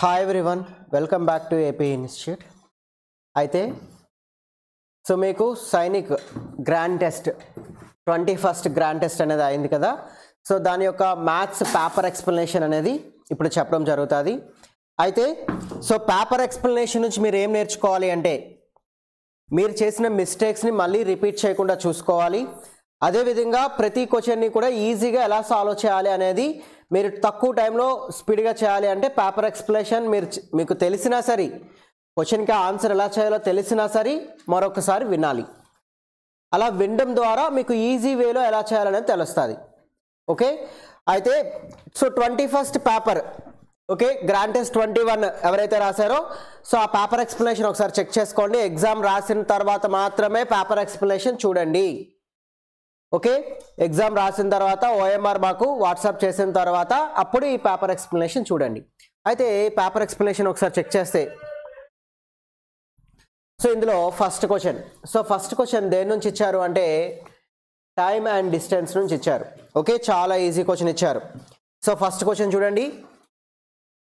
Hi everyone, welcome back to AP institute. అయితే so మీకు Sainik grand test 21st grand test అనేది అయింది కదా. సో దాని యొక్క మ్యాథ్స్ పేపర్ ఎక్స్ప్లెనేషన్ అనేది ఇప్పుడు చెప్పడం జరుగుతుంది. అయితే సో పేపర్ ఎక్స్ప్లెనేషన్ నుంచి మీరు ఏం నేర్చుకోవాలి అంటే మీరు చేసిన మిస్టేక్స్ని మళ్ళీ రిపీట్ చేయకుండా చూసుకోవాలి. అదేవిధంగా ప్రతి క్వశ్చన్ని కూడా ఈజీగా ఎలా సాల్వ్ చేయాలి అనేది మీరు తక్కువ టైంలో స్పీడ్గా చేయాలి అంటే పేపర్ ఎక్స్ప్లెనేషన్ మీకు తెలిసినా సరే, క్వశ్చన్కి ఆన్సర్ ఎలా చేయాలో తెలిసినా సరే మరొకసారి వినాలి. అలా వినడం ద్వారా మీకు ఈజీ వేలో ఎలా చేయాలనేది తెలుస్తుంది. ఓకే, అయితే so 21st paper okay grand test 21 ఎవరైతే రాశారో సో ఆ పేపర్ ఎక్స్ప్లెనేషన్ ఒకసారి చెక్ చేసుకోండి. ఎగ్జామ్ రాసిన తర్వాత మాత్రమే పేపర్ ఎక్స్ప్లెనేషన్ చూడండి. ఓకే, ఎగ్జామ్ రాసిన తర్వాత ఓఎంఆర్ మాకు వాట్సాప్ చేసిన తర్వాత అప్పుడు ఈ పేపర్ ఎక్స్ప్లెనేషన్ చూడండి. అయితే పేపర్ ఎక్స్ప్లెనేషన్ ఒకసారి చెక్ చేస్తే సో ఇందులో ఫస్ట్ క్వశ్చన్ దేని నుంచి ఇచ్చారు అంటే టైమ్ అండ్ డిస్టెన్స్ నుంచి ఇచ్చారు. ఓకే, చాలా ఈజీ క్వశ్చన్ ఇచ్చారు. సో ఫస్ట్ క్వశ్చన్ చూడండి.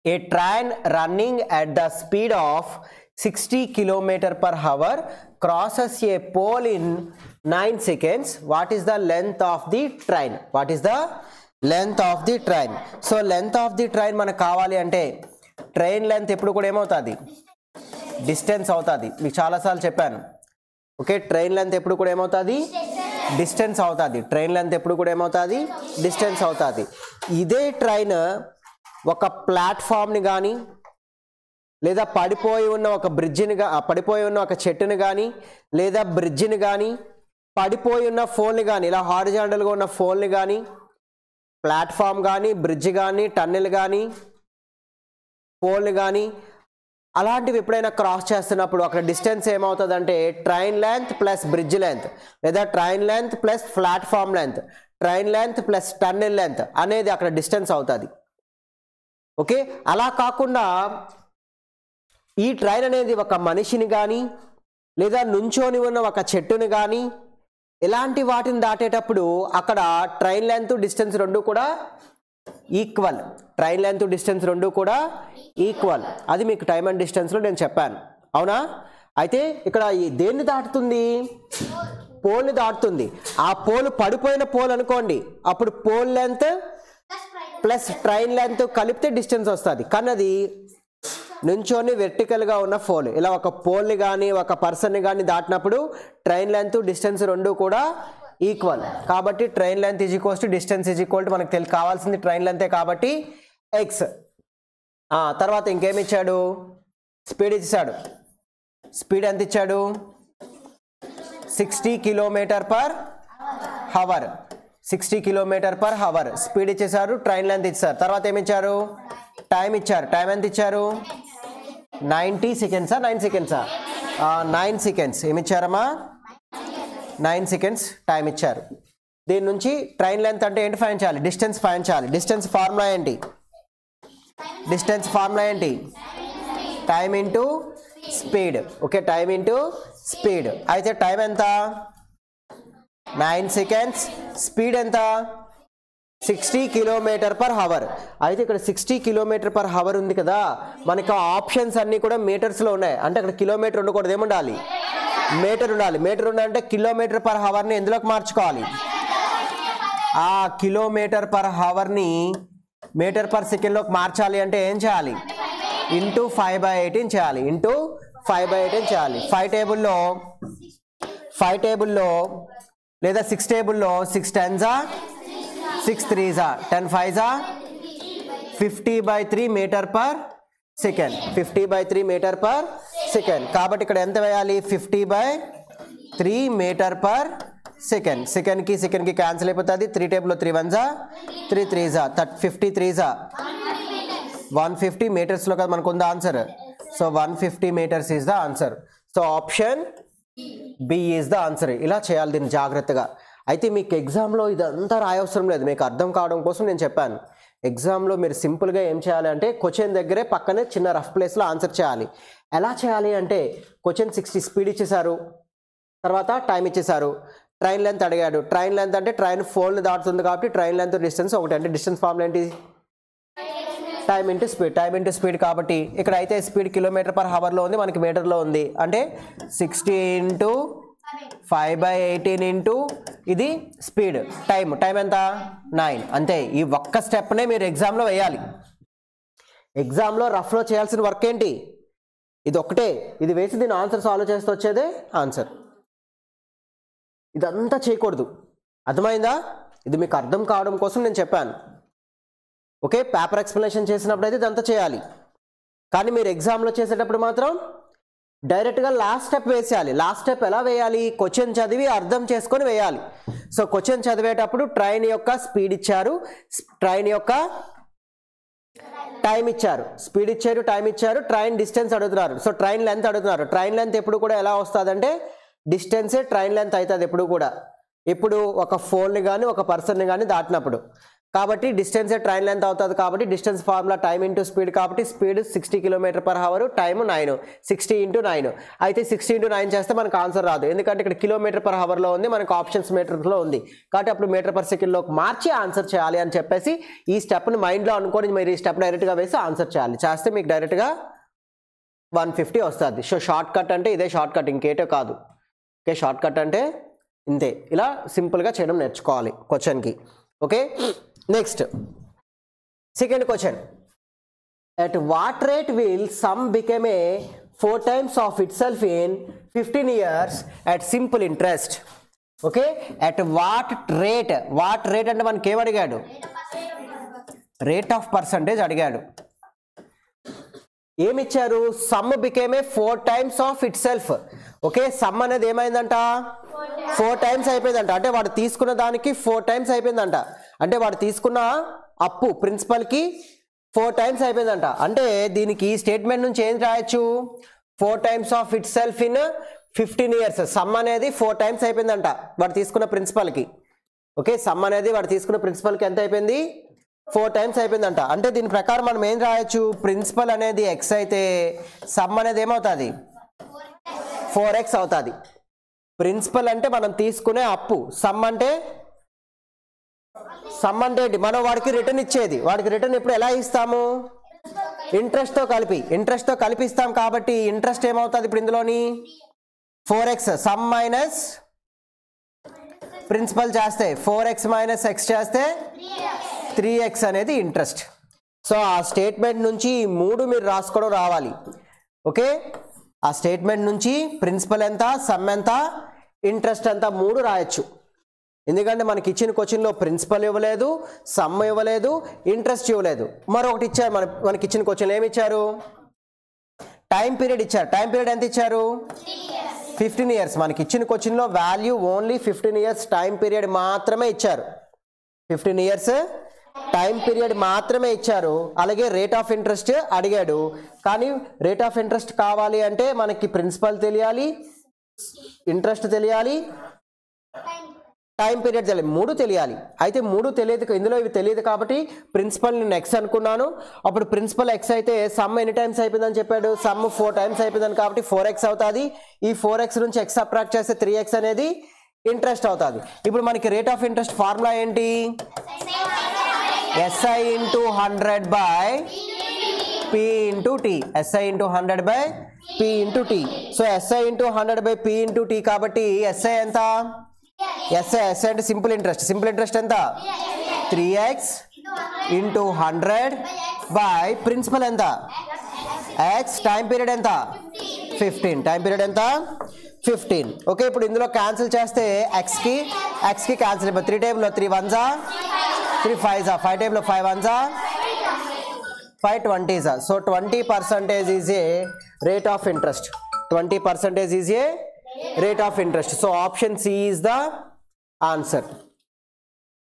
A train running at the speed of 60 km/h crosses a pole in 9 seconds. What is the length of the train? What is the length of the train? So length of the train మనకు కావాలి అంటే train length ఎప్పుడు కూడా ఏమవుతుంది? Distance అవుతుంది. మీకు చాలాసార్లు చెప్పాను. ఓకే, ట్రైన్ లెంత్ ఎప్పుడు కూడా ఏమవుతుంది? డిస్టెన్స్ అవుతుంది. ట్రైన్ లెంత్ ఎప్పుడు కూడా ఏమవుతుంది? డిస్టెన్స్ అవుతుంది. ఇదే ట్రైన్ ఒక ప్లాట్ఫామ్ని కానీ లేదా పడిపోయి ఉన్న ఒక చెట్టుని కానీ లేదా బ్రిడ్జిని కానీ పడిపోయి ఉన్న ఫోన్ని కానీ ఇలా హారిజాంటల్గా ఉన్న ఫోన్ని కానీ ప్లాట్ఫామ్ కానీ బ్రిడ్జ్ కానీ టన్నెల్ కానీ ఫోన్ని కానీ అలాంటివి ఎప్పుడైనా క్రాస్ చేస్తున్నప్పుడు అక్కడ డిస్టెన్స్ ఏమవుతుందంటే train length plus bridge length లేదా train length plus platform length, train length plus tunnel length అనేది అక్కడ డిస్టెన్స్ అవుతుంది. ఓకే, అలా కాకుండా ఈ ట్రైన్ అనేది ఒక మనిషిని కానీ లేదా నుంచోని ఉన్న ఒక చెట్టుని కానీ ఇలాంటి వాటిని దాటేటప్పుడు అక్కడ ట్రైన్ లెంత్ డిస్టెన్స్ రెండు కూడా ఈక్వల్. ట్రైన్ లెంత్ డిస్టెన్స్ రెండు కూడా ఈక్వల్. అది మీకు టైమ్ అండ్ డిస్టెన్స్లో నేను చెప్పాను, అవునా? అయితే ఇక్కడ దేన్ని దాటుతుంది? పోల్ని దాటుతుంది. ఆ పోల్ పడిపోయిన పోల్ అనుకోండి, అప్పుడు pole length plus train length కలిపితే డిస్టెన్స్ వస్తుంది. కానీ అది నుంచోని వెర్టికల్గా ఉన్న పోల్, ఇలా ఒక పోల్ని కానీ ఒక పర్సన్ని కానీ దాటినప్పుడు ట్రైన్ లెంత్ డిస్టెన్స్ రెండు కూడా ఈక్వల్. కాబట్టి train length is equals to distance is equal to మనకు కావాల్సింది ట్రైన్ లెంతే కాబట్టి ఎక్స్. తర్వాత ఇంకేమి ఇచ్చాడు? స్పీడ్ ఇచ్చాడు. స్పీడ్ ఎంత ఇచ్చాడు? 60 km/h. 60 km/h స్పీడ్ ఇచ్చేసారు. ట్రైన్ లెంత్ ఇచ్చారు. తర్వాత ఏమి ఇచ్చారు? టైం ఇచ్చారు. టైం ఎంత ఇచ్చారు? 90 seconds. 9 seconds. 9 seconds ఏమి ఇచ్చారమ్మా? 9 seconds టైం ఇచ్చారు. దీని నుంచి ట్రైన్ లెంత్ అంటే ఏంటి ఫైండ్ చేయాలి? డిస్టెన్స్ ఫైండ్ చేయాలి. డిస్టెన్స్ ఫార్ములా ఏంటి? Time into speed. Okay, time into speed. అయితే టైం ఎంత? 9 seconds. స్పీడ్ ఎంత? 60 km/h. అయితే ఇక్కడ 60 km/h ఉంది కదా, మనకి ఆప్షన్స్ అన్నీ కూడా మీటర్స్లో ఉన్నాయి. అంటే అక్కడ కిలోమీటర్ ఉండకూడదు, ఏముండాలి? మీటర్ ఉండాలి. మీటర్ ఉండాలంటే km/hని ఎందులోకి మార్చుకోవాలి? ఆ km/hని మీటర్ పర్ సెకండ్లోకి మార్చాలి అంటే ఏం చేయాలి? ఇంటూ 5/18 చేయాలి. ఇంటూ 5/18 చేయాలి. 5 టేబుల్లో లేదా 6 టేబుల్లో 6 10s 6 3s 10 5s 50/3 meter per second. 50/3 meter per second. కాబట్టి ఇక్కడ ఎంత వేయాలి? 50/3 మీటర్ పర్ సెకండ్. సెకండ్కి క్యాన్సిల్ అయిపోతుంది. 3 టేబుల్లో 3 1s 3 3s 50 3s 150 మీటర్స్లో కదా మనకు ఉంది answer. So 150 meters is the answer. So option B is the answer. ఇలా చేయాలి దీన్ని జాగ్రత్తగా. అయితే మీకు ఎగ్జామ్లో ఇదంతా రాయవసరం లేదు, మీకు అర్థం కావడం కోసం నేను చెప్పాను. ఎగ్జామ్లో మీరు సింపుల్గా ఏం చేయాలి అంటే క్వశ్చన్ దగ్గరే పక్కనే చిన్న రఫ్ ప్లేస్లో ఆన్సర్ చేయాలి. ఎలా చేయాలి అంటే క్వశ్చన్ 60 స్పీడ్ ఇచ్చేసారు, తర్వాత టైం ఇచ్చేసారు, ట్రైన్ లెంత్ అడిగాడు. ట్రైన్ లెంత్ అంటే ట్రైన్ ఫోల్ని దాటుతుంది కాబట్టి ట్రైన్ లెంత్ డిస్టెన్స్ ఒకటి. అంటే డిస్టెన్స్ ఫార్ములా ఏంటి? టైం ఇంటూ స్పీడ్ కాబట్టి ఇక్కడ అయితే స్పీడ్ km/h ఉంది, మనకి మీటర్లో ఉంది. అంటే 60 ఇంటూ 5/18 ఇంటూ ఇది స్పీడ్. టైం ఎంత 9. అంతే. ఈ ఒక్క స్టెప్నే మీరు ఎగ్జామ్లో వేయాలి. ఎగ్జామ్లో రఫ్లో చేయాల్సిన వర్క్ ఏంటి? ఇది ఒక్కటే. ఇది వేసి దీని ఆన్సర్ సాల్వ్ చేస్తూ వచ్చేదే ఆన్సర్. ఇదంతా చేయకూడదు. అర్థమైందా? ఇది మీకు అర్థం కావడం కోసం నేను చెప్పాను. ఓకే, పేపర్ ఎక్స్ప్లెనేషన్ చేసినప్పుడు అయితే ఇదంతా చేయాలి. కానీ మీరు ఎగ్జామ్లో చేసేటప్పుడు మాత్రం డైరెక్ట్గా లాస్ట్ స్టెప్ వేసేయాలి. లాస్ట్ స్టెప్ ఎలా వేయాలి? క్వశ్చన్ చదివి అర్థం చేసుకొని వేయాలి. సో క్వశ్చన్ చదివేటప్పుడు ట్రైన్ యొక్క స్పీడ్ ఇచ్చారు, ట్రైన్ యొక్క టైం ఇచ్చారు, స్పీడ్ ఇచ్చారు, టైం ఇచ్చారు, ట్రైన్ డిస్టెన్స్ అడుగుతున్నారు. సో ట్రైన్ లెంత్ అడుగుతున్నారు. ట్రైన్ లెంత్ ఎప్పుడు కూడా ఎలా వస్తుందంటే డిస్టెన్సే ట్రైన్ లెంత్ అవుతుంది ఎప్పుడు కూడా. ఇప్పుడు ఒక ఫోన్ని కానీ ఒక పర్సన్ని కానీ దాటినప్పుడు. కాబట్టి డిస్టెన్సే ట్రైన్ లెంత్ అవుతుంది. కాబట్టి distance formula time into speed. కాబట్టి స్పీడ్ 60 km/h, టైం 9. 60 ఇంటూ 9. అయితే 60 ఇంటూ 9 చేస్తే మనకు ఆన్సర్ రాదు. ఎందుకంటే ఇక్కడ km/hలో ఉంది, మనకు ఆప్షన్స్ మీటర్లో ఉంది. కాబట్టి అప్పుడు మీటర్/సెకండ్లోకి మార్చి ఆన్సర్ చేయాలి అని చెప్పేసి ఈ స్టెప్ని మైండ్లో అనుకొని మీరు ఈ స్టెప్ డైరెక్ట్గా వేసి ఆన్సర్ చేయాలి. చేస్తే మీకు డైరెక్ట్గా 150 వస్తుంది. సో షార్ట్ కట్ అంటే ఇదే షార్ట్ కట్, ఇంకేటో కాదు. ఓకే, షార్ట్ కట్ అంటే ఇంతే. ఇలా సింపుల్గా చేయడం నేర్చుకోవాలి క్వశ్చన్కి. Okay, next second question. At what rate will sum become a 4 times of itself in 15 years at simple interest? Okay, at what rate? What rate అంటే మనకి ఏం అడిగాడు? రేట్ ఆఫ్ పర్సంటేజ్ అడిగాడు. ఏమిచ్చారు? Sum became a 4 times of itself. Okay, sum అనేది ఏమైందంట? 4 times అయిపోయిందంట. అంటే వాడు తీసుకున్న దానికి 4 times అయిపోయిందంట. అంటే వాడు తీసుకున్న అప్పు ప్రిన్సిపల్కి 4 times అయిపోయిందంట. అంటే దీనికి ఈ స్టేట్మెంట్ నుంచి ఏం రాయొచ్చు? 4 times of it self in 15 years. Some అనేది 4 times అయిపోయిందంట వాడు తీసుకున్న ప్రిన్సిపల్కి. ఓకే, సమ్ అనేది వాడు తీసుకున్న ప్రిన్సిపల్కి ఎంత అయిపోయింది? 4 times అయిపోయిందంట. అంటే దీని ప్రకారం మనం ఏం రాయొచ్చు? ప్రిన్సిపల్ అనేది x అయితే సమ్ అనేది ఏమవుతుంది? 4x అవుతుంది. ప్రిన్సిపల్ అంటే మనం తీసుకునే అప్పు, సమ్ అంటే ఏంటి? మనం వాడికి రిటర్న్ ఇచ్చేది. వాడికి రిటర్న్ ఎప్పుడు ఎలా ఇస్తాము? ఇంట్రెస్ట్తో కలిపి ఇస్తాం. కాబట్టి ఇంట్రెస్ట్ ఏమవుతుంది ఇప్పుడు ఇందులోని? 4x. సమ్ మైనస్ ప్రిన్సిపల్ చేస్తే 4x మైనస్ x చేస్తే 3x అనేది ఇంట్రెస్ట్. సో ఆ స్టేట్మెంట్ నుంచి ఈ 3 మీరు రాసుకోవడం రావాలి. ఓకే, ఆ స్టేట్మెంట్ నుంచి ప్రిన్సిపల్ ఎంత, సమ్ ఎంత, ఇంట్రెస్ట్ ఎంత 3 రాయొచ్చు. ఎందుకంటే మనకి ఇచ్చిన క్వశ్చన్లో ప్రిన్సిపల్ ఇవ్వలేదు, సమ్ ఇవ్వలేదు, ఇంట్రెస్ట్ ఇవ్వలేదు. మరొకటి ఇచ్చారు మనకి ఇచ్చిన క్వశ్చన్. ఏమి ఇచ్చారు? టైం పీరియడ్ ఇచ్చారు. టైం పీరియడ్ ఎంత ఇచ్చారు? 15 years. మనకి ఇచ్చిన క్వశ్చన్లో value only 15 years time period మాత్రమే ఇచ్చారు. 15 years టైం పీరియడ్ మాత్రమే ఇచ్చారు. అలాగే రేట్ ఆఫ్ ఇంట్రెస్ట్ అడిగాడు. కానీ రేట్ ఆఫ్ ఇంట్రెస్ట్ కావాలి అంటే మనకి ప్రిన్సిపల్ తెలియాలి, ఇంట్రెస్ట్ తెలియాలి, టైం పీరియడ్ తెలియాలి, 3 తెలియాలి. అయితే 3 తెలియదు, ఇందులో ఇవి తెలియదు కాబట్టి ప్రిన్సిపల్ నేను ఎక్స్ అనుకున్నాను. అప్పుడు ప్రిన్సిపల్ ఎక్స్ అయితే సమ్ ఎన్ని టైమ్స్ అయిపోయిందని చెప్పాడు? సమ్ 4 times అయిపోయిందని కాబట్టి 4x అవుతుంది. ఈ 4x నుంచి ఎక్స్ సబ్ట్రాక్ట్ చేస్తే 3x అనేది ఇంట్రెస్ట్ అవుతుంది. ఇప్పుడు మనకి రేట్ ఆఫ్ ఇంట్రెస్ట్ ఫార్ములా ఏంటి? SI into 100 by P into T. SI into 100 by P into T. So SI into 100 by P into T కాబట్టి SI ఎంత? SI అంటే సింపుల్ ఇంట్రెస్ట్. సింపుల్ ఇంట్రెస్ట్ ఎంత? 3x into 100 by principal ఎంత? x. Time period ఎంత? 15. Time period ఎంత? 15. Okay, ఇప్పుడు ఇందులో cancel చేస్తే x కి క్యాన్సిల్ అయిపోయి 3 టైంలో 3 1s 3 5s 5 టైంలో 5 1s 5 20s. So 20% is a rate of interest. 20% is a rate of interest. So option C is the answer.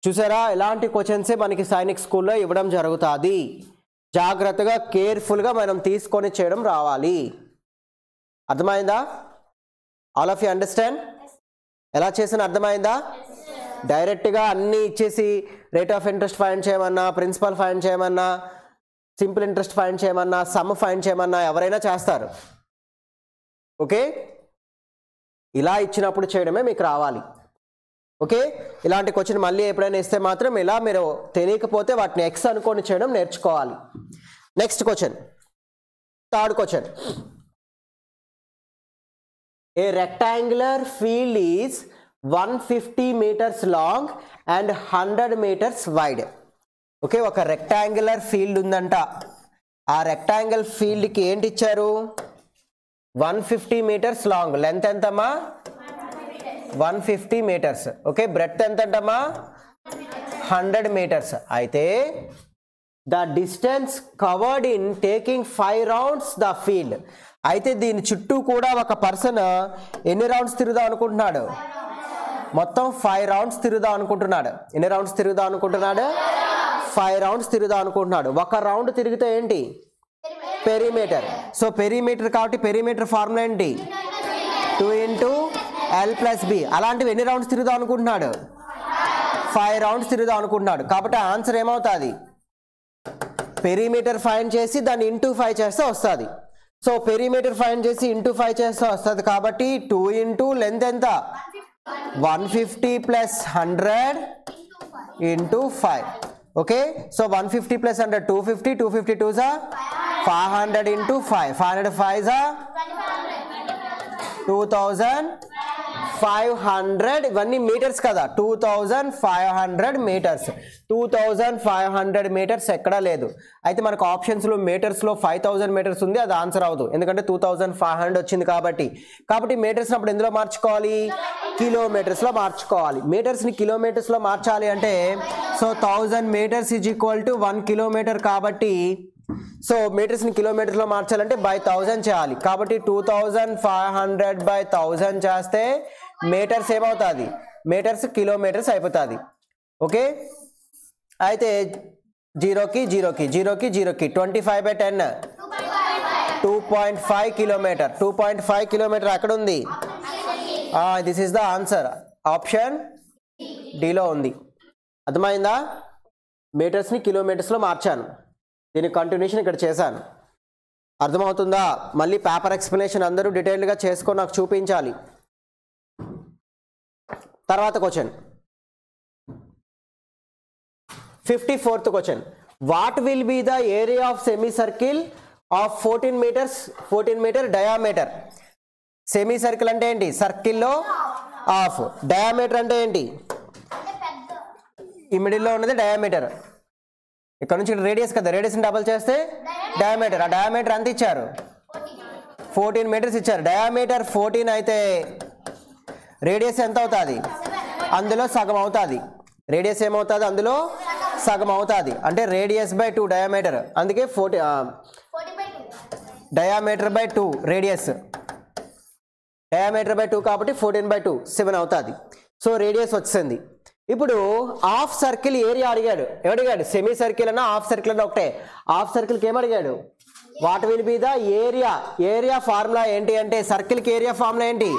చూసారా, ఇలాంటి క్వశ్చన్సే మనకి సైనిక్ స్కూల్లో ఇవ్వడం జరుగుతుంది. జాగ్రత్తగా కేర్ఫుల్గా మనం తీసుకొని చేయడం రావాలి. అర్థమైందా? All of you understand? ఎలా చేసిన అర్థమైందా? డైరెక్ట్గా అన్నీ ఇచ్చేసి రేట్ ఆఫ్ ఇంట్రెస్ట్ ఫైండ్ చేయమన్నా, ప్రిన్సిపల్ ఫైండ్ చేయమన్నా, సింపుల్ ఇంట్రెస్ట్ ఫైండ్ చేయమన్నా, సమ్ ఫైండ్ చేయమన్నా ఎవరైనా చేస్తారు. ఓకే, ఇలా ఇచ్చినప్పుడు చేయడమే మీకు రావాలి. ఓకే, ఇలాంటి క్వశ్చన్ మళ్ళీ ఎప్పుడైనా ఇస్తే మాత్రం ఇలా మీరు తెలియకపోతే వాటిని ఎక్స్ అనుకొని చేయడం నేర్చుకోవాలి. Next question, third question. A rectangular field is 150 meters long and 100 meters wide. Okay, ఒక రెక్టాంగులర్ ఫీల్డ్ ఉందంట. ఆ రెక్టాంగిల్ ఫీల్డ్కి ఏంటి ఇచ్చారు? 150 మీటర్స్ లాంగ్. లెంత్ ఎంతమ్మా? 150 మీటర్స్. ఓకే, బ్రెడ్త్ ఎంత అంటమ్మా? 100 మీటర్స్. అయితే the distance covered in taking 5 rounds the field. అయితే దీని చుట్టూ కూడా ఒక పర్సన్ ఎన్ని రౌండ్స్ తిరుగుదాం అనుకుంటున్నాడు? మొత్తం 5 రౌండ్స్ తిరుగుదాం అనుకుంటున్నాడు. ఎన్ని రౌండ్స్ తిరుగుదాం అనుకుంటున్నాడు? 5 రౌండ్స్ తిరుగుదాం అనుకుంటున్నాడు. ఒక రౌండ్ తిరిగితే ఏంటి? పెరిమీటర్. సో పెరిమీటర్ కాబట్టి పెరిమీటర్ ఫార్ములా ఏంటి? 2 × L+B. అలాంటివి ఎన్ని రౌండ్స్ తిరుగుదాం అనుకుంటున్నాడు? 5 రౌండ్స్ తిరుగుదాం అనుకుంటున్నాడు. కాబట్టి ఆన్సర్ ఏమవుతుంది? పెరిమీటర్ ఫైండ్ చేసి దాన్ని ఇంటూ 5 చేస్తే వస్తుంది. సో పెరిమీటర్ ఫైండ్ చేసి ఇంటూ 5 చేస్తే వస్తుంది. కాబట్టి 2 × లెంత్ ఎంత? 150 + 100 × 5. Okay, so 150 + 100 250, 250 2s 500 × 5, 500 5s 2500. ఇవన్నీ మీటర్స్ కదా, 2500 మీటర్స్. 2500 మీటర్స్ ఎక్కడా లేదు. అయితే మనకు ఆప్షన్స్లో మీటర్స్లో 5000 మీటర్స్ ఉంది, అది ఆన్సర్ అవ్వదు. ఎందుకంటే 2500 వచ్చింది కాబట్టి. మీటర్స్ అప్పుడు ఎందులో మార్చుకోవాలి? కిలోమీటర్స్లో మార్చుకోవాలి. మీటర్స్ని కిలోమీటర్స్లో మార్చాలి అంటే సో 1000 మీటర్స్ = 1 కిలోమీటర్. కాబట్టి సో మీటర్స్ని కిలోమీటర్స్లో మార్చాలంటే by 1000 చేయాలి. కాబట్టి 2500 / 1000 చేస్తే మీటర్స్ ఏమవుతుంది? మీటర్స్ కిలోమీటర్స్ అయిపోతుంది. ఓకే, అయితే 0కి 0కి 0కి 0కి 25/10 2.5 కిలోమీటర్. 2.5 కిలోమీటర్ అక్కడ ఉంది. This is the answer. Option డిలో ఉంది. అర్థమైందా? మీటర్స్ని కిలోమీటర్స్లో మార్చాను. దీని కంటిన్యూషన్ ఇక్కడ చేశాను. అర్థమవుతుందా? మళ్ళీ పేపర్ ఎక్స్ప్లెనేషన్ అందరూ డీటెయిల్డ్గా చేసుకొని నాకు చూపించాలి. తర్వాత question, 54th question. What will be the area of semi circle of 14 meter diameter? Semi circle అంటే ఏంటి? సర్కిల్లో ఆఫ్. డయామీటర్ అంటే ఏంటి? ఈ మిడిల్లో ఉన్నది డయామీటర్. ఇక్కడ నుంచి రేడియస్ కదా, రేడియస్ని డబల్ చేస్తే డయామీటర్. ఆ డయామీటర్ ఎంత ఇచ్చారు? 14 మీటర్స్ ఇచ్చారు. డయామీటర్ 14 అయితే రేడియస్ ఎంత అవుతుంది? అందులో సగం అవుతుంది. రేడియస్ ఏమవుతుంది? అందులో సగం అవుతుంది. అంటే రేడియస్ బై 2 డయామీటర్. అందుకే 40 diameter by 2 radius. Diameter by 2 కాబట్టి 14/2 7 అవుతుంది. సో రేడియస్ వచ్చింది. ఇప్పుడు హాఫ్ సర్కిల్ ఏరియా అడిగాడు. ఎవడిగాడు? సెమీ సర్కిల్ అన్నా హాఫ్ సర్కిల్ అన్నా ఒకటే. హాఫ్ సర్కిల్కి ఏమడిగాడు? What will be the area? Area formula ఏంటి అంటే సర్కిల్కి ఏరియా ఫార్ములా ఏంటి?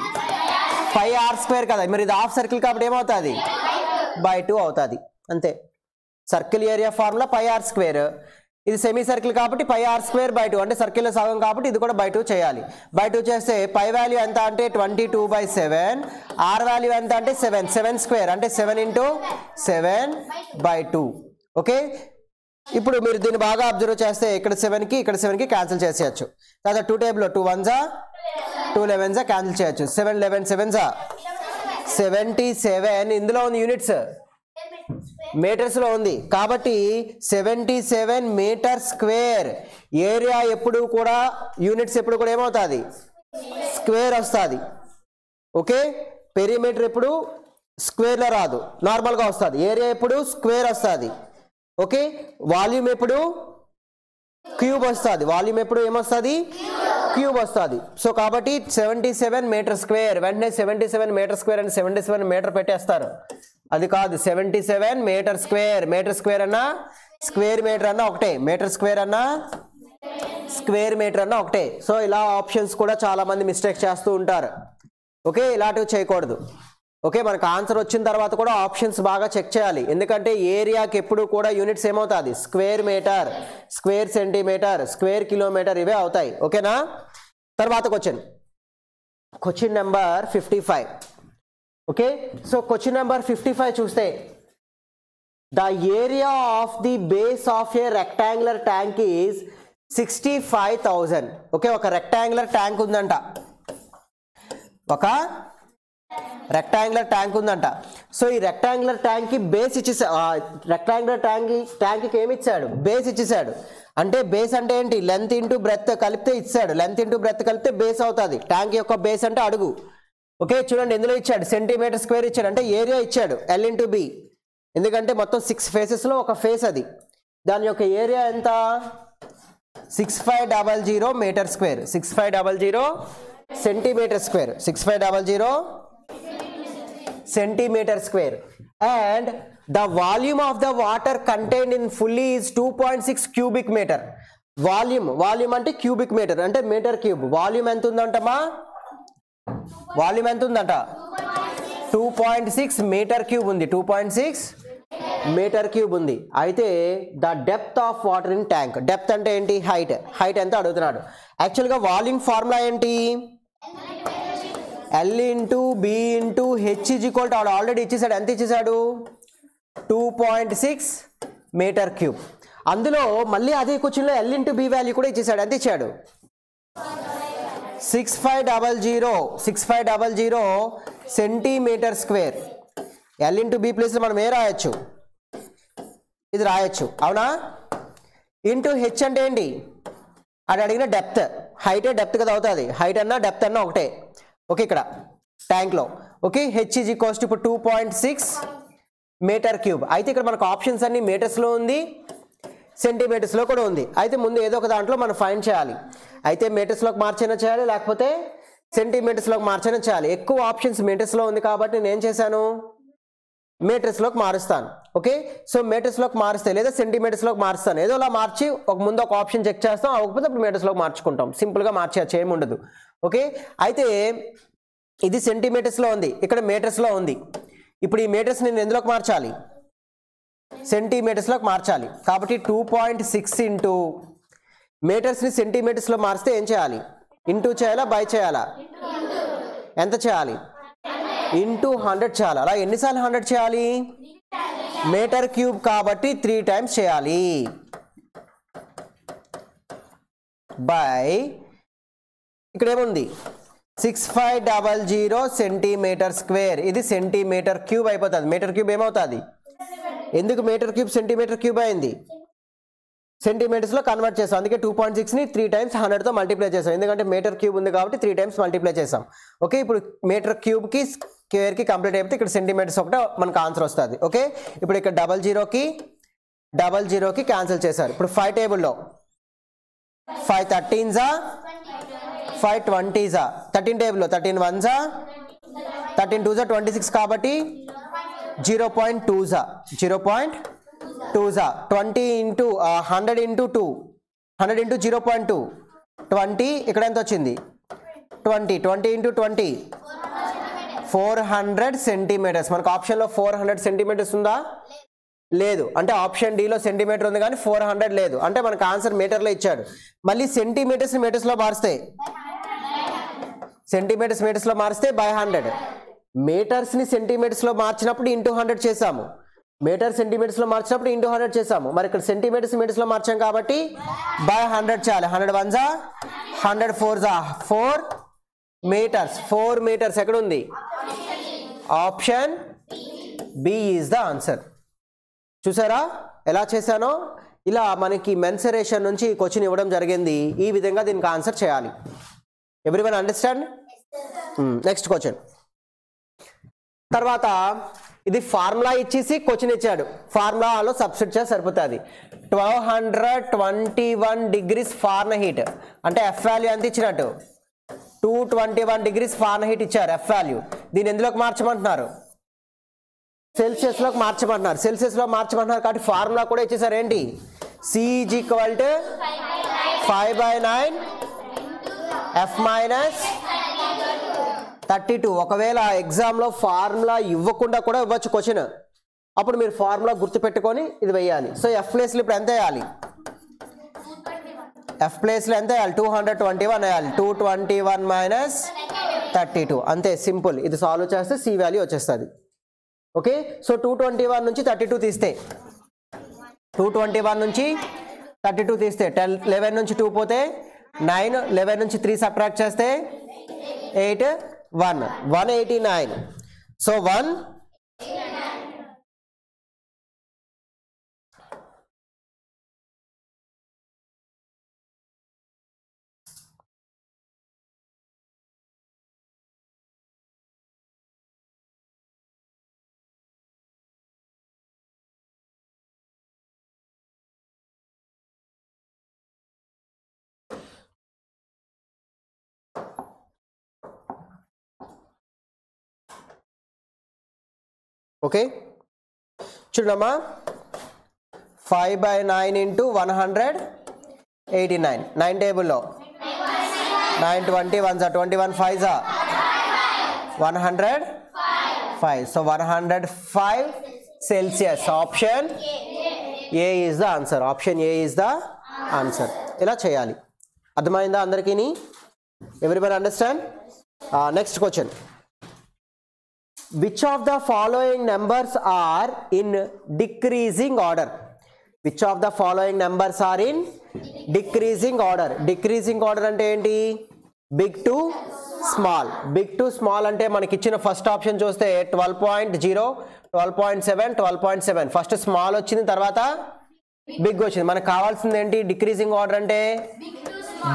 πr² కదా. మరి ఇది హాఫ్ సర్కిల్ కాబట్టి ఏమవుతుంది? by 2 అవుతుంది. అంతే. Circle area formula πr². ఇది సెమీ సర్కిల్ కాబట్టి πr² by 2. అంటే సర్కిల్లో సగం కాబట్టి ఇది కూడా by 2 చేయాలి. by 2 చేస్తే పై వాల్యూ ఎంత అంటే 22/7. ఆర్ వాల్యూ ఎంత అంటే 7. 7² అంటే 7 × 7/2. ఓకే, ఇప్పుడు మీరు దీన్ని బాగా అబ్జర్వ్ చేస్తే ఇక్కడ 7కి ఇక్కడ 7కి క్యాన్సిల్ చేసేయచ్చు. తర్వాత 2 టేబుల్లో 2 1s 2 11s క్యాన్సిల్ చేయొచ్చు. 7 11 7s 77. ఇందులో ఉంది యూనిట్స్ మీటర్స్లో ఉంది కాబట్టి 77 మీటర్ స్క్వేర్. ఏరియా ఎప్పుడు కూడా యూనిట్స్ ఎప్పుడు కూడా ఏమవుతుంది? స్క్వేర్ వస్తుంది. ఓకే, పెరిమీటర్ ఎప్పుడు స్క్వేర్లో రాదు, నార్మల్గా వస్తుంది. ఏరియా ఎప్పుడు స్క్వేర్ వస్తుంది. ఓకే, వాల్యూమ్ ఎప్పుడు క్యూబ్ వస్తుంది. వాల్యూమ్ ఎప్పుడు ఏమొస్తుంది? క్యూబ్ వస్తుంది. సో కాబట్టి 77 మీటర్ స్క్వేర్. వెంటనే 77 మీటర్ స్క్వేర్ అని 77 మీటర్ పెట్టేస్తారు. అది కాదు, 77 మీటర్ స్క్వేర్. మీటర్ స్క్వేర్ అన్నా స్క్వేర్ మీటర్ అన్నా ఒకటే. మీటర్ స్క్వేర్ అన్నా స్క్వేర్ మీటర్ అన్నా ఒకటే. సో ఇలా ఆప్షన్స్ కూడా చాలా మంది మిస్టేక్ చేస్తూ ఉంటారు. ఓకే, ఇలాంటివి చేయకూడదు. ఓకే, మనకు ఆన్సర్ వచ్చిన తర్వాత కూడా ఆప్షన్స్ బాగా చెక్ చేయాలి. ఎందుకంటే ఏరియాకి ఎప్పుడు కూడా యూనిట్స్ ఏమవుతుంది? Square meter, square centimeter, square kilometer ఇవే అవుతాయి. ఓకేనా? తర్వాత question number 55. Okay, so question number 55 చూస్తే the area of the base of a rectangular tank is 65,000. Okay, ఒక రెక్టాంగులర్ ట్యాంక్ ఉందంట, ఒక రెక్టాంగులర్ ట్యాంక్ ఉందంట. సో ఈ రెక్టాంగులర్ ట్యాంక్కి బేస్ ఇచ్చేసా, రెక్టాంగులర్ ట్యాంక్కి ఏమి ఇచ్చాడు, బేస్ ఇచ్చేసాడు. అంటే బేస్ అంటే ఏంటి, లెంత్ ఇంటూ బ్రెత్ కలిపితే ఇచ్చాడు, లెంత్ ఇంటూ బ్రెత్ కలిపితే బేస్ అవుతుంది. ట్యాంక్ యొక్క బేస్ అంటే అడుగు. ఓకే చూడండి, ఎందులో ఇచ్చాడు, సెంటీమీటర్ స్క్వేర్ ఇచ్చాడు, అంటే ఏరియా ఇచ్చాడు L ఇంటూ బి. ఎందుకంటే మొత్తం 6 ఫేసెస్లో ఒక ఫేస్ అది, దాని యొక్క ఏరియా ఎంత, 6500 meter square, 6500 centimeter square, 6500 centimeter square. And the volume of the water contained in fully is 2.6 cubic meter. Volume అంటే క్యూబిక్ మీటర్, అంటే మీటర్ క్యూబ్. వాల్యూమ్ ఎంత ఉందంటమ్మా, వాల్యూమ్ ఎంత ఉందంట, 2.6 మీటర్ క్యూబ్ ఉంది, 2.6 మీటర్ క్యూబ్ ఉంది. అయితే the depth of water in tank, depth అంటే ఏంటి, హైట్ ఎంత అడుగుతున్నాడు. యాక్చువల్గా వాల్యూమ్ ఫార్ములా ఏంటి, L into B into H is equal to, already ఇచ్చేసాడు, ఎంత ఇచ్చేసాడు, 2.6 మీటర్ క్యూబ్. అందులో మళ్ళీ అదే క్వశ్చన్లో L ఇంటూ బి వాల్యూ కూడా ఇచ్చేసాడు, ఎంత ఇచ్చాడు, 6500 centimeter square. L into B place మనం ఏ రాయొచ్చు, ఇది రాయొచ్చు, అవునా. ఇంటూ హెచ్ అంటే ఏంటి, అది అడిగిన డెప్త్, హైటే డెప్త్ కదా అవుతుంది, హైట్ అన్నా డెప్త్ అన్నా ఒకటే. ఓకే ఇక్కడ ట్యాంక్లో. Okay H is equals to ఇప్పుడు 2.6 మీటర్ క్యూబ్. అయితే ఇక్కడ మనకు ఆప్షన్స్ అన్ని మీటర్స్లో ఉంది, సెంటీమీటర్స్లో కూడా ఉంది. అయితే ముందు ఏదో ఒక దాంట్లో మనం ఫైండ్ చేయాలి. అయితే మీటర్స్లోకి మార్చైనా చేయాలి, లేకపోతే సెంటీమీటర్స్లోకి మార్చైనా చేయాలి. ఎక్కువ ఆప్షన్స్ మీటర్స్లో ఉంది కాబట్టి నేను ఏం చేశాను, మీటర్స్లోకి మారుస్తాను. ఓకే సో మీటర్స్లోకి మారుస్తే లేదా సెంటీమీటర్స్లోకి మారుస్తాను, ఏదోలా మార్చి ముందు ఒక ఆప్షన్ చెక్ చేస్తాం, అవ్వకపోతే అప్పుడు మీటర్స్లోకి మార్చుకుంటాం. సింపుల్గా మార్చేయచ్చు, ఏమి ఉండదు. ఓకే అయితే ఇది సెంటీమీటర్స్లో ఉంది, ఇక్కడ మీటర్స్లో ఉంది. ఇప్పుడు ఈ మీటర్స్ నేను ఎందులోకి మార్చాలి, సెంటీమీటర్స్లోకి మార్చాలి. కాబట్టి 2.6 ఇంటూ మీటర్స్ని సెంటీమీటర్స్లో మారిస్తే ఏం చేయాలి, ఇంటూ చేయాలా బై చేయాలా, ఎంత చేయాలి, ఇంటూ 100 చేయాలి. అలా ఎన్నిసార్లు 100 చేయాలి, మీటర్ క్యూబ్ కాబట్టి 3 టైమ్స్ చేయాలి, బై ఇక్కడ ఏముంది 6500 సెంటీమీటర్ స్క్వేర్, ఇది సెంటీమీటర్ క్యూబ్ అయిపోతుంది. మీటర్ క్యూబ్ ఏమవుతుంది, ఎందుకు మీటర్ క్యూబ్ సెంటీమీటర్ క్యూబ్ అయింది, సెంటీమీటర్స్లో కన్వర్ట్ చేసాం. అందుకే 2.6ని 3 టైమ్స్ 100తో మల్టిప్లై చేసాం, ఎందుకంటే మీటర్ క్యూబ్ ఉంది కాబట్టి 3 టైమ్స్ మల్టిప్లై చేసాం. ఓకే ఇప్పుడు మీటర్ క్యూబ్కి స్క్వేర్కి కంప్లీట్ అయిపోతే ఇక్కడ సెంటీమీటర్స్ ఒకటే మనకు ఆన్సర్ వస్తుంది. ఓకే ఇప్పుడు ఇక్కడ 00కి క్యాన్సిల్ చేశారు. ఇప్పుడు 5 టేబుల్లో 5 13s 5 20s 13 టేబుల్లో 13 1s 13 2s 26 కాబట్టి 0.2s 20 ఇంటూ 100 ఇంటూ 2 100 ఇంటూ 0.2 20 ఇక్కడ ఎంత వచ్చింది 20 ఇంటూ 20 400 సెంటీమీటర్స్. మనకు ఆప్షన్లో 400 సెంటీమీటర్స్ ఉందా, లేదు. అంటే ఆప్షన్ డిలో సెంటీమీటర్ ఉంది కానీ 400 లేదు, అంటే మనకు ఆన్సర్ మీటర్లో ఇచ్చాడు. మళ్ళీ సెంటీమీటర్స్ మీటర్స్లో మారిస్తే మీటర్స్లో మారిస్తే బై 100, మీటర్స్ని సెంటీమీటర్స్లో మార్చినప్పుడు ఇంటూ 100 చేసాము, మీటర్ సెంటీమీటర్స్లో మార్చినప్పుడు ఇంటూ 100 చేసాము. మరి ఇక్కడ సెంటీమీటర్స్ మీటర్స్లో మార్చాం కాబట్టి బై 100 చేయాలి. 100 1s 100 4s 4 మీటర్స్, 4 మీటర్స్ ఎక్కడ ఉంది, option B is the answer. చూసారా ఎలా చేశానో, ఇలా మనకి మెన్సరేషన్ నుంచి క్వశ్చన్ ఇవ్వడం జరిగింది. ఈ విధంగా దీనికి ఆన్సర్ చేయాలి. Everyone understand? Next question. తర్వాత ఇది ఫార్ములా ఇచ్చేసి క్వశ్చన్ ఇచ్చాడు, ఫార్ములాలో సబ్స్టిట్యూట్ చేసి సరిపోతుంది. 1221 degrees ఫారెన్హీట్ అంటే ఎఫ్ వాల్యూ ఎంత ఇచ్చినట్టు 221 degrees ఫారెన్హీట్ ఇచ్చారు ఎఫ్ వాల్యూ. దీన్ని ఎందులోకి మార్చమంటున్నారు, సెల్సియస్లోకి మార్చమంటున్నారు. సెల్సియస్లో మార్చమంటున్నారు కాబట్టి ఫార్ములా కూడా ఇచ్చేసారు. ఏంటి, C = 5/9 F - 32. ఒకవేళ ఎగ్జామ్లో ఫార్ములా ఇవ్వకుండా కూడా ఇవ్వచ్చు క్వశ్చన్, అప్పుడు మీరు ఫార్ములా గుర్తుపెట్టుకొని ఇది వేయాలి. సో ఎఫ్ ప్లేస్లో ఇప్పుడు ఎంత వేయాలి, ఎఫ్ ప్లేస్లో ఎంత వేయాలి 221 వేయాలి. 221 - 32 అంతే, సింపుల్. ఇది సాల్వ్ చేస్తే C వాల్యూ వచ్చేస్తుంది. ఓకే సో 221 నుంచి 32 తీస్తే 221 నుంచి 32 తీస్తే 11 నుంచి 2 పోతే 9, 11 నుంచి 3 సబ్ట్రాక్ట్ చేస్తే 8, 1, 189. సో 1 ఓకే చూడమ్మా 5/9 into 189 9 టేబుల్లో 9 20 1s 21 5s 105. So 105 Celsius. Option A is the answer. Option A is the answer. ఇలా చేయాలి. అర్థమైందా అందరికీ? Everybody understand? Next question. Which of the following numbers are in decreasing order? Which of the following numbers are in decreasing order? Decreasing order అంటే ఏంటి? Big to small. Big to small అంటే మనకి ఇచ్చిన first option చూస్తే 12.0, 12.7, 12.7. First small వచ్చింది, తర్వాత big వచ్చింది. మనకు కావాల్సింది ఏంటి? డిక్రీజింగ్ ఆర్డర్ అంటే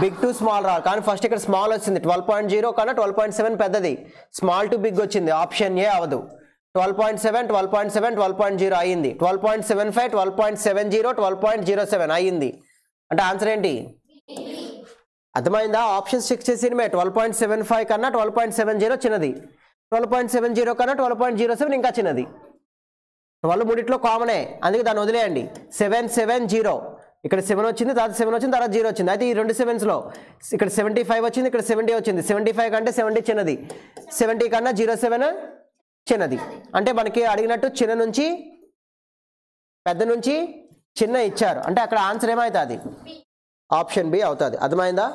బిగ్ టు స్మాల్ రావాలి. కానీ ఫస్ట్ ఇక్కడ స్మాల్ వచ్చింది 12.0 కన్నా 12.7 పెద్దది. స్మాల్ టు బిగ్ వచ్చింది. ఆప్షన్ ఏ అవదు. 12.7, 12.7, 12.0 అయ్యింది. 12.75, 12.70, 12.07 అయ్యింది. అంటే ఆన్సర్ ఏంటి? అర్థమైందా? ఆప్షన్స్ చెక్ చేసి 12.75 కన్నా 12.70 చిన్నది, 12.70 కన్నా 12.07 ఇంకా చిన్నది. 12 మూడిట్లో కామనే, అందుకే దాన్ని వదిలేయండి. 770 ఇక్కడ 7 వచ్చింది, తర్వాత 7 వచ్చింది, తర్వాత 0 వచ్చింది. అయితే ఈ రెండు 7స్లో ఇక్కడ 75 వచ్చింది, ఇక్కడ 70 వచ్చింది. 75 కంటే 70 చిన్నది, 70 కన్నా 07 చిన్నది. అంటే మనకి అడిగినట్టు చిన్న నుంచి పెద్ద నుంచి చిన్న ఇచ్చారు అంటే అక్కడ ఆన్సర్ ఏమవుతుంది? ఆప్షన్ బి అవుతుంది. అర్థమైందా?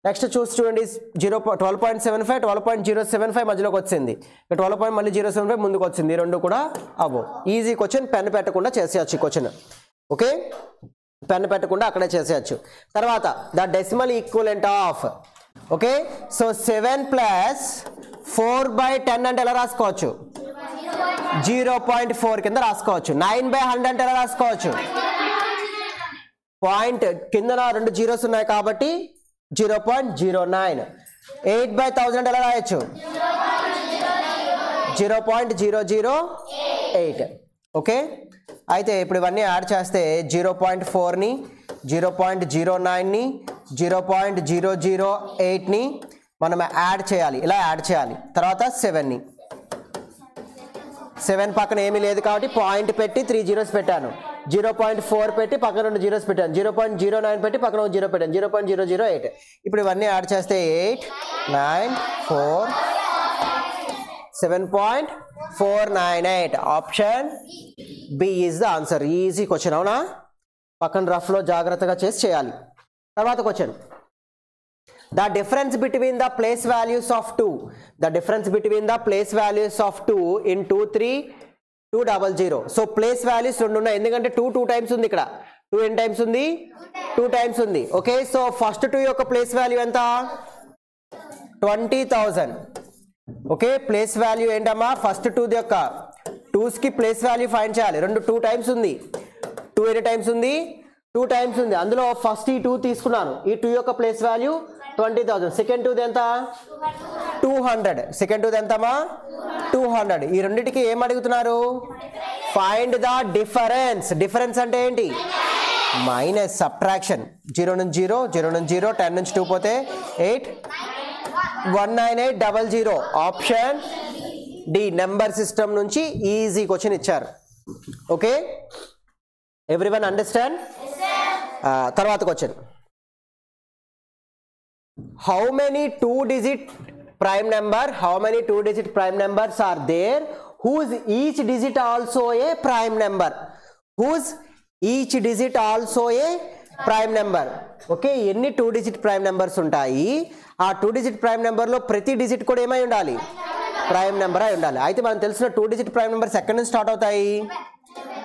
నెక్స్ట్ చూడండి. 12.75, 12.075 మధ్యలోకి వచ్చింది. 12.075 ముందుకు వచ్చింది. రెండు కూడా అవ్వవు. Easy question. పెన్ పెట్టకుండా చేసేయచ్చు ఈ క్వశ్చన్. ఓకే, పెన్ పెట్టకుండా అక్కడే చేసేయచ్చు. తర్వాత the decimal equivalent of. Okay, so 7 + 4/10 అంటే ఎలా రాసుకోవచ్చు? 0.4 కింద రాసుకోవచ్చు. 9/100 అంటే ఎలా రాసుకోవచ్చు? పాయింట్ కింద రెండు జీరోస్ ఉన్నాయి కాబట్టి 0.09. 8/1000 ఎలా రాయొచ్చు? 0.008. ఓకే, అయితే ఇప్పుడు ఇవన్నీ యాడ్ చేస్తే 0.4ని, 0.09ని, 0.008ని మనం యాడ్ చేయాలి. ఇలా యాడ్ చేయాలి. తర్వాత 7ని, 7 పక్కన ఏమీ లేదు కాబట్టి పాయింట్ పెట్టి 3 జీరోస్ పెట్టాను. 0.4 పెట్టి పక్కన 2 జీరోస్ పెట్టాను. 0.09 పెట్టి పక్కన 1 జీరో పెట్టాను. 0.008. ఇప్పుడు ఇవన్నీ యాడ్ చేస్తే 8, 9, 4, 7.498. Option B is the answer. Easy question, అవునా? పక్కన రఫ్లో జాగ్రత్తగా చేసి చేయాలి. తర్వాత question. The difference between the place values of 2. The difference between the place values of 2 in 2, 3, 200. So place values రెండు ఉన్నాయి. ఎందుకంటే 2 టైమ్స్ ఉంది. ఇక్కడ 2 ఎన్ని టైమ్స్ ఉంది? 2 టైమ్స్ ఉంది. ఓకే, సో ఫస్ట్ 2 యొక్క ప్లేస్ వాల్యూ ఎంత? 20,000. ఓకే, ప్లేస్ వాల్యూ ఏంటమ్మా? ఫస్ట్ 2 యొక్క 2స్కి ప్లేస్ వాల్యూ ఫైండ్ చేయాలి. 2 టైమ్స్ ఉంది. 2 ఎన్ని టైమ్స్ ఉంది? 2 టైమ్స్ ఉంది. అందులో ఫస్ట్ ఈ 2 తీసుకున్నాను. ఈ 2 యొక్క ప్లేస్ వాల్యూ 20,000. సెకండ్ 2 ఎంత? 200. సెకండ్ 2 ఎంతమ్మా? 200. ఈ రెండింటికి ఏం అడుగుతున్నారు? Find the difference. డిఫరెన్స్ అంటే ఏంటి? Minus, subtraction. 0 నుంచి 0, 0 నుంచి 0, 10 నుంచి 2 పోతే 8, 19800. Option D. నెంబర్ సిస్టమ్ నుంచి ఈజీ క్వశ్చన్ ఇచ్చారు. Okay, everyone understand? తర్వాత question. How many 2-digit prime numbers are there whose each digit also a prime number? Whose each digit also a prime number? Okay, ఎన్ని 2-digit prime numbers ఉంటాయి? ఆ 2-digit prime number లో ప్రతి digit కూడా ఏమై ఉండాలి? Prime number అయి ఉండాలి. అయితే మనం తెలిసిన 2-digit prime numbers ఎక్కడి నుంచి స్టార్ట్ అవుతాయి?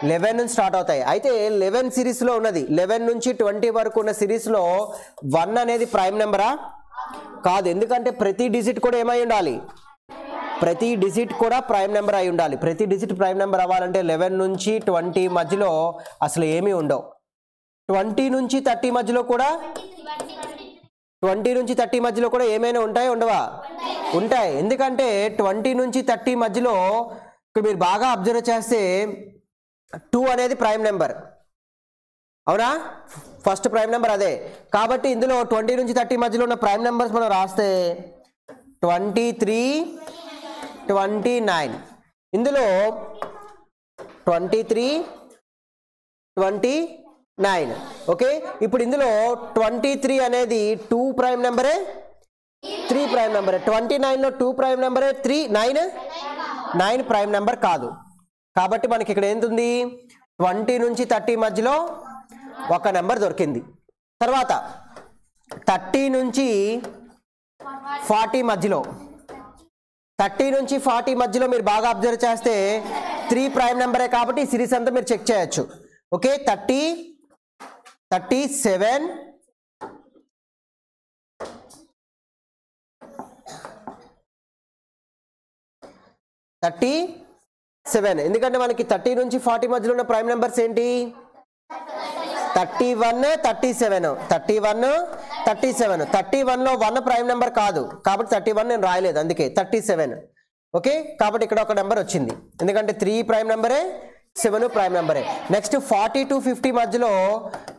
11 నుంచి స్టార్ట్ అవుతాయి. అయితే 11 సిరీస్లో ఉన్నది 11 నుంచి 20 వరకు ఉన్న సిరీస్లో 1 అనేది ప్రైమ్ నెంబరా? కాదు. ఎందుకంటే ప్రతి డిజిట్ కూడా ఏమై ఉండాలి? ప్రతి డిజిట్ కూడా ప్రైమ్ నెంబర్ అయి ఉండాలి. ప్రతి డిజిట్ ప్రైమ్ నెంబర్ అవ్వాలంటే 11 నుంచి 20 మధ్యలో అసలు ఏమీ ఉండవు. 20 నుంచి 30 మధ్యలో కూడా 20 నుంచి 30 మధ్యలో కూడా ఏమైనా ఉంటాయి ఉండవా? ఉంటాయి. ఎందుకంటే 20 నుంచి 30 మధ్యలో ఇక్కడ మీరు బాగా అబ్జర్వ్ చేస్తే 2 అనేది ప్రైమ్ నెంబర్, అవునా? ఫస్ట్ ప్రైమ్ నెంబర్ అదే. కాబట్టి ఇందులో 20 నుంచి 30 మధ్యలో ఉన్న ప్రైమ్ నెంబర్స్ మనం రాస్తే 23, 29. ఇందులో 23, 29. ఓకే. ఇప్పుడు ఇందులో 23 అనేది 2 ప్రైమ్ నెంబరే, 3 ప్రైమ్ నెంబరే. 29లో 2 ప్రైమ్ నెంబరే, 9 ప్రైమ్ నెంబర్ కాదు. కాబట్టి మనకి ఇక్కడ ఏంటుంది? 20 నుంచి 30 మధ్యలో ఒక నెంబర్ దొరికింది. తర్వాత 30 నుంచి 40 మధ్యలో 30 నుంచి 40 మధ్యలో మీరు బాగా అబ్జర్వ్ చేస్తే 3 ప్రైమ్ నెంబరే. కాబట్టి ఈ సిరీస్ అంతా మీరు చెక్ చేయొచ్చు. ఓకే. 30, 37, 37. ఎందుకంటే మనకి 30 నుంచి 40 మధ్యలో ఉన్న ప్రైమ్ నెంబర్స్ ఏంటి? 31, 37. 31, 37. 31లో 1 ప్రైమ్ నెంబర్ కాదు కాబట్టి 31 నేను రాయలేదు, అందుకే 37. ఓకే. కాబట్టి ఇక్కడ ఒక నెంబర్ వచ్చింది ఎందుకంటే 3 ప్రైమ్ నెంబరే, 7 ప్రైమ్ నెంబరే. నెక్స్ట్ 40 to 50 మధ్యలో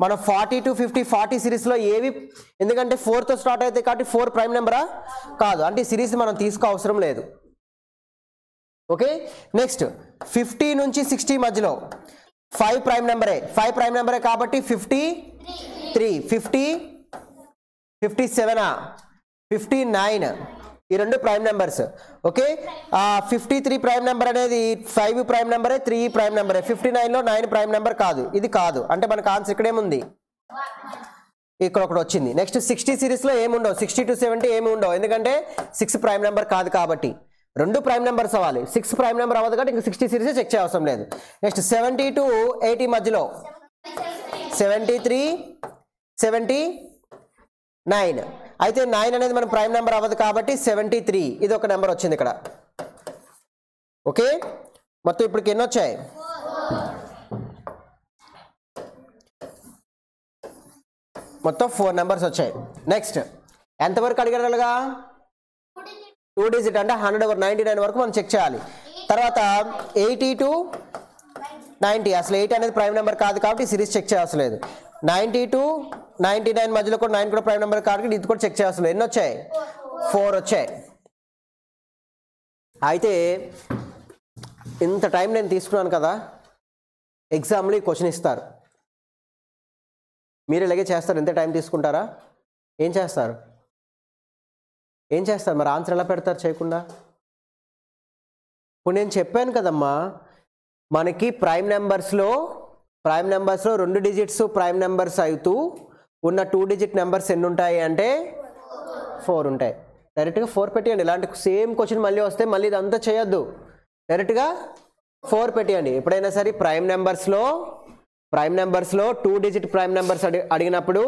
మనం 40 to 50 40 సిరీస్లో ఏవి, ఎందుకంటే 4తో స్టార్ట్ అవుతాయి కాబట్టి 4 ప్రైమ్ నెంబరా? కాదు. అంటే ఈ సిరీస్ మనం తీసుకో అవసరం లేదు. ఓకే. నెక్స్ట్ 50 నుంచి 60 మధ్యలో 5 ప్రైమ్ నెంబరే, 5 ప్రైమ్ నెంబరే కాబట్టి 53, 50, 57, 59 ఈ రెండు prime numbers. Okay. 53 prime number అనేది 5 ప్రైమ్ నెంబరే, 3 ప్రైమ్ నెంబరే. 59లో 9 ప్రైమ్ నెంబర్ కాదు, ఇది కాదు. అంటే మనకు ఆన్సర్ ఇక్కడేముంది? ఇక్కడ ఒకటి వచ్చింది. నెక్స్ట్ 60 సిరీస్లో ఏముండవు, 60 to 70 ఏమి ఉండవు, ఎందుకంటే 6 ప్రైమ్ నెంబర్ కాదు కాబట్టి. 2 ప్రైమ్ నెంబర్స్ అవ్వాలి, 6 ప్రైమ్ నెంబర్ అవ్వదు కాబట్టి ఇంకా 60 సిరీస్ చెక్ చేయ అవసరం లేదు. నెక్స్ట్ 70 to 80 మధ్యలో 73, 79. అయితే 9 అనేది మన ప్రైమ్ నెంబర్ అవ్వదు కాబట్టి 73 ఇది ఒక నెంబర్ వచ్చింది ఇక్కడ. ఓకే. మొత్తం ఇప్పటికి ఎన్ని వచ్చాయి? మొత్తం 4 నెంబర్స్ వచ్చాయి. నెక్స్ట్ ఎంతవరకు అడిగడలుగా? 2 డిజిట్ అంటే 100 over 99 వరకు మనం చెక్ చేయాలి. తర్వాత 80 to 90 అసలు 8 అనేది ప్రైమ్ నెంబర్ కాదు కాబట్టి సిరీస్ చెక్ చేయాల్సిన లేదు. 90 to 99 మధ్యలో కూడా 9 కూడా ప్రైమ్ నెంబర్ కాబట్టి ఇది కూడా చెక్ చేయాల్సిన లేదు. ఎన్ని వచ్చాయి? 4 వచ్చాయి. అయితే ఇంత టైం నేను తీసుకున్నాను కదా, ఎగ్జామ్లో ఈ క్వశ్చన్ ఇస్తారు, మీరు ఇలాగే చేస్తారు? ఎంత టైం తీసుకుంటారా? ఏం చేస్తారు? మరి ఆన్సర్ ఎలా పెడతారు చేయకుండా? ఇప్పుడు నేను చెప్పాను కదమ్మా, మనకి ప్రైమ్ నెంబర్స్లో 2 డిజిట్స్ ప్రైమ్ నెంబర్స్ అవుతూ ఉన్న 2 డిజిట్ నెంబర్స్ ఎన్ని ఉంటాయి అంటే 4 ఉంటాయి. డైరెక్ట్గా 4 పెట్టేయండి. ఇలాంటి సేమ్ క్వశ్చన్ మళ్ళీ వస్తే మళ్ళీ ఇదంతా చేయొద్దు, డైరెక్ట్గా 4 పెట్టేయండి. ఎప్పుడైనా సరే ప్రైమ్ నెంబర్స్లో 2 డిజిట్ ప్రైమ్ నెంబర్స్ అడిగినప్పుడు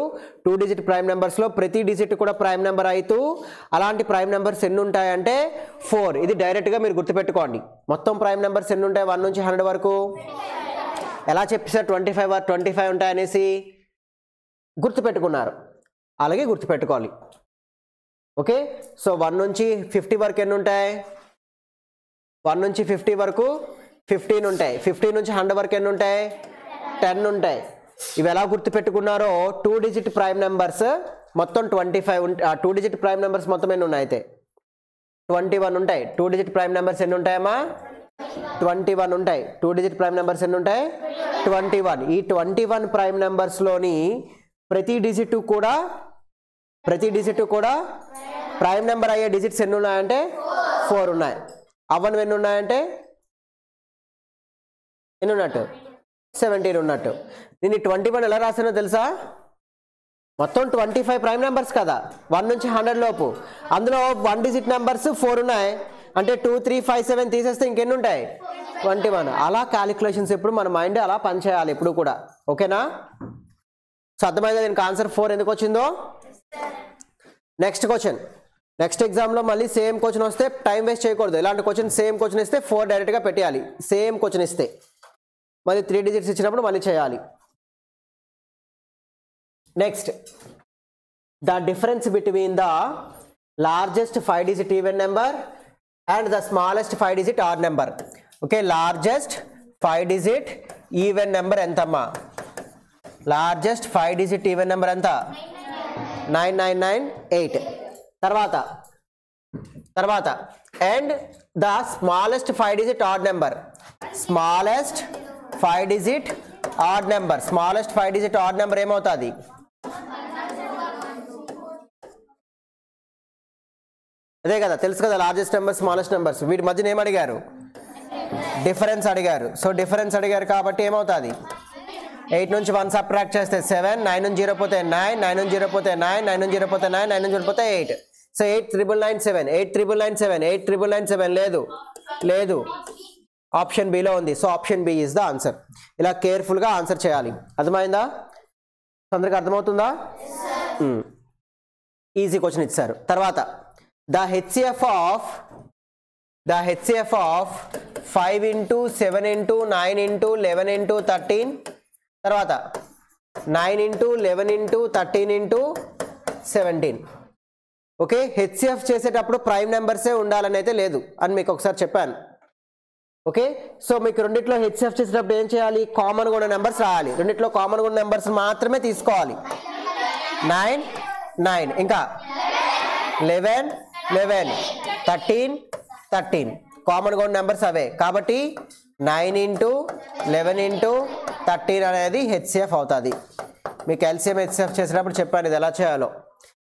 2 డిజిట్ ప్రైమ్ నెంబర్స్లో ప్రతి డిజిట్ కూడా ప్రైమ్ నెంబర్ అవుతూ అలాంటి ప్రైమ్ నెంబర్స్ ఎన్ని ఉంటాయంటే 4. ఇది డైరెక్ట్గా మీరు గుర్తుపెట్టుకోండి. మొత్తం ప్రైమ్ నెంబర్స్ ఎన్ని ఉంటాయి 1 నుంచి 100 వరకు? ఎలా చెప్పేసారు? 25 ఉంటాయనేసి గుర్తుపెట్టుకున్నారు, అలాగే గుర్తుపెట్టుకోవాలి. ఓకే. సో 1 నుంచి 50 వరకు ఎన్ని ఉంటాయి? 1 నుంచి 50 వరకు 15 ఉంటాయి. 15 నుంచి 100 వరకు ఎన్ని ఉంటాయి? 10 ఉంటాయి. ఇవి ఎలా గుర్తుపెట్టుకున్నారో 2 డిజిట్ ప్రైమ్ నెంబర్స్ మొత్తం 25 ఉంటాయి. 2 డిజిట్ ప్రైమ్ నెంబర్స్ మొత్తం ఎన్ని ఉన్నాయి అయితే 21 ఉంటాయి. 2 డిజిట్ ప్రైమ్ నెంబర్స్ ఎన్ని ఉంటాయమ్మా? 21 ఉంటాయి. 2 డిజిట్ ప్రైమ్ నెంబర్స్ ఎన్ని ఉంటాయి? 21. ఈ 21 ప్రైమ్ నెంబర్స్లోని ప్రతి డిజిట్ కూడా ప్రైమ్ నెంబర్ అయ్యే డిజిట్స్ ఎన్ని ఉన్నాయంటే 4 ఉన్నాయి. అవ్వను ఎన్ని ఉన్నాయంటే ఎన్ని ఉన్నట్టు? 17 ఉన్నట్టు. నేను 21 ఎలా రాసానో తెలుసా? మొత్తం 25 ప్రైమ్ నెంబర్స్ కదా 1 నుంచి 100 లోపు, అందులో 1 డిజిట్ నెంబర్స్ 4 ఉన్నాయి అంటే 2 3 5 7 తీసేస్తే ఇంకెన్ని ఉంటాయి 21. అలా క్యాలిక్యులేషన్స్ ఎప్పుడు మన మైండ్ అలా పనిచేయాలి ఎప్పుడు కూడా. ఓకేనా? సో అర్థమైందా దీనికి ఆన్సర్ 4 ఎందుకు వచ్చిందో? నెక్స్ట్ క్వశ్చన్, నెక్స్ట్ ఎగ్జామ్లో మళ్ళీ సేమ్ క్వశ్చన్ వస్తే టైం వేస్ట్ చేయకూడదు. ఇలాంటి క్వశ్చన్ సేమ్ క్వశ్చన్ ఇస్తే 4 డైరెక్ట్గా పెట్టేయాలి. సేమ్ క్వశ్చన్ ఇస్తే మళ్ళీ 3 డిజిట్స్ ఇచ్చినప్పుడు మళ్ళీ చేయాలి. Next, the difference between the largest 5 digit even number and the smallest 5 digit odd number. Okay, largest 5 digit even number ఎంతమ్మా? లార్జెస్ట్ 5 డిజిట్ ఈవెన్ నెంబర్ ఎంత? 9998. తర్వాత and the smallest 5 digit odd number. Smallest 5 digit odd number. Smallest 5 digit odd number ఏమవుతుంది? అదే కదా, తెలుసు కదా, largest number smallest numbers. వీటి మధ్యన ఏం అడిగారు? డిఫరెన్స్ అడిగారు. సో డిఫరెన్స్ అడిగారు కాబట్టి ఏమవుతుంది? 8 నుంచి 1 సబ్ట్రాక్ట్ చేస్తే 7, 9 నుంచి 0 పోతే 9, 9 నుంచి 0 పోతే 9, 9 నుంచి 0 పోతే 9, 9 నుంచి 0 పోతే 8. సో 8,997, 8,997, 8,997 లేదు, ఆప్షన్ బిలో ఉంది. So option B is the answer. ఇలా కేర్ఫుల్గా ఆన్సర్ చేయాలి. అర్థమైందా? అందరికి అర్థమవుతుందా? ఈజీ క్వశ్చన్ ఇచ్చారు. తర్వాత the HCF of 5 into 7 into 9 into 11 into 13, తర్వాత 9 into 11 into 13 into 17. Okay, HCF చేసేటప్పుడు ప్రైమ్ నెంబర్సే ఉండాలని అయితే లేదు అని మీకు ఒకసారి చెప్పాను. ఓకే, సో మీకు రెండిట్లో హెచ్సిఎఫ్ చేసేటప్పుడు ఏం చేయాలి? కామన్గా ఉన్న నెంబర్స్ రాయాలి. రెండిట్లో కామన్గా ఉన్న నెంబర్స్ మాత్రమే తీసుకోవాలి. 9 9, ఇంకా 11 11, 13 13, కామన్గా ఉన్న నెంబర్స్ అవే. కాబట్టి 9 into 11 into 13 అనేది హెచ్సిఎఫ్ అవుతుంది. మీకు ఎల్సిఎం హెచ్సిఎఫ్ చేసేటప్పుడు చెప్పాను ఇది ఎలా చేయాలో.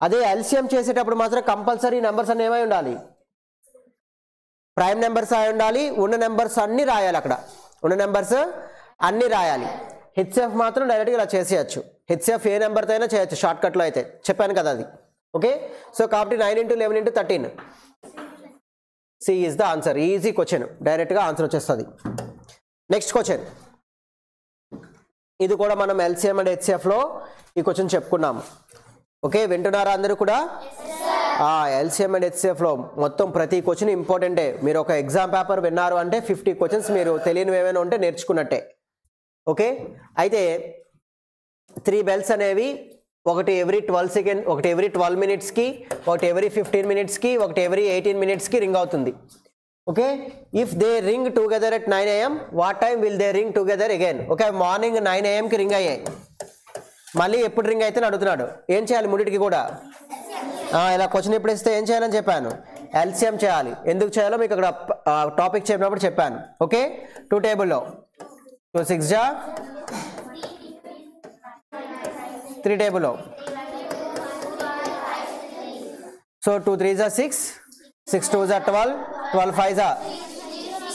అదే ఎల్సిఎం చేసేటప్పుడు మాత్రం కంపల్సరీ నెంబర్స్ అన్నీ ఏమై ఉండాలి? ప్రైమ్ నెంబర్స్ అయి ఉండాలి. ఉన్న నెంబర్స్ అన్నీ రాయాలి. అక్కడ ఉన్న నెంబర్స్ అన్నీ రాయాలి. హెచ్సిఎఫ్ మాత్రం డైరెక్ట్గా ఇలా చేసేయచ్చు. హెచ్సిఎఫ్ ఏ నెంబర్తో అయినా చేయొచ్చు షార్ట్కట్లో అయితే, చెప్పాను కదా అది. ఓకే, సో కాబట్టి 9 into 11 into 13, C is the answer. Easy question, డైరెక్ట్గా ఆన్సర్ వచ్చేస్తుంది. నెక్స్ట్ క్వశ్చన్, ఇది కూడా మనం ఎల్సిఎం అండ్ హెచ్సిఎఫ్లో ఈ క్వశ్చన్ చెప్పుకున్నాము. ఓకే, వింటున్నారా అందరూ కూడా? ఎల్సిఎం అండ్ హెచ్సిఎఫ్లో మొత్తం ప్రతి క్వశ్చన్ ఇంపార్టెంటే. మీరు ఒక ఎగ్జామ్ పేపర్ విన్నారు అంటే 50 క్వశ్చన్స్ మీరు తెలియనివి ఏమైనా ఉంటే నేర్చుకున్నట్టే. ఓకే, అయితే 3 బెల్స్ అనేవి ఒకటి ఎవ్రీ 12 సెకండ్, ఒకటి ఎవ్రీ 12 మినిట్స్కి, ఒకటి ఎవ్రీ 15 మినిట్స్కి, ఒకటి ఎవ్రీ 18 మినిట్స్కి రింగ్ అవుతుంది. Okay, if they ring together at 9 AM, what time will they ring together again? Okay, morning 9 AMకి రింగ్ అయ్యాయి, మళ్ళీ ఎప్పుడు రింగ్ అయితే అడుగుతున్నాడు. ఏం చేయాలి? మూడింటికి కూడా ఇలా క్వశ్చన్ ఎప్పుడు ఇస్తే ఏం చేయాలని చెప్పాను? ఎల్సిఎం చేయాలి. ఎందుకు చేయాలో మీకు అక్కడ టాపిక్ చెప్పినప్పుడు చెప్పాను. ఓకే, 2 టేబుల్లో 2 6 జా 3 టేబుల్లో, సో 2 3 జా 6, 6 2 జా 12, 12 5 జా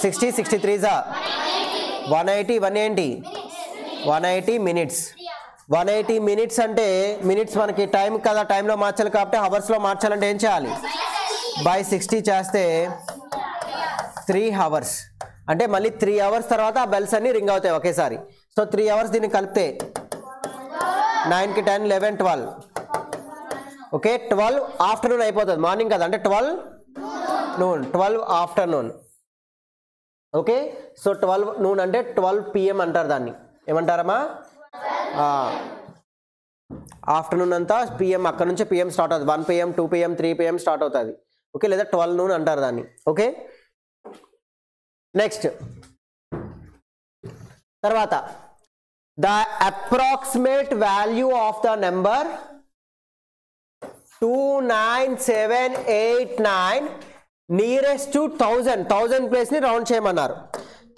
60, 63 జా 180, 180 మినిట్స్. 180 మినిట్స్ అంటే మినిట్స్ మనకి టైం కదా, టైంలో మార్చాలి కాబట్టి అవర్స్లో మార్చాలంటే ఏం చేయాలి? బై 60 చేస్తే 3 hours. అంటే మళ్ళీ 3 hours తర్వాత ఆ బెల్స్ అన్ని రింగ్ అవుతాయి ఒకేసారి. సో 3 hours దీన్ని కలిపితే 9కి 10, 11, 12. ఓకే, 12 ఆఫ్టర్నూన్ అయిపోతుంది, మార్నింగ్ కదా, అంటే 12 noon, 12 afternoon. Okay, so 12 noon అంటే 12 PM అంటారు. దాన్ని ఏమంటారమ్మా? ఆఫ్టర్నూన్ అంతా పిఎం, అక్కడ నుంచి పిఎం స్టార్ట్ అవుతుంది. 1 PM, 2 PM, 3 PM స్టార్ట్ అవుతుంది. ఓకే, లేదా 12 noon అంటారు దాన్ని. ఓకే, నెక్స్ట్ తర్వాత the approximate value of the number 29789 nearest to 1000 place ని రౌండ్ చేయమన్నారు.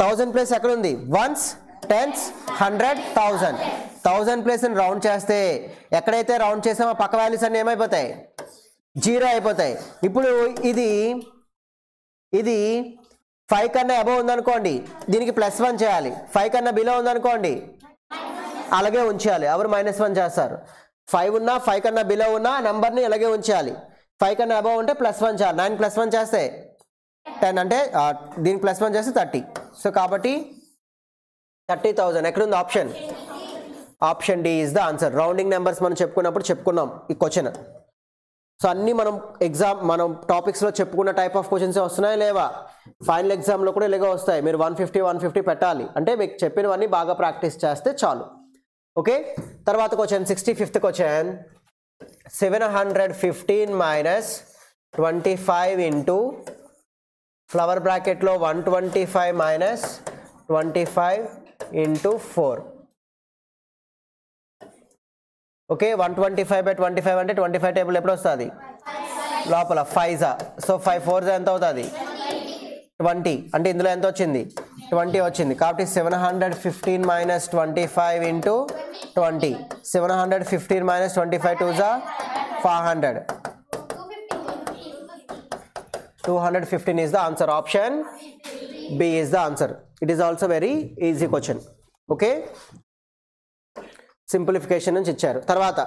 1000 ప్లేస్ ఎక్కడ ఉంది? వన్స్, టెన్స్, 100, 1000 ప్లేస్ ని రౌండ్ చేస్తే ఎక్కడైతే రౌండ్ చేసామో పక్క వాల్యూస్ అన్ని ఏమైపోతాయి? 0 అయిపోతాయి. ఇప్పుడు ఇది 5 కన్నా అబవ్ ఉందనుకోండి, దీనికి +1 చేయాలి. 5 కన్నా బిలో ఉందనుకోండి అలాగే ఉంచాలి. ఎవరు -1 చేస్తారు? 5 ఉన్నా 5 కన్నా బిలో ఉన్నా నెంబర్ని అలాగే ఉంచాలి. 5 కన్నా అబవ్ ఉంటే +1 చేయాలి. 9 + 1 చేస్తే 10 అంటే దీని +1 చేస్తే 30. సో కాబట్టి 30,000 ఎక్కడుంది option? Option D is the answer. Rounding numbers మనం చెప్పుకున్నాం ఈ క్వశ్చన్. సో అన్నీ మనం టాపిక్స్లో చెప్పుకున్న టైప్ ఆఫ్ క్వశ్చన్స్ వస్తున్నాయి లేవా? ఫైనల్ ఎగ్జామ్లో కూడా ఇలాగే వస్తాయి. మీరు 150 పెట్టాలి అంటే మీకు చెప్పినవన్నీ బాగా ప్రాక్టీస్ చేస్తే చాలు. ఓకే, తర్వాత question 65th question. 715 minus 25 into flower బ్రాకెట్లో 125 మైనస్ 25 ఇంటూ 4. ఓకే, 125/25 అంటే 25 టేబుల్ ఎప్పుడు వస్తుంది? లోపల 5 సో 5 4 ఎంత అవుతుంది? 20. అంటే ఇందులో ఎంత వచ్చింది? 20 వచ్చింది. కాబట్టి 715 minus 25 into 20. 715 minus 25 2 400. 215 is the answer. Option B is the answer. It is also very easy question. Okay, simplification నుంచి ఇచ్చారు. తర్వాత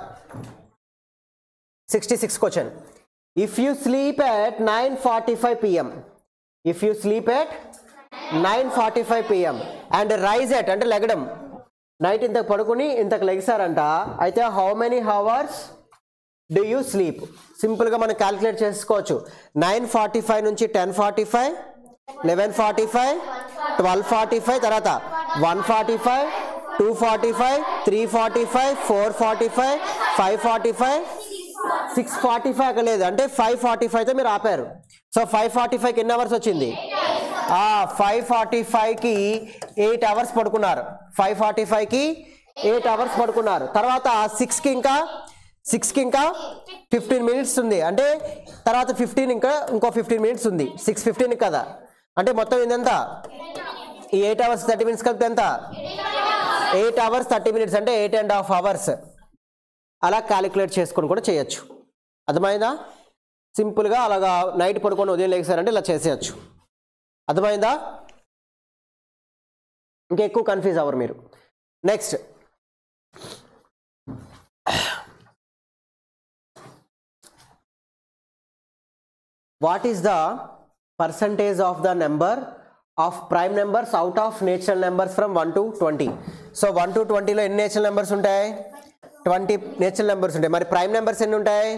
66 question. If you sleep at 9:45 PM, if you sleep at 9:45 PM and rise at అంటే లెగడం, night ఇంతకు పడుకుని ఇంతకు లెగిసారంట, అయితే how many hours do you sleep? సింపుల్గా మనం క్యాలిక్యులేట్ చేసుకోవచ్చు. 9:45 నుంచి 10:45, 11:45, 12:45, తర్వాత 1:45, 2:45, 3:45, 4:45, 5:45, 6:45 అక్కడ లేదు అంటే 5:45తో మీరు ఆపారు. సో 5:45కి ఎన్ని అవర్స్ వచ్చింది? 5:45కి 8 అవర్స్ పడుకున్నారు. 5:45కి 8 అవర్స్ పడుకున్నారు. తర్వాత 6కి ఇంకా 15 మినిట్స్ ఉంది. అంటే తర్వాత 15 ఇంకో 15 మినిట్స్ ఉంది. 6:15 కదా, అంటే మొత్తం ఇదంత ఈ 8 అవర్స్ 30 మినిట్స్ కలిపితే ఎంత? 8 అవర్స్ 30 మినిట్స్ అంటే 8.5 అవర్స్. అలా క్యాలిక్యులేట్ చేసుకొని కూడా చేయొచ్చు. అర్థమైందా? సింపుల్గా అలాగా నైట్ పడుకొని ఉదయం లేచారంటే ఇలా చేసేయచ్చు. అర్థమైందా? ఇంకెక్కువ కన్ఫ్యూజ్ అవ్వరు మీరు. Next what is the percentage of the number of prime numbers out of natural numbers from 1 to 20? So 1 to 20లో ఎన్ని నేచురల్ నెంబర్స్ ఉంటాయి? 20 నేచురల్ నెంబర్స్ ఉంటాయి. మరి ప్రైమ్ నెంబర్స్ ఎన్ని ఉంటాయి?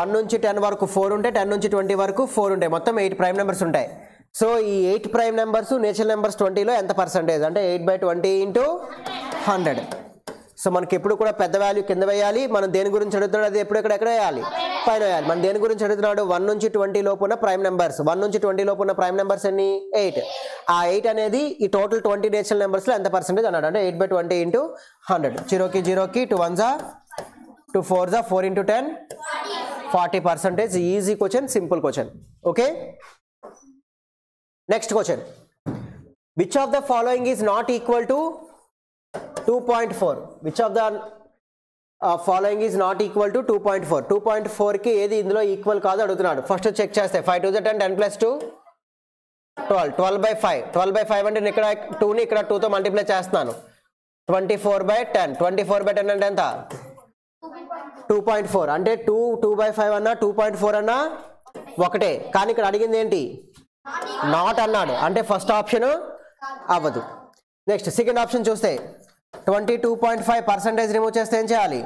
1 నుంచి 10 వరకు 4 ఉంటాయి, 10 నుంచి 20 వరకు 4 ఉంటాయి, మొత్తం 8 ప్రైమ్ నెంబర్స్ ఉంటాయి. సో ఈ 8 ప్రైమ్ నెంబర్స్ నేచురల్ నెంబర్స్ 20లో ఎంత పర్సంటేజ్ అంటే 8/20 ఇంటూ 100. సో మనకి ఎప్పుడు కూడా పెద్ద వాల్యూ కింద వేయాలి. మనం దేని గురించి అడుగుతున్నాడు అది ఎప్పుడు ఎక్కడ వేయాలి? పైన వేయాలి. మనం దేని గురించి అడుగుతున్నాడు? 1 నుంచి 20 లోపు ఉన్న ప్రైమ్ నెంబర్స్. 1 నుంచి 20 లోపు ఉన్న ప్రైమ్ నెంబర్స్ ఎన్ని? 8. ఆ 8 అనేది ఈ టోటల్ 20 నేచురల్ నెంబర్స్లో ఎంత పర్సెంటేజ్ అన్నాడు అంటే 8/20 ఇంటూ 100. 0కి 0కి 2 1 2 4 4 into 10 40%. Easy question, simple question. Okay, next question. Which of the following is not equal to 2.4? Which of the following is not equal to 2.4? 2.4కి ఏది ఇందులో ఈక్వల్ కాదు అడుగుతున్నాడు. ఫస్ట్ చెక్ చేస్తే 5 2 10, 10 + 2 12, 12/5. 12/5 అంటే నేను ఇక్కడ 2ని ఇక్కడ 2తో మల్టిప్లై చేస్తున్నాను. 24/10, 24/10 అంటే ఎంత? 2.4. అంటే 2/5 అన్నా 2.4 అన్నా ఒకటే. కానీ ఇక్కడ అడిగింది ఏంటి? నాట్ అన్నాడు, అంటే ఫస్ట్ ఆప్షన్ అవ్వదు. నెక్స్ట్ సెకండ్ ఆప్షన్ చూస్తే 22.5% రిమూవ్ చేస్తే ఏం చేయాలి?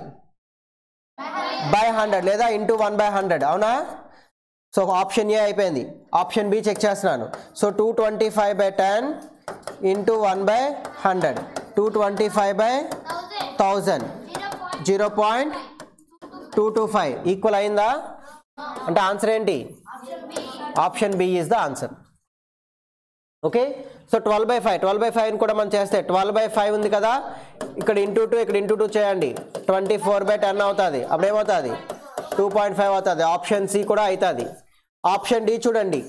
బై 100 లేదా ఇంటూ 1/100. అవునా? సో ఆప్షన్ ఏ అయిపోయింది. ఆప్షన్ బి చెక్ చేస్తున్నాను. So 225/10 into 1/100. 225/1000 0.225 ఈక్వల్ అయిందా? అంటే ఆన్సర్ ఏంటి? Option B is the answer. Okay, so 12/5. 12/5 కూడా మనం చేస్తే 12/5 ఉంది కదా, ఇక్కడ ఇంటూ 2 ఇక్కడ ఇంటూ 2 చేయండి. 24/10 అవుతుంది. అప్పుడు ఏమవుతుంది? 2.5 అవుతుంది. ఆప్షన్ సి కూడా అవుతుంది. ఆప్షన్ డి చూడండి.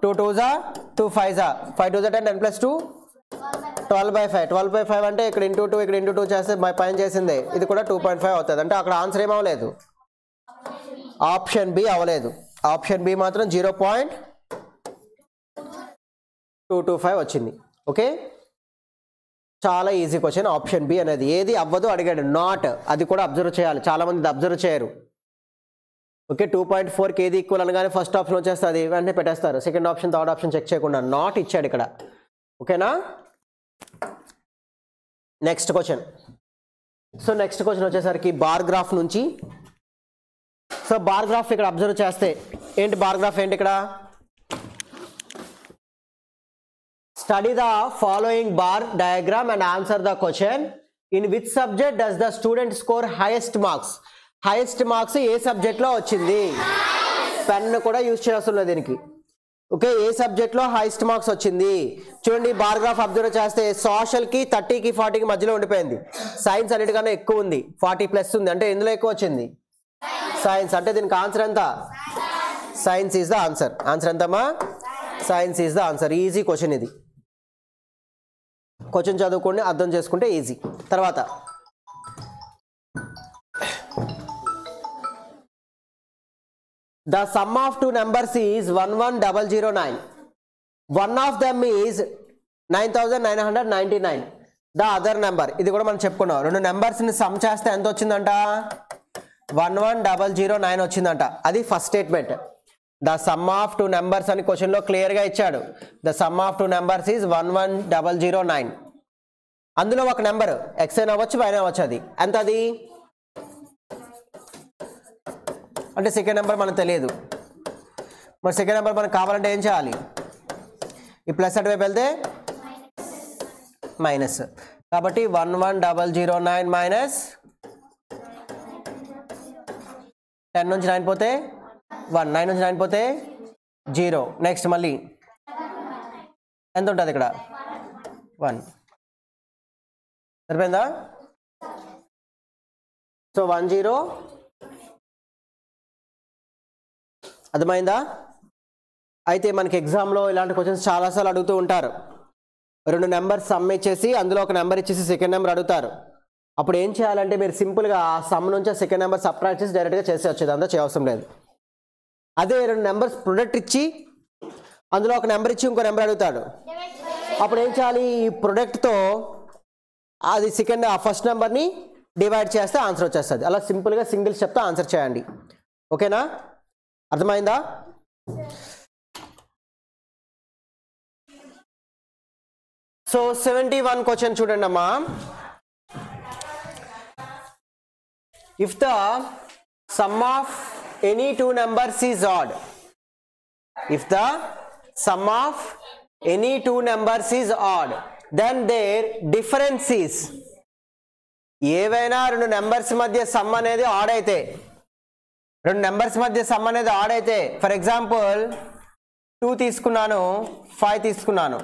2 2 2 5 5 2 10, 10 + 2 12/5. 12/5 అంటే ఇక్కడ ఇంటూ 2 ఇక్కడ ఇంటూ 2 చేస్తే పైన చేసిందే ఇది కూడా 2.5 అవుతుంది. అంటే అక్కడ ఆన్సర్ ఏమవలేదు? ఆప్షన్ బి అవ్వలేదు. ఆప్షన్ బి మాత్రం 0.225 వచ్చింది. ఓకే, చాలా ఈజీ క్వశ్చన్. ఆప్షన్ బి అనేది ఏది అవ్వదు అడిగాడు. నాట్, అది కూడా అబ్జర్వ్ చేయాలి. చాలామంది అబ్జర్వ్ చేయరు. ఓకే 2.4కి ఏది ఈక్వల్ అనగానే ఫస్ట్ ఆప్షన్ వచ్చేస్తుంది, వెంటనే పెట్టేస్తారు. Second option third option check చేయకుండా నాట్ ఇచ్చాడు ఇక్కడ. ఓకేనా. Next question. So next question వచ్చేసరికి బార్ గ్రాఫ్ నుంచి. సో బార్ గ్రాఫ్ ఇక్కడ అబ్జర్వ్ చేస్తే ఏంటి బార్ గ్రాఫ్ ఏంటి ఇక్కడ? Study the following bar diagram and answer the question. In which subject does the student score highest marks? Highest marks ఏ సబ్జెక్ట్లో వచ్చింది? పెన్ కూడా యూజ్ చేస్తున్నది దీనికి. ఓకే, ఏ సబ్జెక్ట్లో హైయెస్ట్ మార్క్స్ వచ్చింది? చూడండి బార్ గ్రాఫ్ అబ్జర్వ్ చేస్తే సోషల్కి 30కి 40కి మధ్యలో ఉండిపోయింది. సైన్స్ అన్నిటికన్నా ఎక్కువ ఉంది, 40+ ఉంది. అంటే ఎందులో ఎక్కువ వచ్చింది? సైన్స్. అంటే దీనికి ఆన్సర్ ఎంత? Science is the answer. Answer ఎంతమ్మా? Science is the answer. Easy question ఇది. క్వశ్చన్ చదువుకోండి, అర్థం చేసుకుంటే ఈజీ. తర్వాత the sum of two numbers is 11009. One of them is 9999. The other number, ఇది కూడా మనం చెప్పుకున్నాం. రెండు నెంబర్స్ని సమ్ చేస్తే ఎంత వచ్చిందంట? 11009 వచ్చిందంట. అది first statement. The sum of two numbers అని క్వశ్చన్లో క్లియర్గా ఇచ్చాడు. The sum of two numbers is 11009. అందులో ఒక నెంబర్ ఎక్స్ అయినా అవ్వచ్చు, వై అయినా అవ్వచ్చు. అది ఎంత? అది అంటే సెకండ్ నెంబర్ మనకు తెలియదు. మరి సెకండ్ నెంబర్ మనకు కావాలంటే ఏం చేయాలి? ఈ ప్లస్ అటువైపు వెళ్తే మైనస్. కాబట్టి 11009 మైనస్ 10 నుంచి 9 పోతే 1, 9 నుంచి 9 పోతే 0. నెక్స్ట్ మళ్ళీ ఎంత ఉంటుంది ఇక్కడ? 1. సరిపోయిందా? సో 10. అర్థమైందా? అయితే మనకి ఎగ్జామ్లో ఇలాంటి క్వశ్చన్స్ చాలాసార్లు అడుగుతూ ఉంటారు. రెండు నెంబర్స్ సమ్ ఇచ్చేసి అందులో ఒక నెంబర్ ఇచ్చేసి సెకండ్ నెంబర్ అడుగుతారు. అప్పుడు ఏం చేయాలంటే మీరు సింపుల్గా ఆ సమ్ నుంచి సెకండ్ నెంబర్ సబ్ట్రాక్ట్ చేసి డైరెక్ట్గా చేసి వచ్చేది, అంతా చేయవసరం లేదు. అదే రెండు నెంబర్స్ ప్రొడక్ట్ ఇచ్చి అందులో ఒక నెంబర్ ఇచ్చి ఇంకో నెంబర్ అడుగుతాడు. అప్పుడు ఏం చేయాలి? ఈ ప్రొడక్ట్తో అది ఫస్ట్ నెంబర్ని డివైడ్ చేస్తే ఆన్సర్ వచ్చేస్తుంది. అలా సింపుల్గా సింగిల్ స్టెప్తో ఆన్సర్ చేయండి. ఓకేనా? అర్థమైందా? సో 71 క్వశ్చన్ చూడండి అమ్మా. If the sum of any two numbers is odd, if the sum of any two numbers is odd, then their difference is. ఏవైనా రెండు నెంబర్స్ మధ్య సమ్ అనేది ఆడ్ అయితే, రెండు నెంబర్స్ మధ్య సమ్ అనేది ఆడ్ అయితే, ఫర్ ఎగ్జాంపుల్ 2 తీసుకున్నాను, 5 తీసుకున్నాను,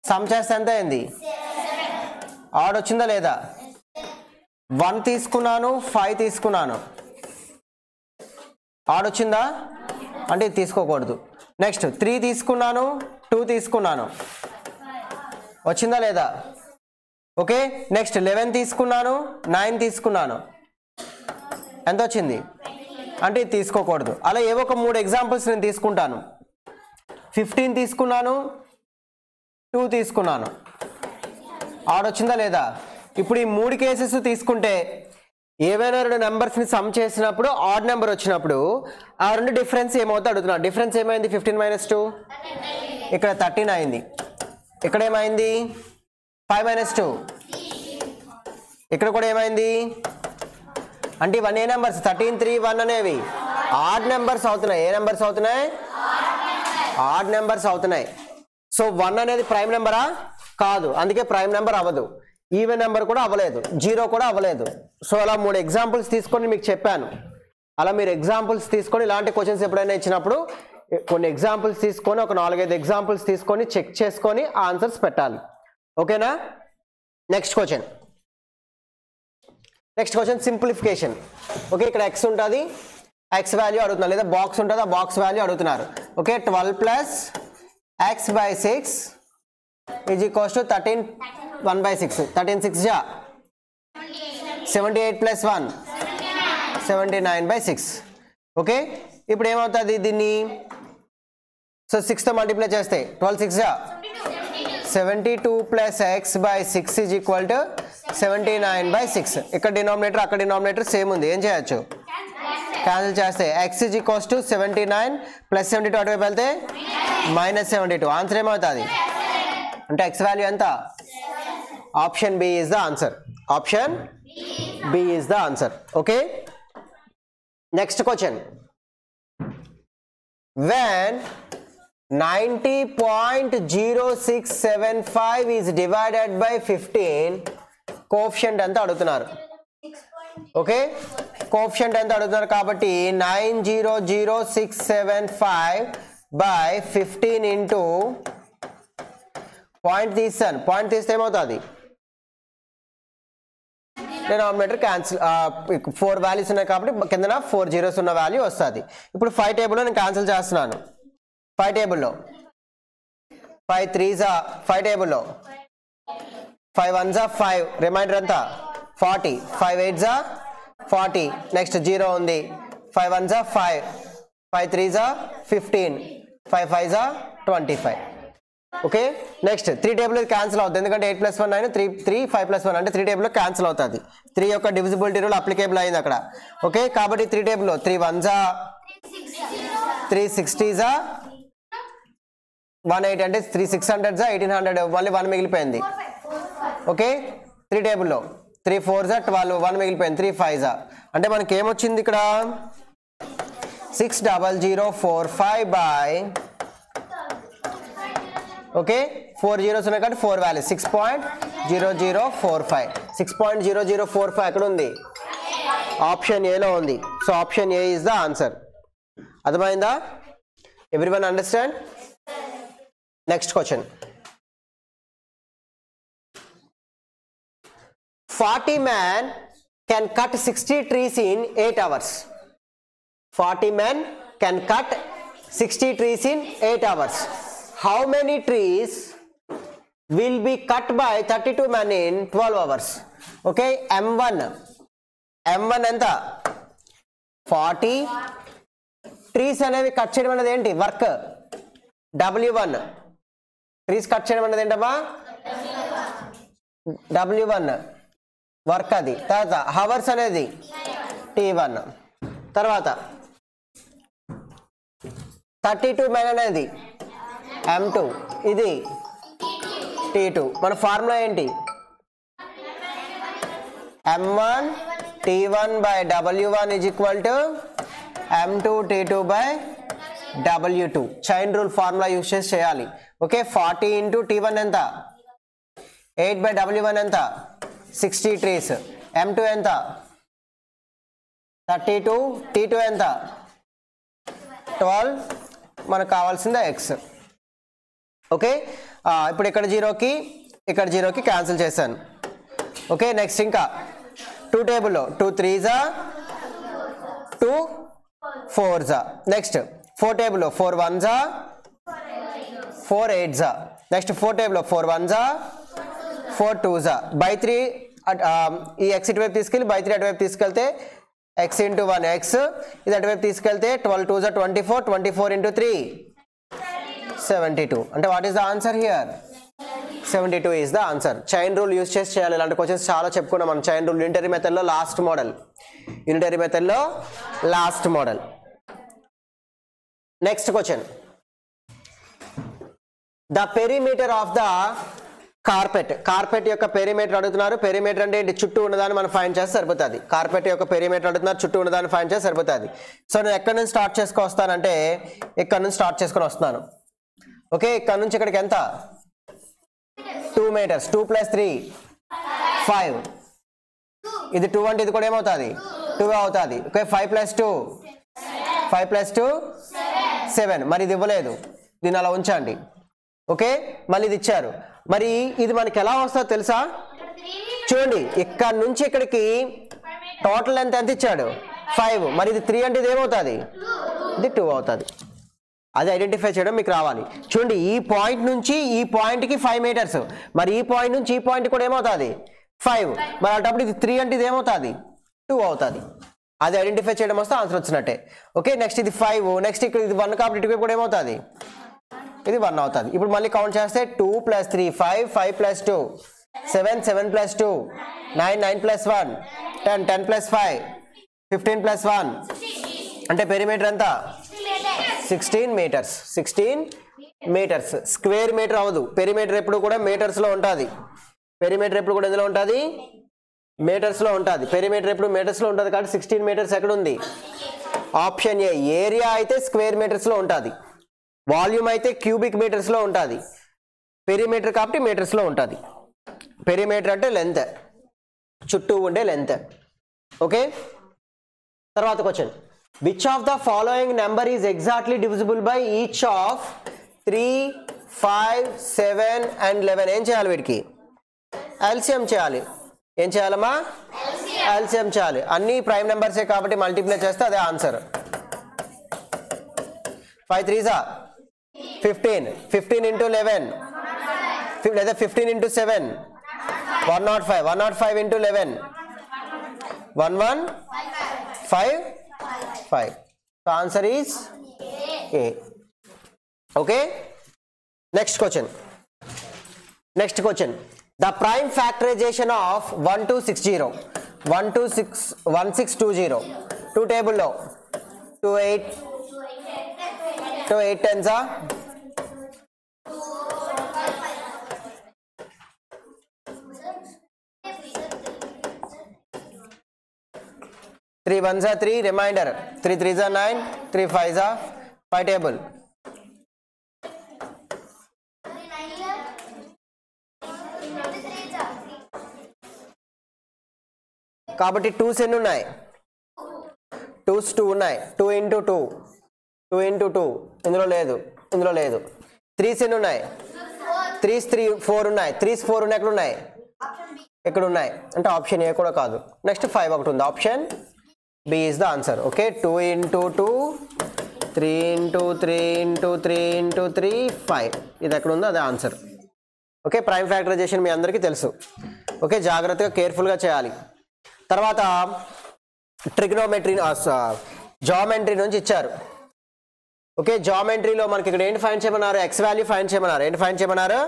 సమ్ చేస్తే ఎంత అయింది? ఆడ్ వచ్చిందా లేదా? 1 తీసుకున్నాను, 5 తీసుకున్నాను, ఆడ్ వచ్చిందా? అంటే ఇది తీసుకోకూడదు. నెక్స్ట్ 3 తీసుకున్నాను, 2 తీసుకున్నాను, వచ్చిందా లేదా? ఓకే. నెక్స్ట్ 11 తీసుకున్నాను, 9 తీసుకున్నాను, ఎంత వచ్చింది? అంటే ఇది తీసుకోకూడదు. అలా ఏవో ఒక 3 ఎగ్జాంపుల్స్ నేను తీసుకుంటాను. 15 తీసుకున్నాను, 2 తీసుకున్నాను, ఆడ్ వచ్చిందా లేదా? ఇప్పుడు ఈ 3 కేసెస్ తీసుకుంటే ఏవైనా రెండు నెంబర్స్ని సమ్ చేసినప్పుడు ఆడ్ నెంబర్ వచ్చినప్పుడు ఆ రెండు డిఫరెన్స్ ఏమవుతుందో అడుగుతున్నా. డిఫరెన్స్ ఏమైంది? 15 - 2 ఇక్కడ 13 అయింది. ఇక్కడ ఏమైంది? 5 - 2 ఇక్కడ కూడా ఏమైంది? అంటే ఇవన్నీ ఏ నెంబర్స్? 13, 3, 1 అనేవి ఆడ్ నెంబర్స్ అవుతున్నాయి. ఏ నెంబర్స్ అవుతున్నాయి? ఆడ్ నెంబర్స్ అవుతున్నాయి. సో 1 అనేది ప్రైమ్ నెంబరా? కాదు, అందుకే ప్రైమ్ నెంబర్ అవ్వదు. ఈవెన్ నెంబర్ కూడా అవ్వలేదు, 0 కూడా అవ్వలేదు. సో అలా 3 ఎగ్జాంపుల్స్ తీసుకొని మీకు చెప్పాను. అలా మీరు ఎగ్జాంపుల్స్ తీసుకొని ఇలాంటి క్వశ్చన్స్ ఎప్పుడైనా ఇచ్చినప్పుడు కొన్ని ఎగ్జాంపుల్స్ తీసుకొని ఒక 4-5 ఎగ్జాంపుల్స్ తీసుకొని చెక్ చేసుకొని ఆన్సర్స్ పెట్టాలి. ఓకేనా? Next question simplification. ఓకే, ఇక్కడ x ఉంటుంది, x వాల్యూ అడుగుతున్నారు, లేదా బాక్స్ ఉంటుంది, ఆ బాక్స్ వాల్యూ అడుగుతున్నారు. Okay, 12 + x/6 = 13 1/6. 13 6 జా 78 + 1 79/6. ఓకే, ఇప్పుడు ఏమవుతుంది దీన్ని? సో 6తో మల్టిప్లై చేస్తే 12 6 జా 72 + x/6 = 79/6. ఇక్కడ డినామినేటర్ అక్కడ డినామినేటర్ సేమ్ ఉంది, ఏం చేయొచ్చు? క్యాన్సిల్ చేస్తే x is equals to 79 plus 72 అటువైపు వెళ్తే -72. ఆన్సర్ ఏమవుతుంది అంటే x వాల్యూ ఎంత? Option B is the answer. Option B is the answer. Okay, next question. when 90.0675 is divided by 15, coefficient ఎంత అడుగుతున్నారు. ఓకే, కోఎఫిషియంట్ ఎంత అడుగుతున్నారు కాబట్టి 9000675 by 15 ఇంటూ పాయింట్ తీస్తాను. పాయింట్ తీస్తే ఏమవుతుంది? డినామినేటర్ క్యాన్సిల్ 4 వాల్యూస్ ఉన్నాయి కాబట్టి కిందన 4 జీరోస్ ఉన్న వాల్యూ వస్తుంది. ఇప్పుడు 5 టేబుల్లో నేను క్యాన్సిల్ చేస్తున్నాను. 5 టేబుల్లో 5 3s 5 టేబుల్లో 5 1s 5 రిమైండర్ ఎంత 40, 5 8s 40, నెక్స్ట్ 0 ఉంది. 5 1s 5, 5 3s 15, 5 5s 25. Okay, next 3 table cancel అవుతుంది ఎందుకంటే 8 + 1 9 3 5 + 1 అంటే 3 టేబుల్లో క్యాన్సిల్ అవుతుంది. 3 యొక్క డివిజిబిలిటీ రూల్ అప్లికేబుల్ అయింది అక్కడ. ఓకే, కాబట్టి 3 టేబుల్లో 3 1s 3 60s 180 అంటే 3 600s 1800 మళ్ళీ 1 మిగిలిపోయింది. ఓకే, 3 టేబుల్లో 3 4s 12 1 మిగిలిపోయింది. 3 5s అంటే మనకి ఏమొచ్చింది ఇక్కడ 60045 బై ఓకే 4 జీరోస్ ఉన్నాయి కాబట్టి 4 వాల్యూస్ 6.0045. 6.0045 ఎక్కడ ఉంది? ఆప్షన్ ఏలో ఉంది. So option A is the answer. అర్థమైందా? Everyone understand? Next question. 40 men can cut 60 trees in 8 hours. 40 men can cut 60 trees in 8 hours. How many trees will be cut by 32 men in 12 hours? Okay, M1 ఎంత? 40 trees అనేవి cut చేయడం అనేది ఏంటి? Work. W1 trees cut చేయడం అనేది ఏంటమ్మా? W1 work అది. తర్వాత హవర్స్ అనేది T1. తర్వాత 32 men అనేది M2, ఇది T2. మన ఫార్ములా ఏంటి? M1 T1 by W1 is equal to M2 T2 by W2. Chain rule formula use చేసి చేయాలి. ఓకే, 40 ఇంటూ T1 ఎంత? 8 by W1 ఎంత? 60 trees. M2 ఎంత? 32. T2 ఎంత? 12. మనకు కావాల్సిందే X. ఓకే, ఇప్పుడు ఇక్కడ జీరోకి క్యాన్సిల్ చేశాను. ఓకే, నెక్స్ట్ ఇంకా 2 టేబుల్లో 2 3s 2 4s. నెక్స్ట్ 4 టేబుల్లో 4 1s 4 8s. నెక్స్ట్ 4 టేబుల్లో 4 1s 4 2s. బై 3 ఈ x ఇటువైపు తీసుకెళ్ళి బై 3 అటువైపు తీసుకెళ్తే x ఇంటూ 1 x, ఇది అటువైపు తీసుకెళ్తే 12 2s 24, 24 ఇంటూ 3 72. అంటే what is the answer here? 72 is the answer. Chain rule use చేసి చేయాలి. ఇలాంటి క్వశ్చన్స్ చాలా చెప్పుకున్నాం మనం. చైన్ రూల్ యూనిటరీ మెథడ్లో last model. Next question. The perimeter of the carpet యొక్క పెరిమీటర్ అడుగుతున్నారు. పెరిమీటర్ అంటే ఏంటి? చుట్టూ ఉన్నదాన్ని మనం ఫైండ్ చేస్తే సరిపోతుంది. కార్పెట్ యొక్క పెరిమీటర్ అడుగుతున్నారు, చుట్టూ ఉన్నదాన్ని ఫైండ్ చేస్తే సరిపోతుంది. సో నేను ఎక్కడి నుంచి స్టార్ట్ చేసుకొస్తానంటే ఇక్కడ నుంచి స్టార్ట్ చేసుకొని వస్తున్నాను. ఓకే, ఇక్కడ నుంచి ఇక్కడికి ఎంత? 2 meters. 2 + 3 5. ఇది 2 అంటే ఇది కూడా ఏమవుతుంది? 2 అవుతుంది. ఓకే, 5 + 2 7. మరి ఇది ఇవ్వలేదు, దీన్ని అలా ఉంచండి. ఓకే, మళ్ళీ ఇది ఇచ్చారు. మరి ఇది మనకి ఎలా వస్తుందో తెలుసా? చూడండి, ఇక్కడ నుంచి ఇక్కడికి టోటల్ ఎంత ఇచ్చాడు? 5. మరి ఇది 3 అంటే ఇది ఏమవుతుంది? ఇది 2 అవుతుంది. అది ఐడెంటిఫై చేయడం మీకు రావాలి. చూడండి, ఈ పాయింట్ నుంచి ఈ పాయింట్కి 5 meters. మరి ఈ పాయింట్ నుంచి ఈ పాయింట్ కూడా ఏమవుతుంది? 5. మరి అటప్పుడు ఇది 3 అంటే ఇది ఏమవుతుంది? 2 అవుతుంది. అది ఐడెంటిఫై చేయడం వస్తే ఆన్సర్ వచ్చినట్టే. ఓకే, నెక్స్ట్ ఇది 5. నెక్స్ట్ ఇక్కడ ఇది 1 కాబట్టి ఇటువైపు కూడా ఏమవుతుంది? ఇది 1 అవుతుంది. ఇప్పుడు మళ్ళీ కౌంట్ చేస్తే 2 + 3 5, 5 + 2 7, 7 + 2 9, 9 + 1 10, 10 + 5 15 + 1 అంటే పెరిమీటర్ ఎంత 16 మీటర్స్ 16 మీటర్స్ స్క్వేర్ మీటర్ అవ్వదు పెరిమీటర్ ఎప్పుడు కూడా మీటర్స్లో ఉంటుంది పెరిమీటర్ ఎప్పుడు కూడా ఎందులో ఉంటుంది మీటర్స్లో ఉంటుంది పెరిమీటర్ ఎప్పుడు మీటర్స్లో ఉంటుంది కాబట్టి 16 మీటర్స్ ఎక్కడ ఉంది ఆప్షన్ ఏ ఏరియా అయితే స్క్వేర్ మీటర్స్లో ఉంటుంది వాల్యూమ్ అయితే క్యూబిక్ మీటర్స్లో ఉంటుంది పెరిమీటర్ కాబట్టి మీటర్స్లో ఉంటుంది పెరిమీటర్ అంటే లెంత్ చుట్టూ ఉండే లెంత్ ఓకే తర్వాత question which of the following number is exactly divisible by each of 3, 5, 7 and 11 ఏం చేయాలి వీటికి ఎల్సిఎం చేయాలి ఏం చేయాలమ్మా ఎల్సిఎం చేయాలి అన్ని ప్రైమ్ నెంబర్సే కాబట్టి మల్టిప్లై చేస్తే అదే ఆన్సర్ 5 3s 15 15 into 11 లేదా 15 into 7 105 105 into 11 1155 so answer is A okay next question the prime factorization of 1620 two table lo 28 tens 3 1s 3 remainder 3 3s 9 3 5s 5 table కాబట్టి 2s ఎన్ని ఉన్నాయి 2s 2 ఉన్నాయి 2 into 2 2 into 2 ఇందులో లేదు 3s ఎన్ని ఉన్నాయి 3s 3 4 ఉన్నాయి 3s 4 ఉన్నాయి ఎక్కడ ఉన్నాయి అంటే ఆప్షన్ ఏ కూడా కాదు నెక్స్ట్ 5 ఒకటి ఉంది option B is the answer okay 2 into 2 3 into 3 into 3 into 3 5 ఇది ఎక్కడ ఉందో అదే ఆన్సర్ ఓకే ప్రైమ్ ఫ్యాక్టరైజేషన్ మీ అందరికీ తెలుసు ఓకే జాగ్రత్తగా కేర్ఫుల్గా చేయాలి తర్వాత ట్రిగ్నోమెట్రీ జామెట్రీ నుంచి ఇచ్చారు ఓకే జామెట్రీలో మనకి ఇక్కడ ఏంటి ఫైండ్ చేయమన్నారు ఎక్స్ వాల్యూ ఫైండ్ చేయమన్నారు ఏంటి ఫైండ్ చేయమన్నారు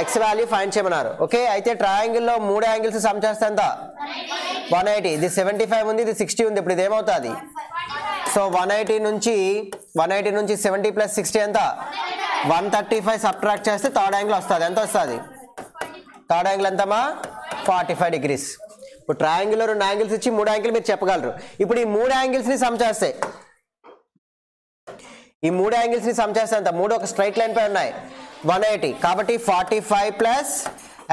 ఎక్స్ వాల్యూ ఫైండ్ చేయమన్నారు ఓకే అయితే ట్రయాంగిల్లో 3 యాంగిల్స్ సమ్ చేస్తే ఎంత 180 ఇది 75 ఉంది ఇది 60 ఉంది ఇప్పుడు ఇది ఏమవుతుంది సో 180 నుంచి 70 ప్లస్ 60 ఎంత 135 సబ్ట్రాక్ట్ చేస్తే థర్డ్ యాంగిల్ వస్తుంది ఎంత వస్తుంది థర్డ్ యాంగిల్ ఎంతమా 45 degrees ఇప్పుడు ట్రయాంగిల్లో 2 యాంగిల్స్ ఇచ్చి 3 యాంగిల్ మీరు చెప్పగలరు ఇప్పుడు ఈ 3 యాంగిల్స్ని సమ్ చేస్తే ఎంత 3 ఒక స్ట్రైట్ లైన్ పై ఉన్నాయి 180 కాబట్టి 45 plus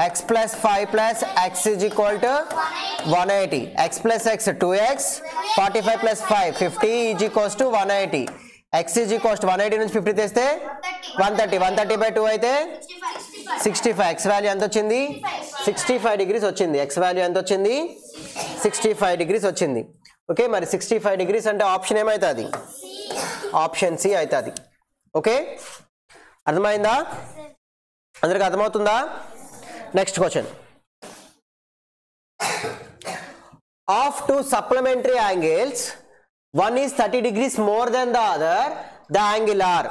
x plus 5 plus x is equal to 180 x plus x 2x 45 plus 5 50 is equals to 180 x is equals to 180 నుంచి 50 తీస్తే 130 by 2 అయితే 65 x వాల్యూ ఎంత వచ్చింది 65 degrees వచ్చింది x వాల్యూ ఎంత వచ్చింది 65 degrees వచ్చింది ఓకే మరి 65 degrees అంటే ఆప్షన్ ఏమవుతుంది ఆప్షన్ సి అవుతుంది ఓకే అర్థమైందా అందరికి అర్థమవుతుందా next question of 2 supplementary angles one is 30 degrees more than the other the angle are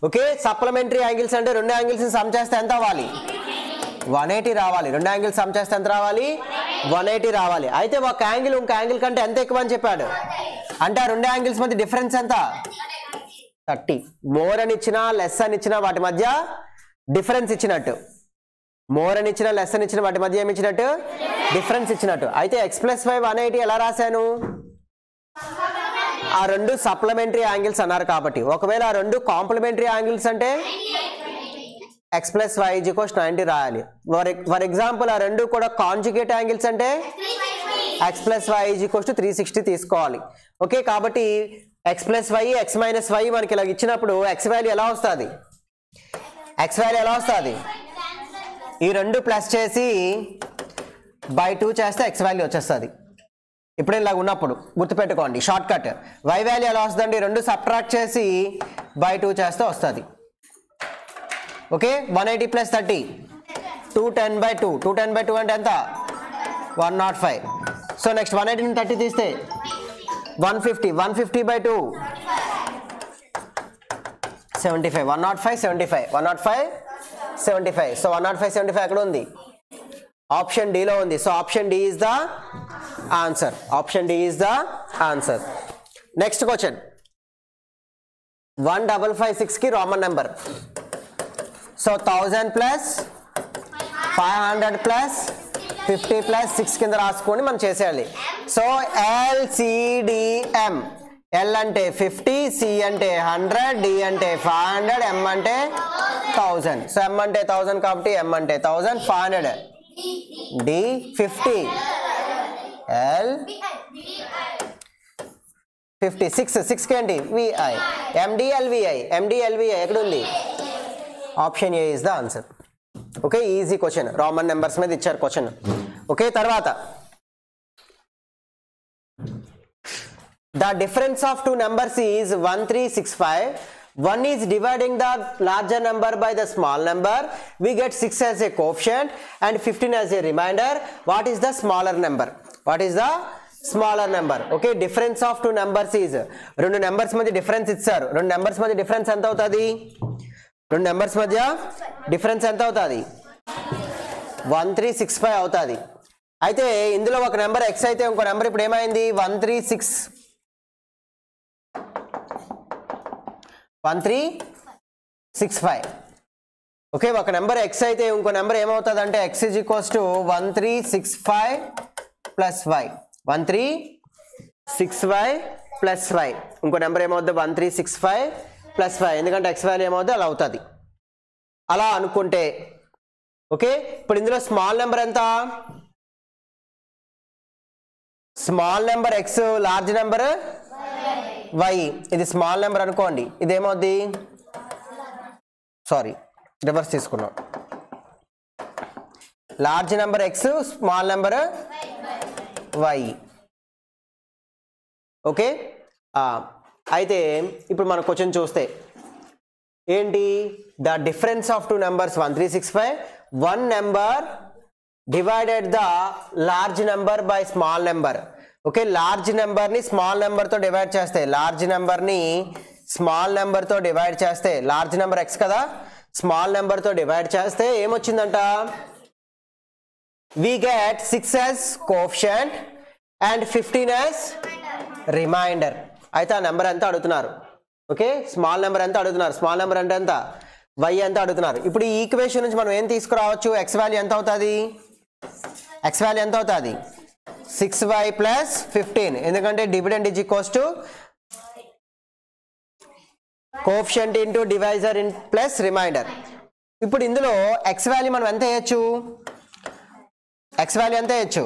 okay supplementary angles అంటే 2 యాంగిల్స్ సమ్ చేస్తే ఎంత అవ్వాలి 180 రావాలి 2 యాంగిల్స్ సమ్ చేస్తే ఎంత రావాలి 180 రావాలి అయితే ఒక యాంగిల్ ఇంకో యాంగిల్ కంటే ఎంత ఎక్కువ అని చెప్పాడు అంటే ఆ 2 యాంగిల్స్ మధ్య డిఫరెన్స్ ఎంత 30 మోర్ అని ఇచ్చినా లెస్ అని ఇచ్చినా వాటి మధ్య డిఫరెన్స్ ఇచ్చినట్టు మోర్ అని ఇచ్చినా లెస్ అని ఇచ్చినా వాటి మధ్య ఏమి ఇచ్చినట్టు డిఫరెన్స్ ఇచ్చినట్టు అయితే x ప్లస్ 5 180 ఎలా రాశాను ఆ 2 సప్లిమెంటరీ యాంగిల్స్ అన్నారు కాబట్టి ఒకవేళ ఆ 2 కాంప్లిమెంటరీ యాంగిల్స్ అంటే x plus 5 is equals to 90 రాయాలి ఫర్ ఎగ్జాంపుల్ ఆ 2 కూడా కాంజుగేట్ యాంగిల్స్ అంటే x plus 5 is equals to 360 తీసుకోవాలి ఓకే కాబట్టి x ప్లస్ 5 x మైనస్ 5 మనకి ఇలా ఇచ్చినప్పుడు x వాల్యూ ఎలా వస్తుంది ఈ 2 ప్లస్ చేసి బై 2 చేస్తే x వాల్యూ వచ్చేస్తుంది ఇప్పుడు ఇలా ఉన్నప్పుడు గుర్తుపెట్టుకోండి షార్ట్ కట్ y వాల్యూ ఎలా వస్తుందండి 2 సబ్ట్రాక్ట్ చేసి బై 2 చేస్తే వస్తుంది ఓకే 180 ప్లస్ 30 210 by 2 210 by 2 అంటే ఎంత 105 సో నెక్స్ట్ 180 నుంచి 30 తీస్తే 150 by 2 75 105 సో 105 ఎక్కడ ఉంది ఆప్షన్ డి లో ఉంది so option D is the answer next question 1556 కి roman number. So 1000 plus 500 plus 50 plus 6 కింద రాసుకొని మనం చేసేయాలి. So LCDM. L అంటే 50, C అంటే 100, D అంటే 500, M అంటే 1000. సో M అంటే 1000 కాబట్టి M అంటే 1000, 500 D 50 L 50 6 కి ఏంటి VI MDLVI ఎక్కడ ఉంది? Option A is the answer. Okay, easy question, Roman numbers మీద ఇచ్చారు క్వశ్చన్. ఓకే, తర్వాత the difference of two numbers is 1365. One is dividing the larger number by the small number. We get 6 as a coefficient and 15 as a remainder. What is the smaller number? What is the smaller number? Okay, difference of two numbers is, రెండు numbers మధ్య difference ఇచ్చారు. రెండు numbers మధ్య difference ఎంత అవుతుంది? రెండు numbers మధ్య difference ఎంత అవుతుంది? 1365 అవుతుంది. అయితే ఇందులో ఒక నెంబర్ x అయితే ఇంకో నెంబర్ ఇప్పుడు ఏమైంది? 1365. ఓకే, ఒక నెంబర్ x అయితే ఇంకో నెంబర్ ఏమవుతుంది అంటే x is equals to 1365 plus y. 1365 plus y. ఇంకో నెంబర్ ఏమవుతుంది? 1365 plus y. ఎందుకంటే x వాల్యూ ఏమవుతుంది అలా అవుతుంది. అలా అనుకుంటే ఓకే, ఇప్పుడు ఇందులో స్మాల్ నెంబర్ ఎంత? Small number x, large number y. ఇది స్మాల్ నెంబర్ అనుకోండి, ఇదేమవుద్ది? సారీ, రివర్స్ తీసుకున్నాం. Large number x, small number y. Okay, అయితే ఇప్పుడు మన క్వశ్చన్ చూస్తే ఏంటి? The difference of two numbers 1365. One number divided the large number by small number. Okay, large నెంబర్ని small నెంబర్తో డివైడ్ చేస్తే, లార్జ్ నెంబర్ని స్మాల్ నెంబర్తో డివైడ్ చేస్తే, లార్జ్ నెంబర్ x కదా, స్మాల్ నెంబర్తో డివైడ్ చేస్తే ఏమొచ్చిందంట? we get 6 as coefficient and 15 as remainder. అయితే ఆ నెంబర్ ఎంత అడుగుతున్నారు? ఓకే, స్మాల్ నెంబర్ ఎంత అడుగుతున్నారు? స్మాల్ నెంబర్ అంటే ఎంత? y ఎంత అడుగుతున్నారు? ఇప్పుడు ఈ ఈక్వేషన్ నుంచి మనం ఏం తీసుకురావచ్చు? x వాల్యూ ఎంత అవుతుంది? x వాల్యూ ఎంత అవుతుంది? 6y plus 15. ఎందుకంటే dividend is equals to coefficient into divisor plus remainder. ఇప్పుడు ఇందులో x వాల్యూ మనం ఎంత వేయచ్చు? x వాల్యూ ఎంత వేయచ్చు?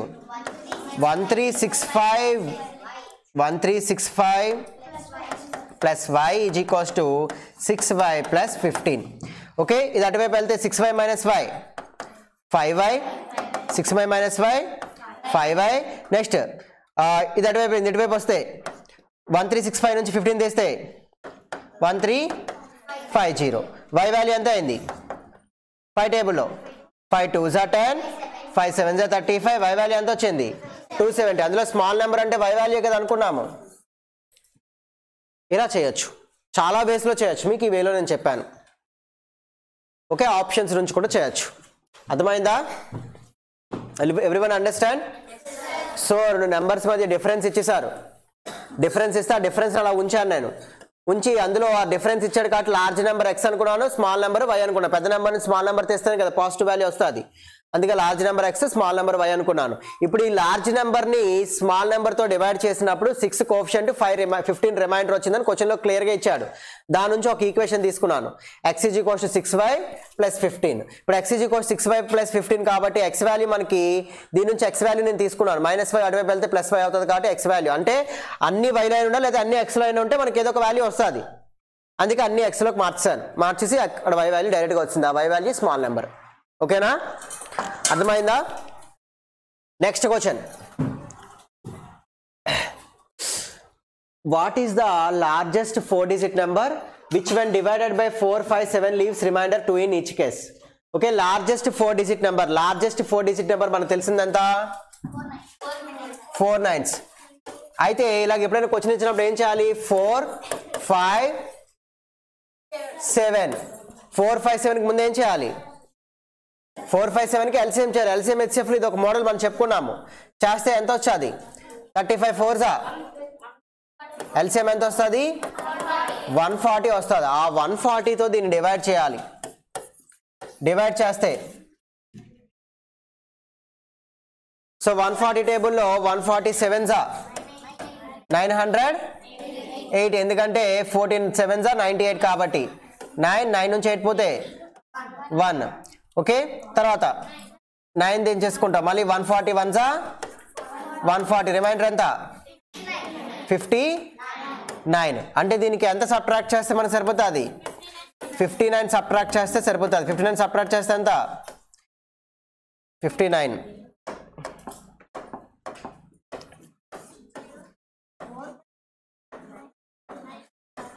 1365 plus y is equals to 6y plus 15. Okay, ఇది అటువైపు వెళ్తే 6y minus y 5y, 6y minus y 5y. Next ఇది అటువైపు ఇటువైపు వస్తే 1365 నుంచి 15 తీస్తే 1350. y వాల్యూ ఎంత అయింది? 5 టేబుల్లో 5 2s are 10, 5 7s are 35. y value ఎంత వచ్చింది? 270. అందులో స్మాల్ నెంబర్ అంటే y వాల్యూ కదా అనుకున్నాము. ఇలా చేయొచ్చు, చాలా వేస్లో చేయొచ్చు, మీకు ఈ వేలో నేను చెప్పాను. ఓకే, ఆప్షన్స్ నుంచి కూడా చేయొచ్చు. అర్థమైందా? Everyone understand? సో రెండు నెంబర్స్ మధ్య డిఫరెన్స్ ఇచ్చేసారు. డిఫరెన్స్ ఇస్తే ఆ డిఫరెన్స్ అలా ఉంచాను నేను. ఉంచి అందులో ఆ డిఫరెన్స్ ఇచ్చాడు కాబట్టి లార్జ్ నెంబర్ x అనుకున్నాను, స్మాల్ నెంబర్ y అనుకున్నాను. పెద్ద నెంబర్ని స్మాల్ నెంబర్ తెస్తేనే కదా పాజిటివ్ వాల్యూ వస్తుంది. అందుకే large number x, small number y అనుకున్నాను. ఇప్పుడు ఈ లార్జ్ నెంబర్ని స్మాల్ నెంబర్తో డివైడ్ చేసినప్పుడు 6 కోఎఫిషియంట్ 15 రిమైండర్ వచ్చిందని క్వశ్చన్లో క్లియర్గా ఇచ్చాడు. దాని నుంచి ఒక ఈక్వేషన్ తీసుకున్నాను. x is equals to 6y plus 15. ఇప్పుడు x is equals 6y plus 15 కాబట్టి x వాల్యూ మనకి దీని నుంచి x వాల్యూ నేను తీసుకున్నాను. మైనస్ y అటువైపు వెళ్తే ప్లస్ y అవుతుంది కాబట్టి x వాల్యూ అంటే అన్ని y లైన్ ఉండాలి లేదా అన్ని x లైన్ ఉంటే మనకి ఏదో ఒక వాల్యూ వస్తుంది. అందుకే అన్ని xలోకి మార్చేసి అక్కడ y వాల్యూ డైరెక్ట్గా వచ్చింది. ఆ y వాల్యూ స్మాల్ నెంబర్. ఓకేనా? అర్థమైందా? Next question, what is the largest 4-digit number which when divided by 4 5 7 leaves remainder 2 in each case? Okay, largest 4-digit number. Largest 4-digit number మనకు తెలిసిందంత 4 9s. అయితే ఇలాగ ఎప్పుడైనా క్వశ్చన్ ఇచ్చినప్పుడు ఏం చేయాలి? 4 5 7 4 5 7కి ముందు ఏం చేయాలి? 4 5 7కి ఎల్సిఎం చేయాలి. ఎల్సిఎం హెచ్ఎఫ్ ఇది ఒక మోడల్ మనం చెప్పుకున్నాము. చేస్తే ఎంత వచ్చేది? 35 4s ఎల్సిఎం ఎంత వస్తుంది 140 వస్తుంది ఆ 140తో దీన్ని డివైడ్ చేయాలి డివైడ్ చేస్తే సో 140 టేబుల్లో 147 908 ఎందుకంటే 14 7 98 కాబట్టి 9 నుంచి 8 పోతే 1 ఓకే తర్వాత 9 దించేసుకుంటాం మళ్ళీ 141 140 రిమైండర్ ఎంత 59 అంటే దీనికి ఎంత సబ్ట్రాక్ట్ చేస్తే మనకు సరిపోతుంది 59 సబ్ట్రాక్ట్ చేస్తే సరిపోతుంది 59 సబ్ట్రాక్ట్ చేస్తే ఎంత 59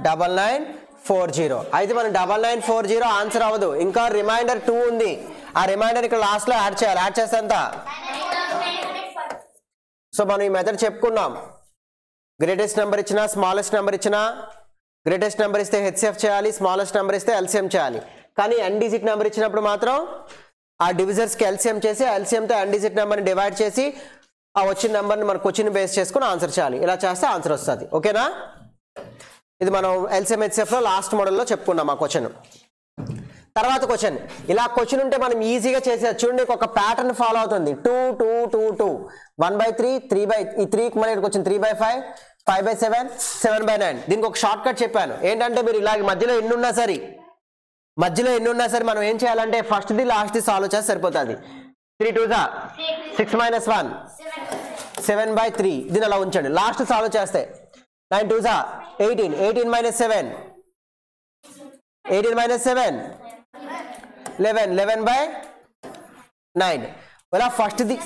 9940 అయితే మనం 9940 ఆన్సర్ అవ్వదు ఇంకా రిమైండర్ 2 ఉంది ఆ రిమైండర్ ఇక్కడ లాస్ట్లో యాడ్ చేయాలి యాడ్ చేస్తే ఎంత సో మనం ఈ మెథడ్ చెప్పుకున్నాం గ్రేటెస్ట్ నెంబర్ ఇచ్చినా స్మాలెస్ట్ నెంబర్ ఇచ్చినా గ్రేటెస్ట్ నెంబర్ ఇస్తే హెచ్సిఎఫ్ చేయాలి స్మాలెస్ట్ నెంబర్ ఇస్తే ఎల్సిఎం చేయాలి కానీ ఎన్ డిజిట్ నెంబర్ ఇచ్చినప్పుడు మాత్రం ఆ డివిజర్స్కి ఎల్సిఎం చేసి ఎల్సిఎంతో ఎన్ డిజిట్ నెంబర్ని డివైడ్ చేసి ఆ వచ్చిన నెంబర్ని మన క్వశ్చన్ బేస్ చేసుకుని ఆన్సర్ చేయాలి ఇలా చేస్తే ఆన్సర్ వస్తుంది ఓకేనా ఇది మనం ఎల్సిఎం హెచ్సిఎఫ్లో లాస్ట్ మోడల్లో చెప్పుకున్నాం ఆ క్వశ్చన్ తర్వాత క్వశ్చన్ ఇలా క్వశ్చన్ ఉంటే మనం ఈజీగా చేసేది చూడండి ఒక ప్యాటర్న్ ఫాలో అవుతుంది 2 2 2 2 1/3 3/3 మళ్ళీ వచ్చింది 3/5 5/7 7/9 దీనికి ఒక షార్ట్ కట్ చెప్పాను ఏంటంటే మీరు ఇలాగ మధ్యలో ఎన్ని ఉన్నా సరే మనం ఏం చేయాలంటే ఫస్ట్ది లాస్ట్ది సాల్వ్ చేస్తే సరిపోతుంది 3 2 6 - 1 7/3 దీని అలా ఉంచండి లాస్ట్ సాల్వ్ చేస్తే 9 2 18 18 - 7 18 - 7 11 11/9 ఇలా ఫస్ట్ది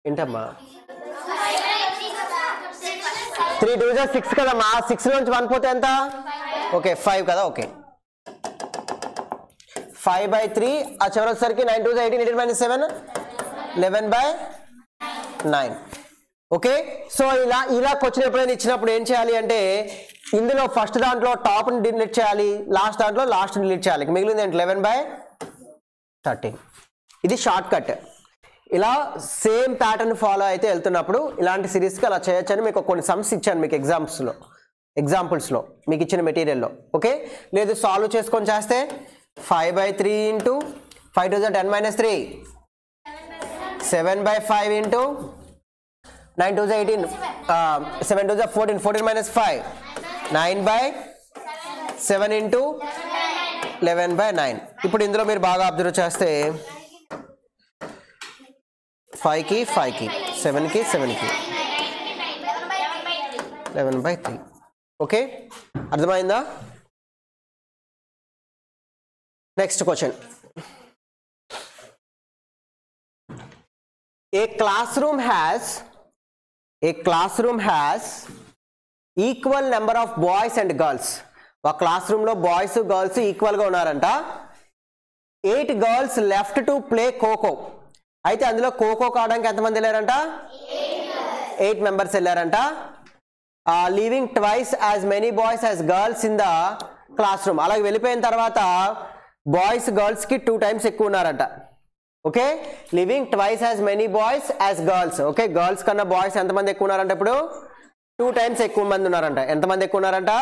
ఏంటమ్మా 3 2 6 కదమ్మా 6 నుంచి 1 పోతే ఎంత ఓకే 5 కదా ఓకే 5/3 ఆ చివరి వచ్చేసరికి 9 2 18 18 - 7 11/9 ఓకే సో ఇలా క్వశ్చన్ ఎప్పుడైనా ఇచ్చినప్పుడు ఏం చేయాలి అంటే ఇందులో ఫస్ట్ దాంట్లో టాప్ని డిలీట్ చేయాలి లాస్ట్ దాంట్లో లాస్ట్ డిలీట్ చేయాలి మిగిలింది ఏంటి 11/13 ఇది షార్ట్ కట్ ఇలా సేమ్ ప్యాటర్న్ ఫాలో అయితే వెళ్తున్నప్పుడు ఇలాంటి సిరీస్కి అలా చేయొచ్చని మీకు కొన్ని సమ్స్ ఇచ్చాను మీకు ఎగ్జాంపుల్స్లో మీకు ఇచ్చిన మెటీరియల్లో ఓకే లేదు సాల్వ్ చేసుకొని చేస్తే 5/3 ఇంటూ 5 2 10 - 3 7/5 ఇంటూ 9 2 18 7 2 14 14 - 5 9/7 ఇంటూ 11/9 ఇప్పుడు ఇందులో మీరు బాగా అబ్జర్వ్ చేస్తే 5కి 5కి 7కి 7కి 11/3 ఓకే అర్థమైందా next question A classroom has equal number of boys and girls. ఒక క్లాస్ రూమ్ లో బాయ్స్ గర్ల్స్ ఈక్వల్ గా ఉన్నారంట 8 girls left to play kho kho అయితే అందులో ఖోఖో ఆడడానికి ఎంతమంది వెళ్ళారంట 8 members వెళ్ళారంట leaving twice as many boys as girls in the classroom అలాగే వెళ్ళిపోయిన తర్వాత బాయ్స్ గర్ల్స్ కి 2 times ఎక్కువ ఉన్నారంట okay living twice as many boys as girls okay girls కన్నా బాయ్స్ ఎంతమంది ఎక్కువ ఉన్నారంట ఇప్పుడు 2 times ఎక్కువ మంది ఉన్నారంట ఎంతమంది ఎక్కువ ఉన్నారంట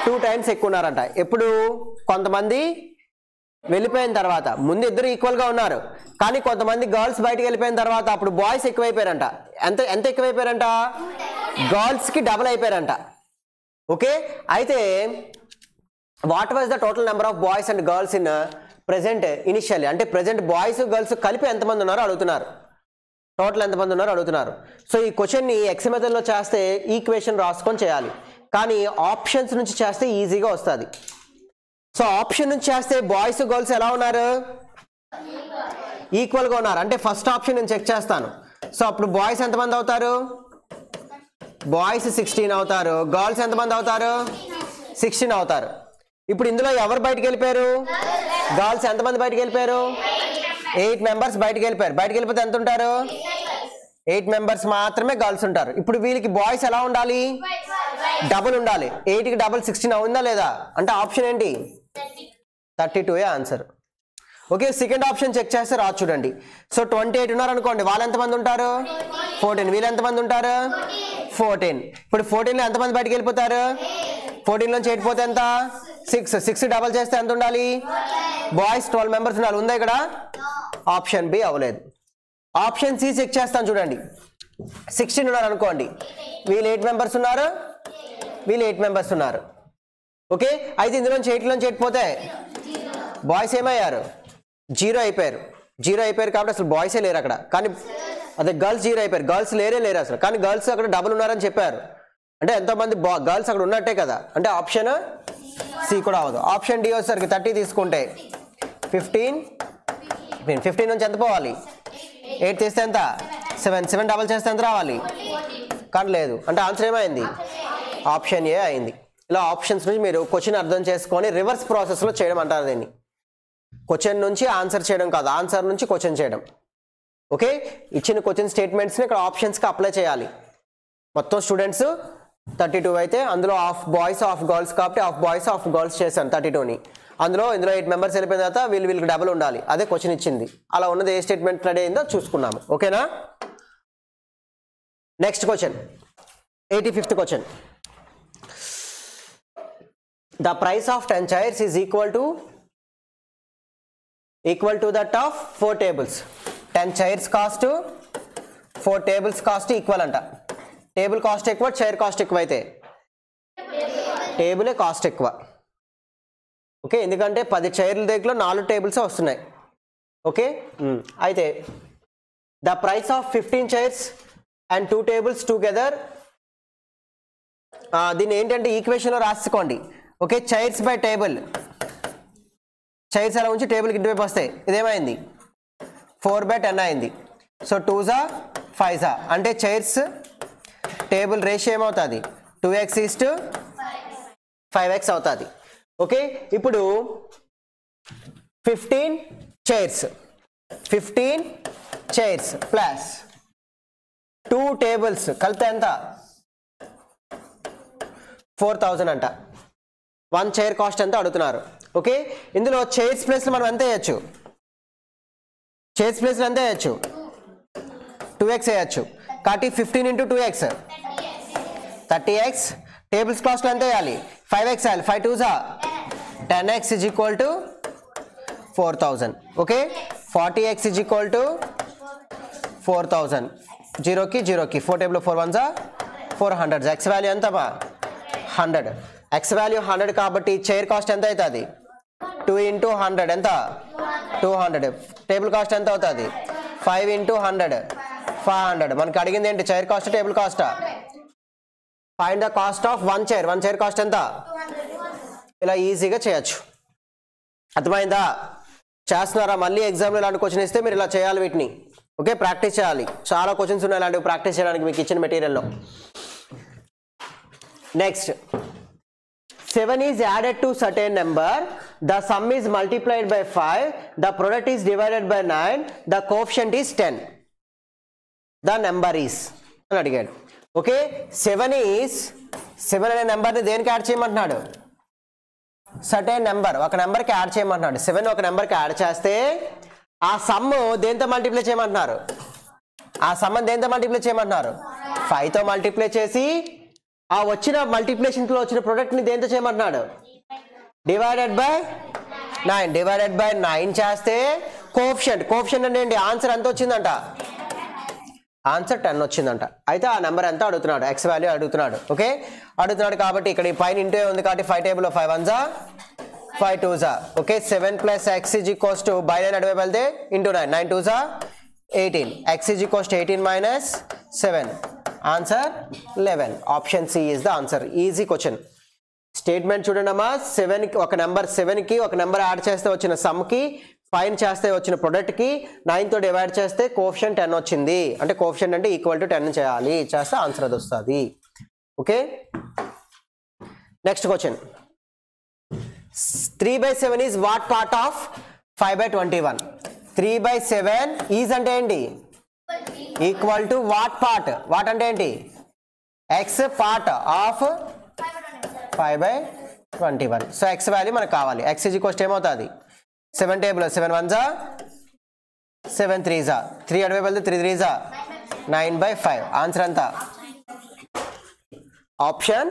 2 times ఎక్కువ ఉన్నారంట ఎప్పుడు కొంతమంది వెళ్ళిపోయిన తర్వాత ముందు ఇద్దరు ఈక్వల్ గా ఉన్నారు కానీ కొంతమంది గర్ల్స్ బయటికి వెళ్ళిపోయిన తర్వాత అప్పుడు బాయ్స్ ఎక్కువైపోయారంట ఎంత ఎక్కువైపోయారంట గర్ల్స్ కి డబుల్ అయిపోయారంట ఓకే అయితే what was the total number of boys and girls in present initially అంటే ప్రెసెంట్ బాయ్స్ గర్ల్స్ కలిపి ఎంతమంది ఉన్నారో అడుగుతున్నారు టోటల్ ఎంతమంది ఉన్నారో అడుగుతున్నారు సో ఈ క్వశ్చన్ని ఎక్స్ మెథడ్లో చేస్తే ఈక్వేషన్ రాసుకొని చేయాలి కానీ ఆప్షన్స్ నుంచి చేస్తే ఈజీగా వస్తుంది సో ఆప్షన్ నుంచి చేస్తే బాయ్స్ గర్ల్స్ ఎలా ఉన్నారు ఈక్వల్గా ఉన్నారు అంటే ఫస్ట్ ఆప్షన్ నేను చెక్ చేస్తాను సో అప్పుడు బాయ్స్ ఎంతమంది అవుతారు బాయ్స్ 16 అవుతారు గర్ల్స్ ఎంతమంది అవుతారు 16 అవుతారు ఇప్పుడు ఇందులో ఎవరు బయటికి వెళ్ళిపోయారు గర్ల్స్ ఎంతమంది బయటికి వెళ్ళిపోయారు 8 members బయటికి వెళ్ళిపోతే ఎంత ఉంటారు 8 members మాత్రమే గర్ల్స్ ఉంటారు ఇప్పుడు వీళ్ళకి బాయ్స్ ఎలా ఉండాలి డబుల్ ఉండాలి 8 కి డబుల్ 16 అవుందా లేదా అంటే ఆప్షన్ ఏంటి 32 answer okay second option check చేస్తే రాదు చూడండి. సో 28 ఉన్నారు అనుకోండి, వాళ్ళు ఎంతమంది ఉంటారు 14, వీళ్ళు ఎంతమంది ఉంటారు 14. ఇప్పుడు 14లో ఎంతమంది బయటికి వెళ్ళిపోతారు 14 నుంచి 8 పోతే ఎంత 6 డబల్ చేస్తే ఎంత ఉండాలి బాయ్స్ 12 మెంబర్స్ ఉండాలి. ఉందా ఇక్కడ ఆప్షన్ బి అవ్వలేదు. ఆప్షన్ సి చెక్ చేస్తాను చూడండి. 16 ఉన్నారు అనుకోండి, వీళ్ళు 8 మెంబర్స్ ఉన్నారు, వీళ్ళు 8 మెంబర్స్ ఉన్నారు. ఓకే అయితే ఇందులో 8 పోతే బాయ్స్ ఏమయ్యారు 0 అయిపోయారు. 0 అయిపోయారు కాబట్టి అసలు బాయ్సే లేరు అక్కడ. కానీ అదే గర్ల్స్ 0 అయిపోయారు, గర్ల్స్ లేరు అసలు. కానీ గర్ల్స్ అక్కడ డబుల్ ఉన్నారని చెప్పారు అంటే ఎంతోమంది గర్ల్స్ అక్కడ ఉన్నట్టే కదా. అంటే ఆప్షన్ సి కూడా అవ్వదు. ఆప్షన్ డి వచ్చేసరికి 30 తీసుకుంటే 15 నుంచి ఎంత పోవాలి 8 తీస్తే ఎంత 7 డబల్ చేస్తే ఎంత రావాలి కానీ లేదు. అంటే ఆన్సర్ ఏమైంది ఆప్షన్ ఏ అయింది. ఇలా ఆప్షన్స్ నుంచి మీరు క్వశ్చన్ అర్థం చేసుకొని రివర్స్ ప్రాసెస్లో చేయడం అంటారు దీన్ని. క్వశ్చన్ నుంచి ఆన్సర్ చేయడం కాదు, ఆన్సర్ నుంచి క్వశ్చన్ చేయడం. ఓకే ఇచ్చిన క్వశ్చన్ స్టేట్మెంట్స్ని ఇక్కడ ఆప్షన్స్కి అప్లై చేయాలి. మొత్తం స్టూడెంట్స్ 32 అయితే అందులో హాఫ్ బాయ్స్ హాఫ్ గర్ల్స్ కాబట్టి హాఫ్ బాయ్స్ హాఫ్ గర్ల్స్ చేశాను 32ని. ఇందులో 8 మెంబర్స్ వెళ్ళిపోయిన తర్వాత వీళ్ళకి డబుల్ ఉండాలి. అదే క్వశ్చన్ ఇచ్చింది. అలా ఉన్నది ఏ స్టేట్మెంట్ రెడీ అయిందో చూసుకున్నాము. ఓకేనా next question 85th question. The price of 10 chairs is equal to that of 4 tables. 10 chairs cost 4 tables cost equal అంట. టేబుల్ కాస్ట్ ఎక్కువ, చైర్ కాస్ట్ ఎక్కువ అయితే టేబులే కాస్ట్ ఎక్కువ. ఓకే ఎందుకంటే 10 చైర్ల దగ్గర 4 టేబుల్స్ వస్తున్నాయి. ఓకే అయితే the price of 15 chairs and 2 tables together, దీన్ని ఏంటంటే ఈక్వేషన్లో రాసుకోండి. Okay chairs by table, chairs అలా ఉంచి టేబుల్కి ఇటువైపు వస్తాయి. ఇదేమైంది 4/10 అయింది. సో 2s 5s అంటే చైర్స్ టేబుల్ రేషియో ఏమవుతుంది 2x:5x అవుతుంది. ఓకే ఇప్పుడు 15 చైర్స్ ప్లస్ 2 టేబుల్స్ కలిపితే ఎంత 4000 అంట. 1 చైర్ కాస్ట్ ఎంత అడుగుతున్నారు. ఓకే ఇందులో చైర్స్ ప్లేస్లో మనం ఎంత వేయచ్చు, చైర్స్ ప్లేస్లో ఎంత వేయచ్చు 2x వేయచ్చు. కాబట్టి 15 × 2x 30x. టేబుల్స్ కాస్ట్లో ఎంత వేయాలి 5x వేయాలి. 5 2s 10x = 4000. Okay 40x = 4000. 0కి 4 టేబుల్ 4 1s 400. x వాల్యూ ఎంత 100. x వాల్యూ 100 కాబట్టి చైర్ కాస్ట్ ఎంత అవుతుంది 2 × 100 ఎంత 200. టేబుల్ కాస్ట్ ఎంత అవుతుంది 5 × 100 500. మనకి అడిగింది ఏంటి చైర్ కాస్ట్ టేబుల్ కాస్టా. Find the cost of 1 chair. 1 chair cost ఎంత ఇలా ఈజీగా చేయొచ్చు. అర్థమైందా చేస్తున్నారా. మళ్ళీ ఎగ్జామ్లో ఇలాంటి క్వశ్చన్ ఇస్తే మీరు ఇలా చేయాలి వీటిని. ఓకే ప్రాక్టీస్ చేయాలి. చాలా క్వశ్చన్స్ ఉన్నాయి ఇలాంటివి ప్రాక్టీస్ చేయడానికి మీకు ఇచ్చిన మెటీరియల్లో. Next 7 is added to certain number, the sum is multiplied by 5, the product is divided by 9, the coefficient is 10, the number is అని అడిగాడు. ఓకే 7 అనే నెంబర్ని దేనికి యాడ్ చేయమంటున్నాడు సర్టెన్ నెంబర్, ఒక నెంబర్కి యాడ్ చేయమంటున్నాడు. 7 ఒక నెంబర్కి యాడ్ చేస్తే ఆ సమ్ దేంతో మల్టిప్లై చేయమంటున్నారు, ఆ సమ్ దేంతో మల్టిప్లై చేయమంటున్నారు 5తో మల్టిప్లై చేసి ఆ వచ్చిన మల్టిప్లికేషన్లో వచ్చిన ప్రోడక్ట్ని దేంతో చేయమంటున్నాడు డివైడెడ్ బై 9 చేస్తే కోఎఫిషియంట్ అంటే ఏంటి ఆన్సర్ ఎంత వచ్చిందంట ఆన్సర్ 10 వచ్చిందంట. అయితే ఆ నెంబర్ ఎంత అడుగుతున్నాడు x వాల్యూ అడుగుతున్నాడు. ఓకే అడుగుతున్నాడు కాబట్టి ఇక్కడ ఈ పైన ఇంటూ ఉంది కాబట్టి 5 టేబుల్లో 5 1s 5 2s. Okay 7 + x = by 9 అటువైపు వెళ్తే into 9 2s 18. x = 18 - 7 answer 11. Option C is the answer. Easy question. Statement చూడండి అమ్మా. 7కి ఒక నెంబర్ 7కి ఒక నెంబర్ యాడ్ చేస్తే వచ్చిన సమ్కి 5 చేస్తే వచ్చిన ప్రొడక్ట్కి 9తో డివైడ్ చేస్తే కోఎఫిషియంట్ 10 వచ్చింది. అంటే కోఎఫిషియంట్ అంటే = 10 చేయాలి. చేస్తే ఆన్సర్ అది వస్తుంది. Okay next question 3/7 is what part of 5/21. 3/7 is అంటే ఏంటి equal to what part. What అంటే ఏంటి x part of 5/21. So x value మనకు కావాలి. x = ఏమవుతుంది 7 టేబుల్ 7 1 జా 7 3 జా 3 అటువైపు వెళ్తే 3 3 జా 9/5. ఆన్సర్ అంతా option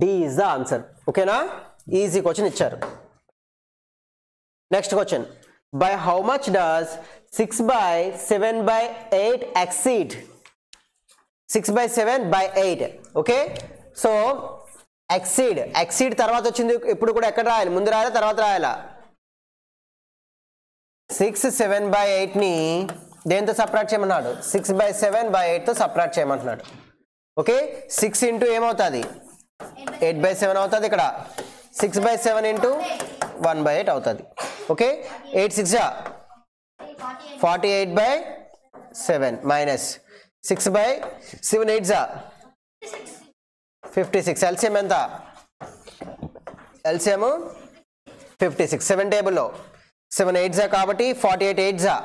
D is the answer. ఓకేనా, ఈజీ క్వశ్చన్ ఇచ్చారు. Next question, by how much does 6/7/8 exceed 6/7/8? Okay, so exceed తర్వాత వచ్చింది. ఇప్పుడు కూడా ఎక్కడ రాయాలి? ముందు రాయాలా తర్వాత రాయాలా? 6 7/8ని దేంతో సపరేట్ చేయమన్నాడు? 6/7/8తో సపరేట్ చేయమంటున్నాడు. ఓకే, 6 ఇంటూ ఏమవుతుంది? 8/7 అవుతుంది. ఇక్కడ 6/7 ఇంటూ 1/8 అవుతుంది. Okay, 8 6 48/7 minus 6/7 8 56. ఎల్సిఎం ఎంత? ఎల్సిఎం 56. 7 టేబుల్లో 7 8 కాబట్టి 48 8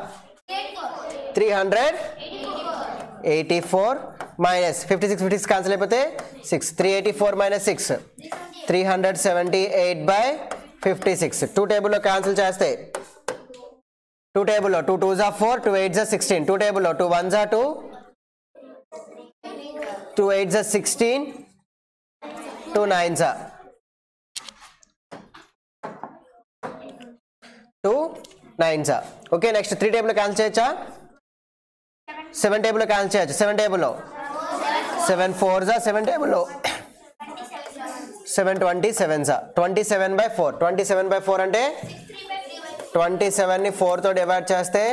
384 మైనస్ 56 క్యాన్సిల్ అయిపోతే 6 384 మైనస్ 6 378/56. 2 టేబుల్లో క్యాన్సిల్ చేస్తే 2 టేబుల్లో 2 2 4 2 8 16. 2 టేబుల్లో 2 1 2 2 8 16 2 9 2 9. ఓకే, నెక్స్ట్ 3 టేబుల్ క్యాన్సిల్ చేయొచ్చా? 7 టేబుల్ క్యాన్సిల్ చేయొచ్చు. 7 టేబుల్లో 7 4 7 టేబుల్లో 7 27 27/4. 27/4 అంటే 27ని 4తో డివైడ్ చేస్తే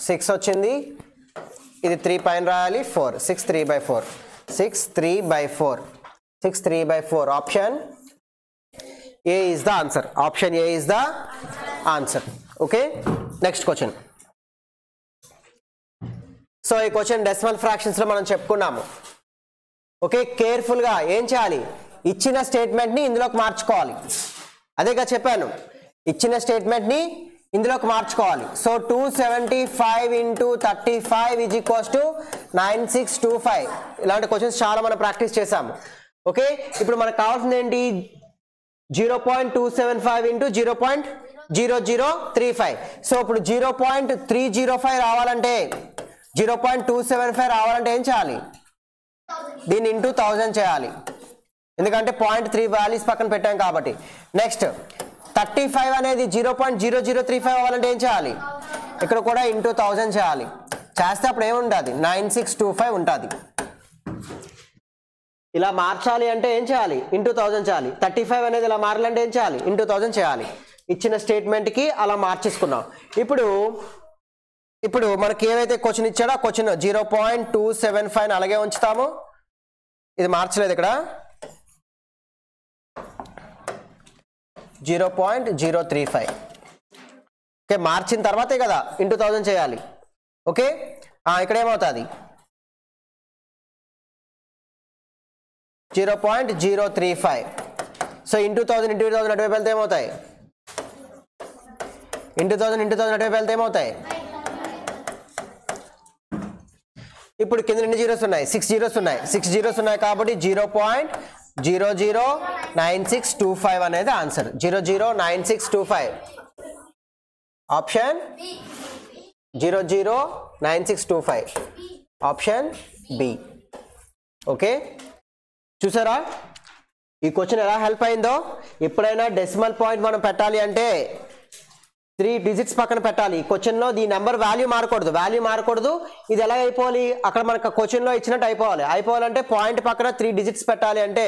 6 వచ్చింది. ఇది 3 పైన రాయాలి 4 6 3/4 6 3/4 6 3/4. Option A is the answer. Option A is the answer. Okay, next question. So ఈ క్వశ్చన్ డెసిమల్ ఫ్రాక్షన్స్ లో మనం చెప్పుకున్నాము. ఓకే, కేర్ఫుల్ గా ఏం చేయాలి? ఇచ్చిన స్టేట్మెంట్ ని ఇందులోకి మార్చుకోవాలి. అదేగా చెప్పాను, ఇచ్చిన స్టేట్మెంట్ ని ఇందులోకి మార్చుకోవాలి. So 275 into 35 is equals to 9625. ఇలాంటి క్వశ్చన్స్ చాలా మనం ప్రాక్టీస్ చేసాము. ఓకే, ఇప్పుడు మనకు కావాల్సింది ఏంటి? 0.275 ఇంటూ 0.0035. సో ఇప్పుడు 0.305 రావాలంటే 0.275 రావాలంటే ఏం చేయాలి? దీన్ని ఇంటూ 1000 చేయాలి, ఎందుకంటే 0.3 వాల్యూస్ పక్కన పెట్టాం కాబట్టి. నెక్స్ట్ 35 అనేది 0.0035 అవ్వాలంటే ఏం చేయాలి? ఇక్కడ కూడా ఇంటూ 1000 చేయాలి. చేస్తే అప్పుడు ఏముంటుంది? 9625 ఉంటుంది. ఇలా మార్చాలి అంటే ఏం చేయాలి? ఇంటూ 1000 చేయాలి. 35 అనేది ఇలా మారాలంటే ఏం చేయాలి? ఇంటూ 1000 చేయాలి. ఇచ్చిన స్టేట్మెంట్కి అలా మార్చేసుకున్నాం. ఇప్పుడు మనకి ఏవైతే క్వశ్చన్ ఇచ్చాడో ఆ క్వశ్చన్ 0.275 అలాగే ఉంచుతాము. ఇది మార్చలేదు ఇక్కడ. 0.035. ఓకే, మార్చిన తర్వాతే కదా ఇంటూ 1000 చేయాలి. ఓకే, ఇక్కడ ఏమవుతుంది? 0.035. సో ఇంటూ 1000 అటువైపు వెళ్తే ఏమవుతాయి? ఇంటూ 1000 అటువైపు వెళ్తే ఏమవుతాయి? ఇప్పుడు కింద 2 జీరోస్ ఉన్నాయి, 6 జీరోస్ ఉన్నాయి. 6 జీరోస్ ఉన్నాయి కాబట్టి 0.009625 అనేది answer. 009625. Option 009625. Option B. Okay, చూసారా ఈ క్వశ్చన్ ఎలా హెల్ప్ అయిందో? ఎప్పుడైనా డెసిమల్ పాయింట్ మనం పెట్టాలి అంటే 3 డిజిట్స్ పక్కన పెట్టాలి. ఈ క్వశ్చన్లో ఈ నెంబర్ వాల్యూ మారకూడదు. ఇది ఎలా అయిపోవాలి? అక్కడ మనకు క్వశ్చన్లో ఇచ్చినట్టు అయిపోవాలంటే పాయింట్ పక్కన 3 డిజిట్స్ పెట్టాలి. అంటే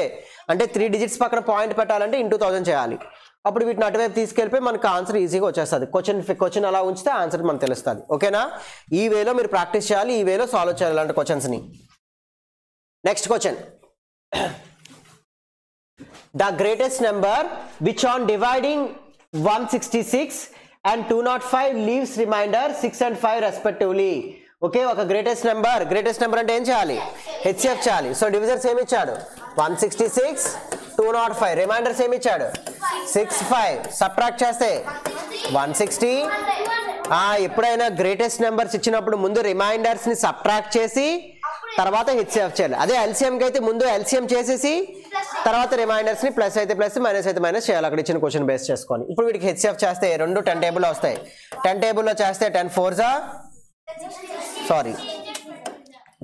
3 డిజిట్స్ పక్కన పాయింట్ పెట్టాలంటే ఇంటూ 1000 చేయాలి. అప్పుడు వీటిని అటువైపు తీసుకెళ్ళిపోయి మనకు ఆన్సర్ ఈజీగా వచ్చేస్తుంది. క్వశ్చన్ అలా ఉంచితే ఆన్సర్ మనకు తెలుస్తుంది. ఓకేనా, ఈ వేలో మీరు ప్రాక్టీస్ చేయాలి, ఈ వేలో సాల్వ్ చేయాలి ఇలాంటి క్వశ్చన్స్ని. Next question, the greatest number which on dividing 166 and 205 leaves remainder 6 and 5 respectively. Okay, ఒక గ్రేటెస్ట్ నెంబర్ అంటే ఏం చేయాలి? హెచ్సిఎఫ్ చేయాలి. సో డివిజర్స్ ఏమి ఇచ్చాడు? 166 205. రిమైండర్స్ ఏమి ఇచ్చాడు? 6 5. సబ్ట్రాక్ట్ చేస్తే 160. ఎప్పుడైనా గ్రేటెస్ట్ నెంబర్స్ ఇచ్చినప్పుడు ముందు రిమైండర్స్ ని సబ్ట్రాక్ట్ చేసి తర్వాత హెచ్సిఎఫ్ చేయాలి. అదే ఎల్సిఎంకి అయితే ముందు ఎల్సిఎం చేసేసి తర్వాత రిమైండర్స్ని ప్లస్ అయితే ప్లస్ మైనస్ అయితే మైనస్ చేయాలి అక్కడ ఇచ్చిన క్వశ్చన్ బేస్ చేసుకొని. ఇప్పుడు వీటికి హెచ్సిఎఫ్ చేస్తే రెండు 10 టేబుల్లో వస్తాయి. 10 టేబుల్లో చేస్తే 10 4s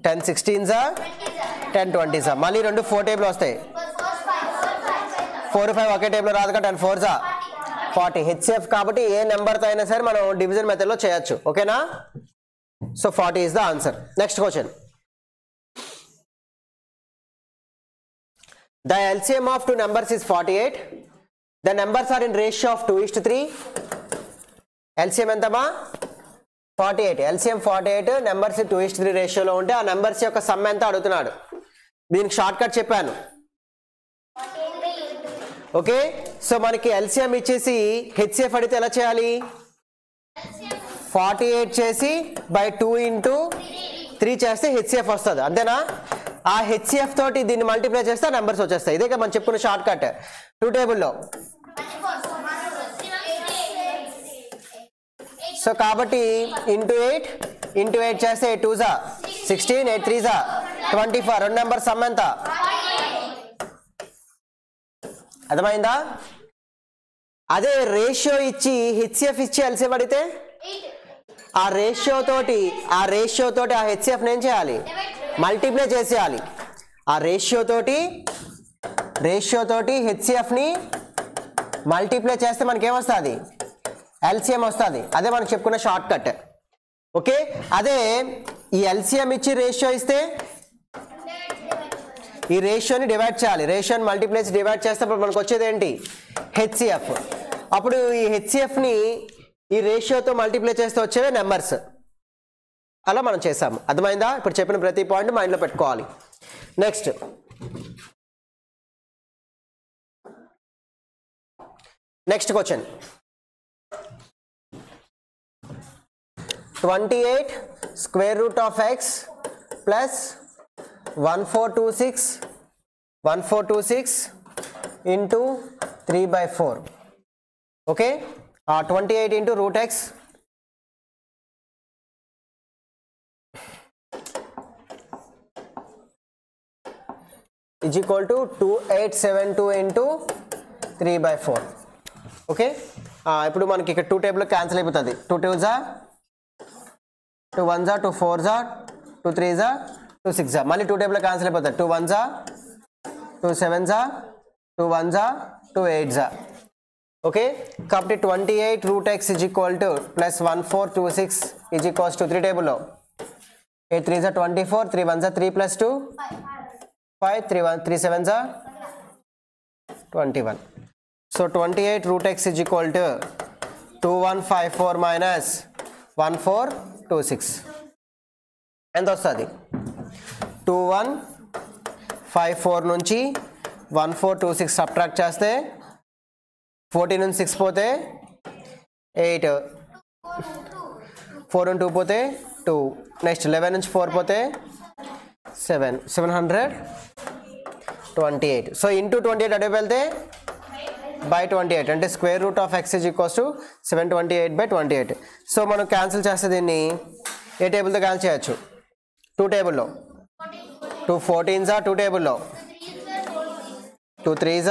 10 16s 10 20s. మళ్ళీ రెండు 4 టేబుల్ వస్తాయి. 4 5 ఒకే టేబుల్ రాదుగా 10 4s 40. హెచ్సిఎఫ్ కాబట్టి ఏ నెంబర్తో అయినా సరే మనం డివిజన్ మెథడ్లో చేయొచ్చు. ఓకేనా? So 40 is the answer. Next question. The LCM of two numbers is 48. The numbers are in ratio of 2:3. LCM ఎంతమా? 48. LCM 48, numbers 2:3 రేషియోలో ఉంటే ఆ నెంబర్స్ యొక్క సమ్ ఎంత అడుగుతున్నాడు. దీనికి షార్ట్ కట్ చెప్పాను. ఓకే, సో మనకి ఎల్సిఎం ఇచ్చేసి హెచ్సిఎఫ్ అడిగితే ఎలా చేయాలి? 48 చేసి బై 2 into 3 చేస్తే హెచ్సిఎఫ్ వస్తుంది. అంతేనా? ఆ హెచ్సిఎఫ్ తోటి దీన్ని మల్టిప్లై చేస్తే నెంబర్స్ వచ్చేస్తాయి. ఇదే మనం చెప్పుకున్న షార్ట్ కట్ 2 టేబుల్లో. సో కాబట్టి ఇంటూ 8 చేస్తే 8 2s 16, 8 3s 24. రెండు నెంబర్ సమ్ ఎంత? అర్థమైందా? అదే రేషియో ఇచ్చి హెచ్సిఎఫ్ ఇచ్చి ఎల్సిఎం అడిగితే ఆ రేషియో తోటి ఆ హెచ్సిఎఫ్ ఏం చేయాలి? మల్టిప్లై చేసేయాలి. ఆ రేషియో తోటి హెచ్సిఎఫ్ని మల్టిప్లై చేస్తే మనకేమొస్తుంది? ఎల్సిఎం వస్తుంది. అదే మనం చెప్పుకున్న షార్ట్ కట్. ఓకే, అదే ఈ ఎల్సిఎం ఇచ్చి రేషియో ఇస్తే ఈ రేషియోని డివైడ్ చేయాలి. రేషియోని మల్టిప్లై డివైడ్ చేస్తే మనకు వచ్చేది ఏంటి? హెచ్సిఎఫ్. అప్పుడు ఈ హెచ్సిఎఫ్ని ఈ రేషియోతో మల్టిప్లై చేస్తే వచ్చేవే నెంబర్స్. అలా మనం చేసాము. అర్థమైందా? ఇప్పుడు చెప్పిన ప్రతి పాయింట్ మైండ్లో పెట్టుకోవాలి. Next question. 28 square root of x plus 1426 into 3/4. Okay, 28 into root x is equal to 2872 into 3/4. Okay, ఇప్పుడు మనకి ఇక్కడ 2 టేబుల్ క్యాన్సిల్ అయిపోతుంది. 2 2s 2 1s 2 4s 2 3s 2 6s. మళ్ళీ 2 టేబుల్ క్యాన్సిల్ అయిపోతుంది. 2 1s 2 7s 2 1s 2 8s. Okay, కాబట్టి 28 root x is equal to plus 1426 is equals to 3 టేబుల్లో 8 3s 24, 3 1s 3 plus 2 5, 3 7s 21. So 28 root x is equal to 2154 minus 1426. ఎంత వస్తుంది? 2154 నుంచి 1426 subtract చేస్తే 14 నుంచి 6 పోతే 8, 4 నుంచి 2 పోతే 2, నెక్స్ట్ 11 నుంచి 4 పోతే 7, 728. సో ఇంటూ 28 అటు వెళ్తే బై 28 అంటే square root of X is equals to 728/28. So మనం క్యాన్సిల్ చేస్తే దీన్ని ఏ టేబుల్తో క్యాన్సిల్ చేయొచ్చు? 2 టేబుల్లో 2 14s 2 టేబుల్లో 2 3s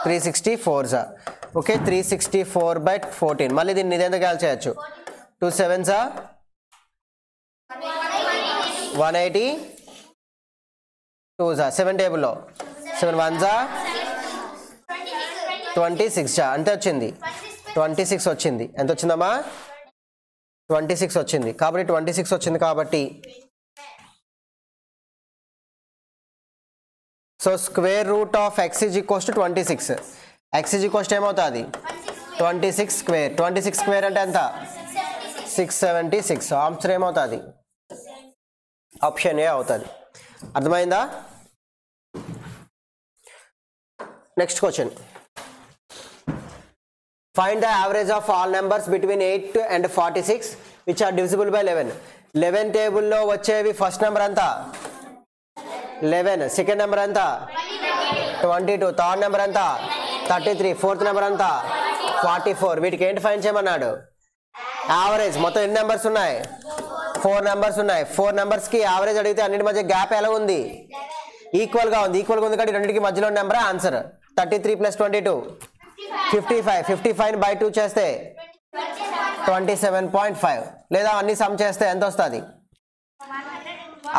364s. ఓకే, 364/14. మళ్ళీ దీన్ని ఇదేంత క్యాన్సిల్ చేయొచ్చు? 2 7s 180, 2s 7 టేబుల్లో 7 1s 26. అంతే వచ్చింది, 26 వచ్చింది. ఎంత వచ్చిందమ్మా? 26 వచ్చింది. కాబట్టి 26 వచ్చింది కాబట్టి so square root of X is equals to 26. X is equals to ఏమవుతుంది? 26 స్క్వేర్. 26 స్క్వేర్ అంటే ఎంత? 676. ఆన్సర్ ఏమవుతుంది? ఆప్షన్ ఏ అవుతుంది. అర్థమైందా? Next question. Find the average of all numbers between 8 and 46 which are divisible by 11. 11 టేబుల్లో వచ్చేవి first number అంతా 11, second number అంతా 22, థర్డ్ నెంబర్ అంతా 33, ఫోర్త్ నెంబర్ అంతా 44. వీటికి ఏంటి ఫైండ్ చేయమన్నాడు? యావరేజ్. మొత్తం ఎన్ని నెంబర్స్ ఉన్నాయి? 4 నెంబర్స్ ఉన్నాయి. 4 నెంబర్స్ కి యావరేజ్ అడిగితే అన్నిటి మధ్య గ్యాప్ ఎలా ఉంది? ఈక్వల్ గా ఉంది. ఈక్వల్ గా ఉంది కాబట్టి రెండింటికి మధ్యలో నెంబర్ ఆన్సర్. 33 + 22 55. 55 by 2 చేస్తే 27.5. లేదా అన్ని సమ్ చేస్తే ఎంత వస్తుంది?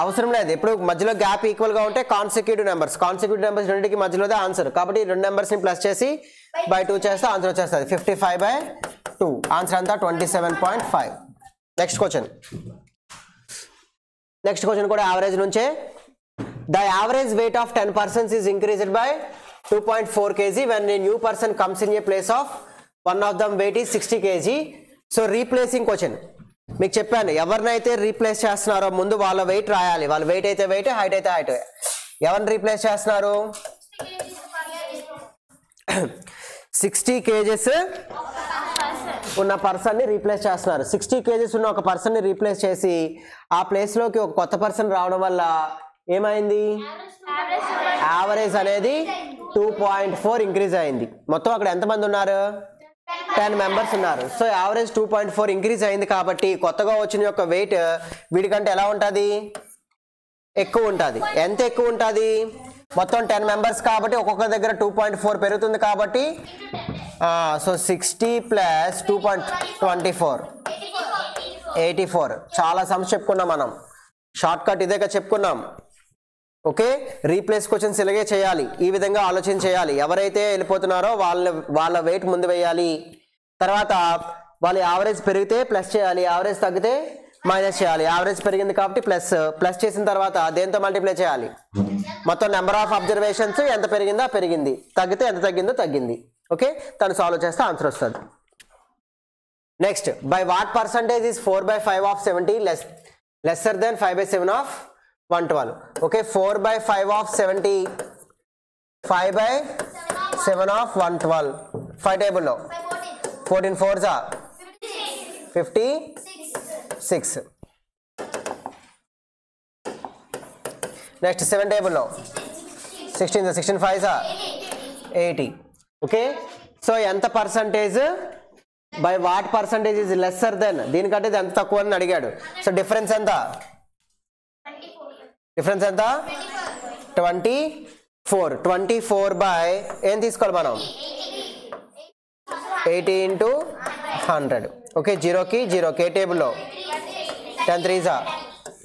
అవసరం లేదు. ఇప్పుడు మధ్యలో గ్యాప్ ఈక్వల్ గా ఉంటే కాన్సిక్యూటివ్ నెంబర్స్ రెండింటికి మధ్యలోదే ఆన్సర్. కాబట్టి రెండు నెంబర్స్ ని ప్లస్ చేసి by 2 చేస్తే ఆన్సర్ వచ్చేస్తుంది. 55 by 2 ఆన్సర్ అంతా 27.5. నెక్స్ట్ క్వశ్చన్ కూడా యావరేజ్ నుంచే. The average weight of 10 persons is increased by 2.4 kg when a new person comes in a place of one of them weight is 60 kg. So replacing question మీకు చెప్పాను, ఎవరినైతే replace చేస్తున్నారో ముందు వాళ్ళ wait రాయాలి. వాళ్ళ వెయిట్ అయితే వెయిట్, హైట్ అయితే హైట్. ఎవరిని రీప్లేస్ చేస్తున్నారు? 60 kgs ఉన్న పర్సన్ ని రీప్లేస్ చేస్తున్నారు. 60 kgs ఉన్న ఒక పర్సన్ ని రీప్లేస్ చేసి ఆ ప్లేస్ లోకి ఒక కొత్త పర్సన్ రావడం వల్ల ఏమైంది? యావరేజ్ అనేది 2.4 ఇంక్రీజ్ అయింది. మొత్తం అక్కడ ఎంతమంది ఉన్నారు? 10 మెంబర్స్ ఉన్నారు. సో యావరేజ్ 2.4 ఇంక్రీజ్ అయింది కాబట్టి కొత్తగా వచ్చిన యొక్క వెయిట్ వీడికంటే ఎలా ఉంటుంది? ఎక్కువ ఉంటుంది. ఎంత ఎక్కువ ఉంటుంది? మొత్తం 10 మెంబర్స్ కాబట్టి ఒక్కొక్క దగ్గర 2.4 పెరుగుతుంది కాబట్టి సో 60 + 2.24 84. చాలా సమ్స్ చెప్పుకున్నాం మనం. షార్ట్ కట్ ఇదేగా చెప్పుకున్నాం. ఓకే, రీప్లేస్ క్వశ్చన్స్ ఇలాగే చేయాలి. ఈ విధంగా ఆలోచన చేయాలి. ఎవరైతే వెళ్ళిపోతున్నారో వాళ్ళ వెయిట్ ముందు వేయాలి. తర్వాత వాళ్ళ యావరేజ్ పెరిగితే ప్లస్ చేయాలి, యావరేజ్ తగ్గితే మైనస్ చేయాలి. యావరేజ్ పెరిగింది కాబట్టి ప్లస్ చేసిన తర్వాత దేంతో మల్టిప్లై చేయాలి? మొత్తం నెంబర్ ఆఫ్ అబ్జర్వేషన్స్ ఎంత పెరిగిందో పెరిగింది, తగ్గితే ఎంత తగ్గిందో తగ్గింది. ఓకే, తను సాల్వ్ చేస్తే ఆన్సర్ వస్తుంది. Next, by what percentage is 4/5 of 70 lesser than 5/7 of 112? Okay, 4/5 of 70 5/7 of 112. 5 టేబుల్లో 14 4s are 56. నెక్స్ట్ 7 టేబుల్లో 16 16 5s are 80. ఓకే, సో ఎంత percentage by what percentage is lesser than, దీనికంటే ఇది ఎంత తక్కువ అని అడిగాడు. సో డిఫరెన్స్ ఎంత? 24 బై ఏం తీసుకోవాలి మనం? 80 × 100. ఓకే, 0కి 0 కే టేబుల్లో 10 3s are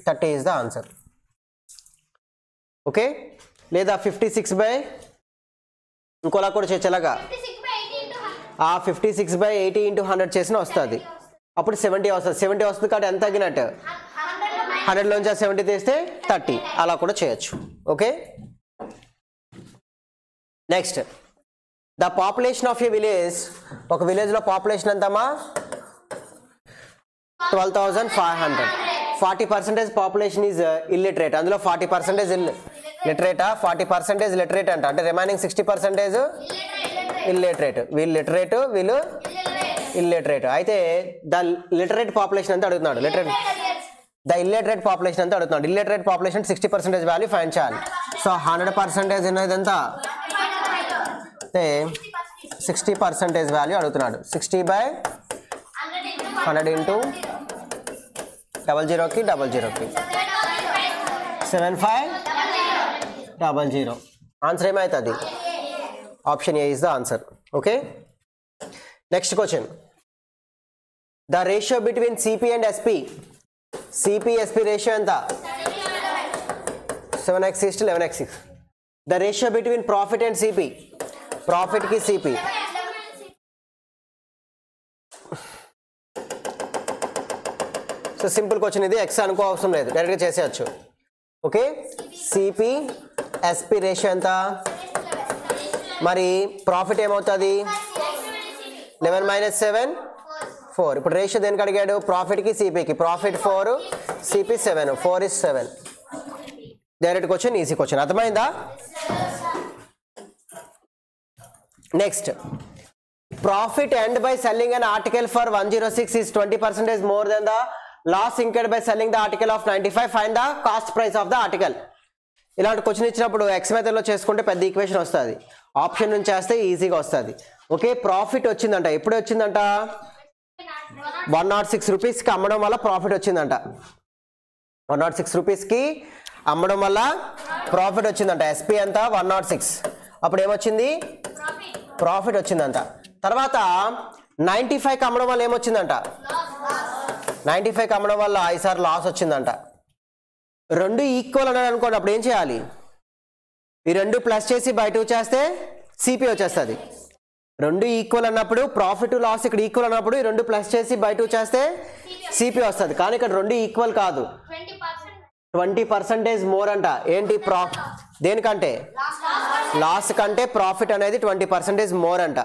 30 is the answer. Okay, లేదా 56 బై ఇంకోలా కూడా చేయొచ్చేలాగా 56 బై 80 × 100 చేసిన వస్తుంది. అప్పుడు 70 వస్తుంది. 70 వస్తుంది కాబట్టి ఎంత తగ్గినట్టు? 100లోంచి 70 తీస్తే 30. అలా కూడా చేయొచ్చు. Okay, next, the population of A village. ఒక విలేజ్లో పాపులేషన్ ఎంతమ్మా? 12,500. 40% పాపులేషన్ ఈజ్ ఇల్లిటరేట్. అందులో 40% లిటరేటా? 40% లిటరేట్ అంట. అంటే రిమైనింగ్ 60% ఇల్లిటరేట్. వీళ్ళు లిటరేట్, వీళ్ళు ఇల్లిటరేట్. అయితే ద లిటరేట్ పాపులేషన్ అంతా అడుగుతున్నాడు. ద ఇల్లిటరేట్ పాపులేషన్ అంతా అడుగుతున్నాడు. ఇల్లిటరేట్ పాపులేషన్ 60% వాల్యూ ఫైండ్ చేయాలి. సో 100% అనేది ఎంత? 60% వాల్యూ అడుగుతున్నాడు. 60/100 × 00కి 00కి 7500. ఆన్సర్ ఏమవుతుంది? Option A is the answer. Okay, next question. The ratio between CP and SP. CP SP ratio ఎంత? 7x:11x. The ratio between profit and CP. Profit కి CP. So simple question ఇది. X అనుకో అవసరం లేదు, డైరెక్ట్గా చేసేయచ్చు. Okay, CP SP ratio ఎంత? మరి ప్రాఫిట్ ఏమవుతుంది? 11 - 7 4. ఇప్పుడు రేషియో దేనికి అడిగాడు? ప్రాఫిట్కి సిపికి. Profit 4, CP 7. 4 is 7. Direct question, easy question. అర్థమైందా? Next, profit and by selling an article for 106 is 20% more than the loss incurred by selling the article of 95. Find the cost price of the article. ఇలాంటి question ఇచ్చినప్పుడు X మెథడ్లో చేసుకుంటే పెద్ద equation వస్తుంది. Option నుంచి చేస్తే ఈజీగా వస్తుంది. ఓకే, ప్రాఫిట్ వచ్చిందంట. ఎప్పుడు వచ్చిందంట? 106 రూపీస్కి అమ్మడం వల్ల ప్రాఫిట్ వచ్చిందంట. 106 రూపీస్కి అమ్మడం వల్ల ప్రాఫిట్ వచ్చిందంట. ఎస్పీ ఎంత 106. అప్పుడు ఏమొచ్చింది? ప్రాఫిట్ వచ్చిందంట. తర్వాత 95కి అమ్మడం వల్ల ఏమొచ్చిందంట? 95కి అమ్మడం వల్ల 5 సార్లు లాస్ వచ్చిందంట. రెండు ఈక్వల్ అన్నాడు అనుకోండి, అప్పుడు ఏం చేయాలి? ఈ రెండు ప్లస్ చేసి బై 2 చేస్తే సిపి వచ్చేస్తుంది. రెండు ఈక్వల్ అన్నప్పుడు ప్రాఫిట్ లాస్ ఇక్కడ ఈక్వల్ అన్నప్పుడు ఈ రెండు ప్లస్ చేసి బై 2 చేస్తే సిపి వస్తుంది. కానీ ఇక్కడ రెండు ఈక్వల్ కాదు, 20% మోర్ అంట. ఏంటి? దేనికంటే? లాస్ కంటే ప్రాఫిట్ అనేది 20% మోర్ అంట.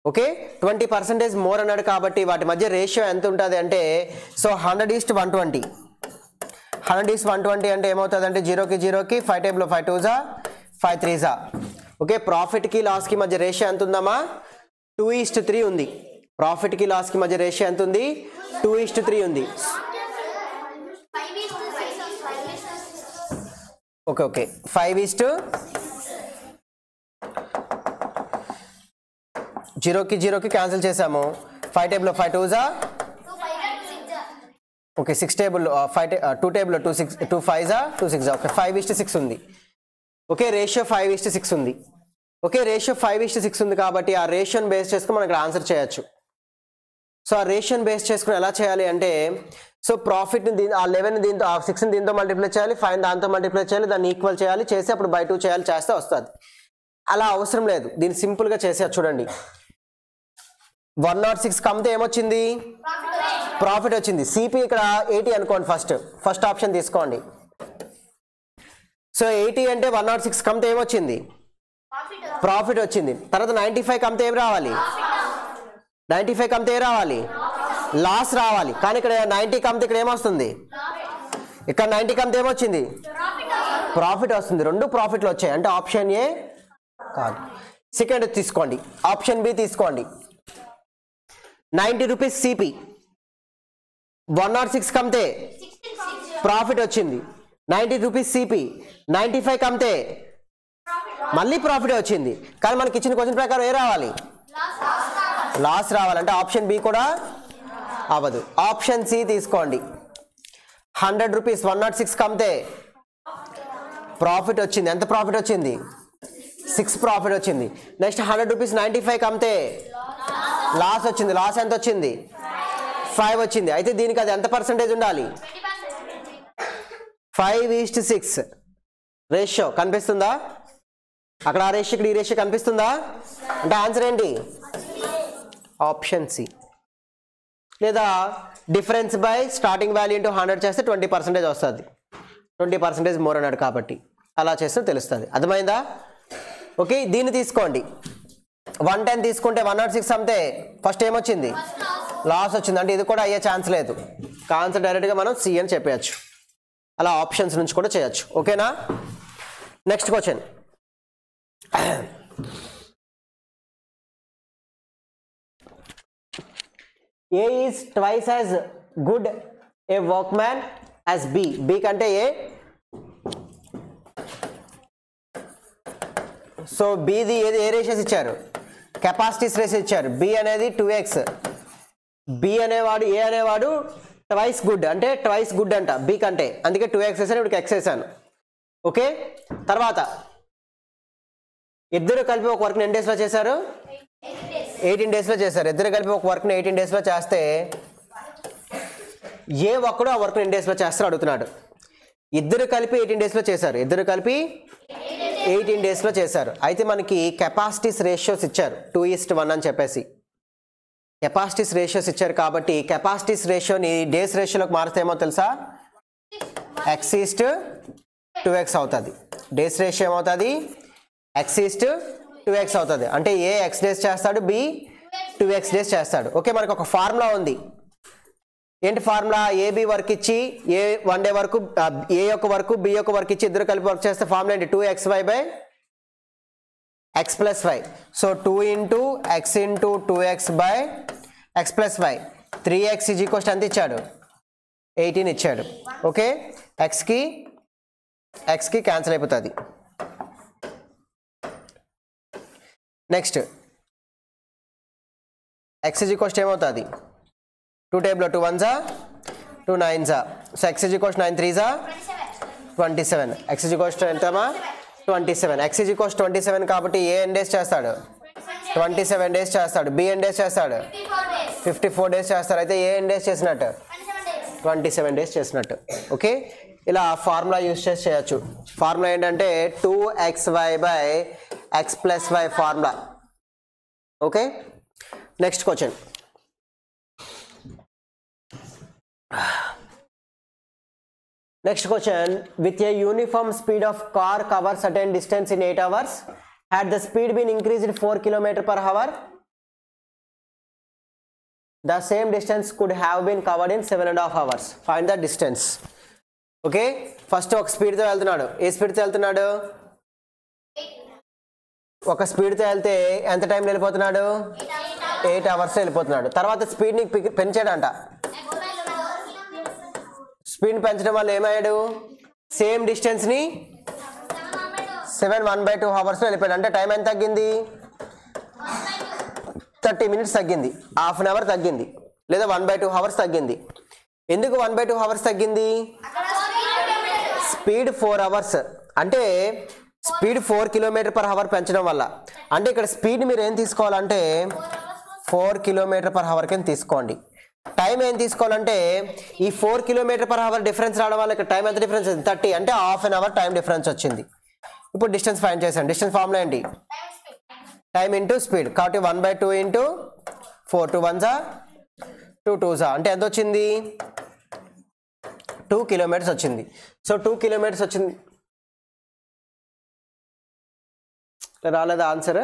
ఓకే, 20% మోర్ అన్నాడు కాబట్టి వాటి మధ్య రేషియో ఎంత ఉంటుంది అంటే, సో 100:120. 100:120 అంటే ఏమవుతుంది అంటే 0కి 0కి 5 టేబుల్ 5 2 జా 5 3 జా. ఓకే, ప్రాఫిట్కి లాస్కి మధ్య రేషియో ఎంత ఉందమ్మా? 2:3 ఉంది. ప్రాఫిట్కి లాస్కి మధ్య రేషియో ఎంత ఉంది? 2:3 ఉంది. ఓకే ఓకే 5:0కి 0కి క్యాన్సిల్ చేసాము. 5 టేబుల్ 5 2 జా ఓకే 6 టేబుల్ 2 టేబుల్ 2 5 జా 2 6 జా. ఓకే 5:6 ఉంది. ఓకే, రేషియో 5:6 ఉంది. ఓకే, రేషియో 5:6 ఉంది కాబట్టి ఆ రేషియోని బేస్ చేసుకుని మనకి ఆన్సర్ చేయొచ్చు. సో ఆ రేషియోని బేస్ చేసుకుని ఎలా చేయాలి అంటే, సో ప్రాఫిట్ని ఆ 11ని దీంతో, ఆ 6ని దీంతో మల్టిప్లై చేయాలి, 5 దాంతో మల్టిప్లై చేయాలి, దాన్ని ఈక్వల్ చేయాలి, చేసి అప్పుడు బై 2 చేయాలి, చేస్తే వస్తుంది. అలా అవసరం లేదు, దీన్ని సింపుల్గా చేసేది చూడండి. 106 కమ్మితే ఏమొచ్చింది? ప్రాఫిట్ వచ్చింది. సిపి ఇక్కడ 80 అనుకోండి. ఫస్ట్ ఆప్షన్ తీసుకోండి. సో 80 అంటే 106 కమ్మితే ఏమొచ్చింది? ప్రాఫిట్ వచ్చింది. తర్వాత 95 కమ్మితే ఏం రావాలి? 95 కమ్మితే ఏం రావాలి? లాస్ రావాలి. కానీ ఇక్కడ 90 కమ్మితే ఇక్కడ ఏమొస్తుంది? ఇక్కడ 90 కమ్మితే ఏమొచ్చింది? ప్రాఫిట్ వస్తుంది. రెండు ప్రాఫిట్లు వచ్చాయి అంటే ఆప్షన్ ఏ కాదు. సెకండ్ తీసుకోండి, ఆప్షన్ బి తీసుకోండి. 90 రూపీస్ సిపి, 106 కమ్మితే ప్రాఫిట్ వచ్చింది. 90 రూపీస్ సిపి, 95 కమ్మితే మళ్ళీ ప్రాఫిట్ వచ్చింది. కానీ మనకి ఇచ్చిన క్వశ్చన్ ప్రకారం ఏ రావాలి? లాస్ రావాలంటే ఆప్షన్ బి కూడా అవ్వదు. ఆప్షన్ సి తీసుకోండి. 100 రూపీస్ 106 కమ్మితే ప్రాఫిట్ వచ్చింది. ఎంత ప్రాఫిట్ వచ్చింది? 6 ప్రాఫిట్ వచ్చింది. నెక్స్ట్ 100 రూపీస్ 95 కమ్మితే లాస్ వచ్చింది. లాస్ ఎంత వచ్చింది? 5 వచ్చింది. అయితే దీనికి అది ఎంత పర్సెంటేజ్ ఉండాలి? 5:6 రేషియో కనిపిస్తుందా? అక్కడ ఆ రేషియో, ఇక్కడ ఈ రేషియో కనిపిస్తుందా? అంటే ఆన్సర్ ఏంటి? Option C. లేదా difference by starting value into 100 చేస్తే 20% వస్తుంది. 20% మోర్ అన్నాడు కాబట్టి అలా చేస్తే తెలుస్తుంది. అర్థమైందా? ఓకే, దీన్ని తీసుకోండి. 110 తీసుకుంటే 106 అమ్మితే ఫస్ట్ ఏమొచ్చింది? లాస్ వచ్చింది. అంటే ఇది కూడా అయ్యే ఛాన్స్ లేదు. ఆన్సర్ డైరెక్ట్గా మనం సి అని చెప్పేయచ్చు. అలా ఆప్షన్స్ నుంచి కూడా చేయొచ్చు. ఓకేనా? Next question. A is twice as good a workman as B. B కంటే ఏ. సో బిది ఏది? ఏ రేషియోస్ ఇచ్చారు? కెపాసిటీస్ రేషియో ఇచ్చారు. బి అనేది 2x. బి అనేవాడు, ఏ అనేవాడు ట్వైస్ గుడ్, అంటే ట్వైస్ గుడ్ అంట బి కంటే. అందుకే 2x వేసాను, ఇప్పుడు x వేసాను. ఓకే, తర్వాత ఇద్దరు కలిపి ఒక వర్క్ని ఎన్ని డేస్లో చేశారు? 18 డేస్లో చేశారు. ఇద్దరు కలిపి ఒక వర్క్ని 18 డేస్లో చేస్తే ఏ ఒక్కడు ఆ వర్క్ని ఎన్ని డేస్లో చేస్తారో అడుగుతున్నాడు. ఇద్దరు కలిపి 18 డేస్లో చేశారు. ఇద్దరు కలిపి 18 డేస్లో చేశారు. అయితే మనకి కెపాసిటీస్ రేషియోస్ ఇచ్చారు 2:1 అని చెప్పేసి. కెపాసిటీస్ రేషియోస్ ఇచ్చారు కాబట్టి కెపాసిటీస్ రేషియోని డేస్ రేషియోలోకి మారిస్తే ఏమో తెలుసా? x:2x అవుతుంది. డేస్ రేషియో ఏమవుతుంది? x:2x అవుతుంది. అంటే ఏ x డేస్ చేస్తాడు, బి 2x డేస్ చేస్తాడు. ఓకే, మనకు ఒక ఫార్ములా ఉంది. ఏంటి ఫార్ములా? ఏబి వర్క్ ఇచ్చి ఏ 1 డే వరకు, ఏ యొక్క వర్క్ బి యొక్క వర్క్ ఇచ్చి ఇద్దరు కలిపి వర్క్ చేస్తే ఫార్ములా ఏంటి? 2xy by x plus Y. So 2 into x into 2x by x plus Y. 3x is equals ఎంత ఇచ్చాడు? 18 ఇచ్చాడు. ఓకే, xకి క్యాన్సిల్ అయిపోతుంది. నెక్స్ట్ x ఈజ్ ఈక్వల్స్ ఏమవుతుంది? 2 టేబుల్ 2 1 జా 2 9s. So x is equals to 9 3s 27. X is equals to ఎంతమా 27. X is equals to 27 కాబట్టి ఏ ఎన్ days చేస్తాడు 27 days చేస్తాడు. బి ఎన్ డేస్ చేస్తాడు 54 డేస్ చేస్తాడు. అయితే ఏ ఎన్ డేస్ చేసినట్టు 27 డేస్ చేసినట్టు. ఓకే, ఇలా ఫార్ములా యూస్ చేసి చేయొచ్చు. ఫార్ములా ఏంటంటే 2xy by x plus y formula. Okay, next question. Next question, with a uniform speed of car covers certain distance in 8 hours, had the speed been increased 4 km per hour, the same distance could have been covered in 7.5 hours. Find the distance. Okay, first ఒక speed తో వెళ్తున్నాడు. ఏ speed తో వెళ్తున్నాడు? ఒక speed తో వెళ్తే ఎంత time వెళ్ళిపోతున్నాడు? 8 hours వెళ్ళిపోతున్నాడు. తర్వాత స్పీడ్ ని పెంచాడంట. స్పీడ్ పెంచడం వల్ల ఏమయ్యాడు? సేమ్ డిస్టెన్స్ ని 7/1/2 hours లో వెళ్ళిపోయాడు. అంటే టైం ఎంత తగ్గింది? 30 minutes తగ్గింది. హాఫ్ అన్ అవర్ తగ్గింది, లేదా 1/2 hours తగ్గింది. ఎందుకు 1/2 hours తగ్గింది? స్పీడ్ 4 hours, అంటే స్పీడ్ 4 km/h పెంచడం వల్ల. అంటే ఇక్కడ స్పీడ్ మీరు ఏం తీసుకోవాలంటే 4 km/h కింద తీసుకోండి. టైం ఏం తీసుకోవాలంటే ఈ 4 km/h డిఫరెన్స్ రావడం వల్ల ఇక్కడ టైం ఎంత డిఫరెన్స్ వచ్చింది? 30, అంటే half an hour time difference వచ్చింది. ఇప్పుడు డిస్టెన్స్ ఫైండ్ చేసాను. డిస్టెన్స్ ఫార్ములా ఏంటి? Time into speed. కాబట్టి 1/2 ఇంటూ 4, 2 1s 2 2s, అంటే ఎంత వచ్చింది? 2 kilometers వచ్చింది. సో 2 kilometers వచ్చింది. రాలేదా ఆన్సర్?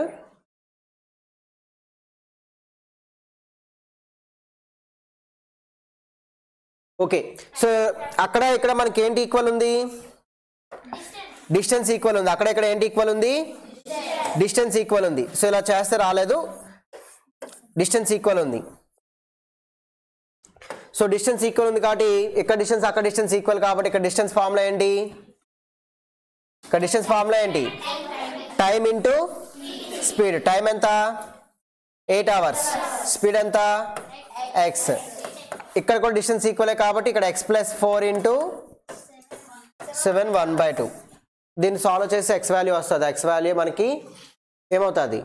ఓకే, సో అక్కడ ఇక్కడ మనకి ఏంటి ఈక్వల్ ఉంది? డిస్టెన్స్ ఈక్వల్ ఉంది. అక్కడ ఇక్కడ ఏంటి ఈక్వల్ ఉంది? డిస్టెన్స్ ఈక్వల్ ఉంది. సో ఇలా చేస్తే రాలేదు, డిస్టెన్స్ ఈక్వల్ ఉంది. సో డిస్టెన్స్ ఈక్వల్ ఉంది కాబట్టి ఇక్కడ డిస్టెన్స్ అక్కడ డిస్టెన్స్ ఈక్వల్ కాబట్టి ఇక్కడ డిస్టెన్స్ ఫార్ములా ఏంటి? ఇక్కడ డిస్టెన్స్ ఫార్ములా ఏంటి? Time into speed. టైం ఎంత? 8 hours. స్పీడ్ ఎంత? ఎక్స్. ఇక్కడ కూడా డిస్టెన్స్ ఈక్వలే కాబట్టి ఇక్కడ x ప్లస్ 4 ఇంటూ 7/1/2. దీన్ని సాల్వ్ చేసి x వాల్యూ వస్తుంది. x వాల్యూ మనకి ఏమవుతుంది?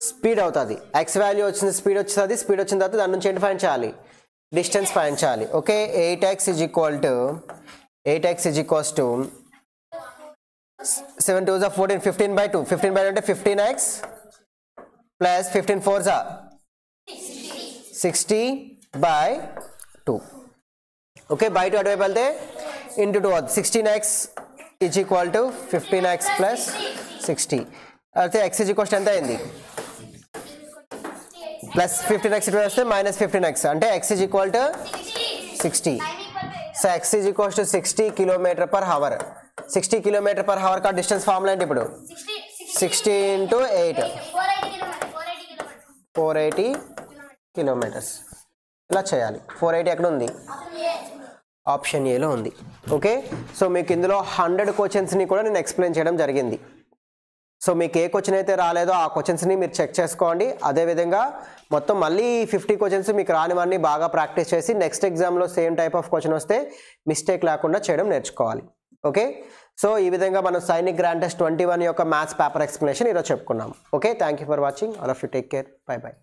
స్పీడ్ అవుతుంది. x వాల్యూ వచ్చింది, స్పీడ్ వచ్చింది. స్పీడ్ వచ్చిన తర్వాత దాని నుంచి ఏంటి ఫైండ్ చేయాలి? డిస్టెన్స్ ఫైండ్ చేయాలి. Okay, 8x is equal to 7 2s 14, 15/2. 15/2 అంటే 15x plus 15 4s 60/2. Okay, by 2 అటువైపు వెళ్తే ఇంటూ 2 అవుతుంది. 16x is equal to 15x plus 60. అయితే x is equal to ఎంత అయింది? ప్లస్ 15x ఇటు వస్తే మైనస్ 15x, అంటే x is equal to 60. So x is equal to 60 km/h. 60 km/h का डिस्टेंस फॉर्मूला ఏంటి ఇప్పుడు? 60 into 8 480 kilometers. ఇలా చేయాలి. 480 ఎక్కడ ఉంది? ఆప్షన్ ఏలో ఉంది. ఓకే, సో మీకు ఇందులో 100 క్వశ్చన్స్ని కూడా నేను ఎక్స్ప్లెయిన్ చేయడం జరిగింది. సో మీకు ఏ క్వశ్చన్ అయితే రాలేదో ఆ క్వశ్చన్స్ని మీరు చెక్ చేసుకోండి. అదేవిధంగా మొత్తం మళ్ళీ 50 క్వశ్చన్స్ మీకు రానివన్నీ బాగా ప్రాక్టీస్ చేసి నెక్స్ట్ ఎగ్జామ్లో సేమ్ టైప్ ఆఫ్ క్వశ్చన్ వస్తే మిస్టేక్ లేకుండా చేయడం నేర్చుకోవాలి. ఓకే, సో ఈ విధంగా మనం సైనిక్ గ్రాండ్ టెస్ట్ 21 యొక్క మ్యాథ్స్ పేపర్ ఎక్స్ప్లెనేషన్ ఈరోజు చెప్పుకున్నాం. Okay, thank you for watching. All of you take care. By by.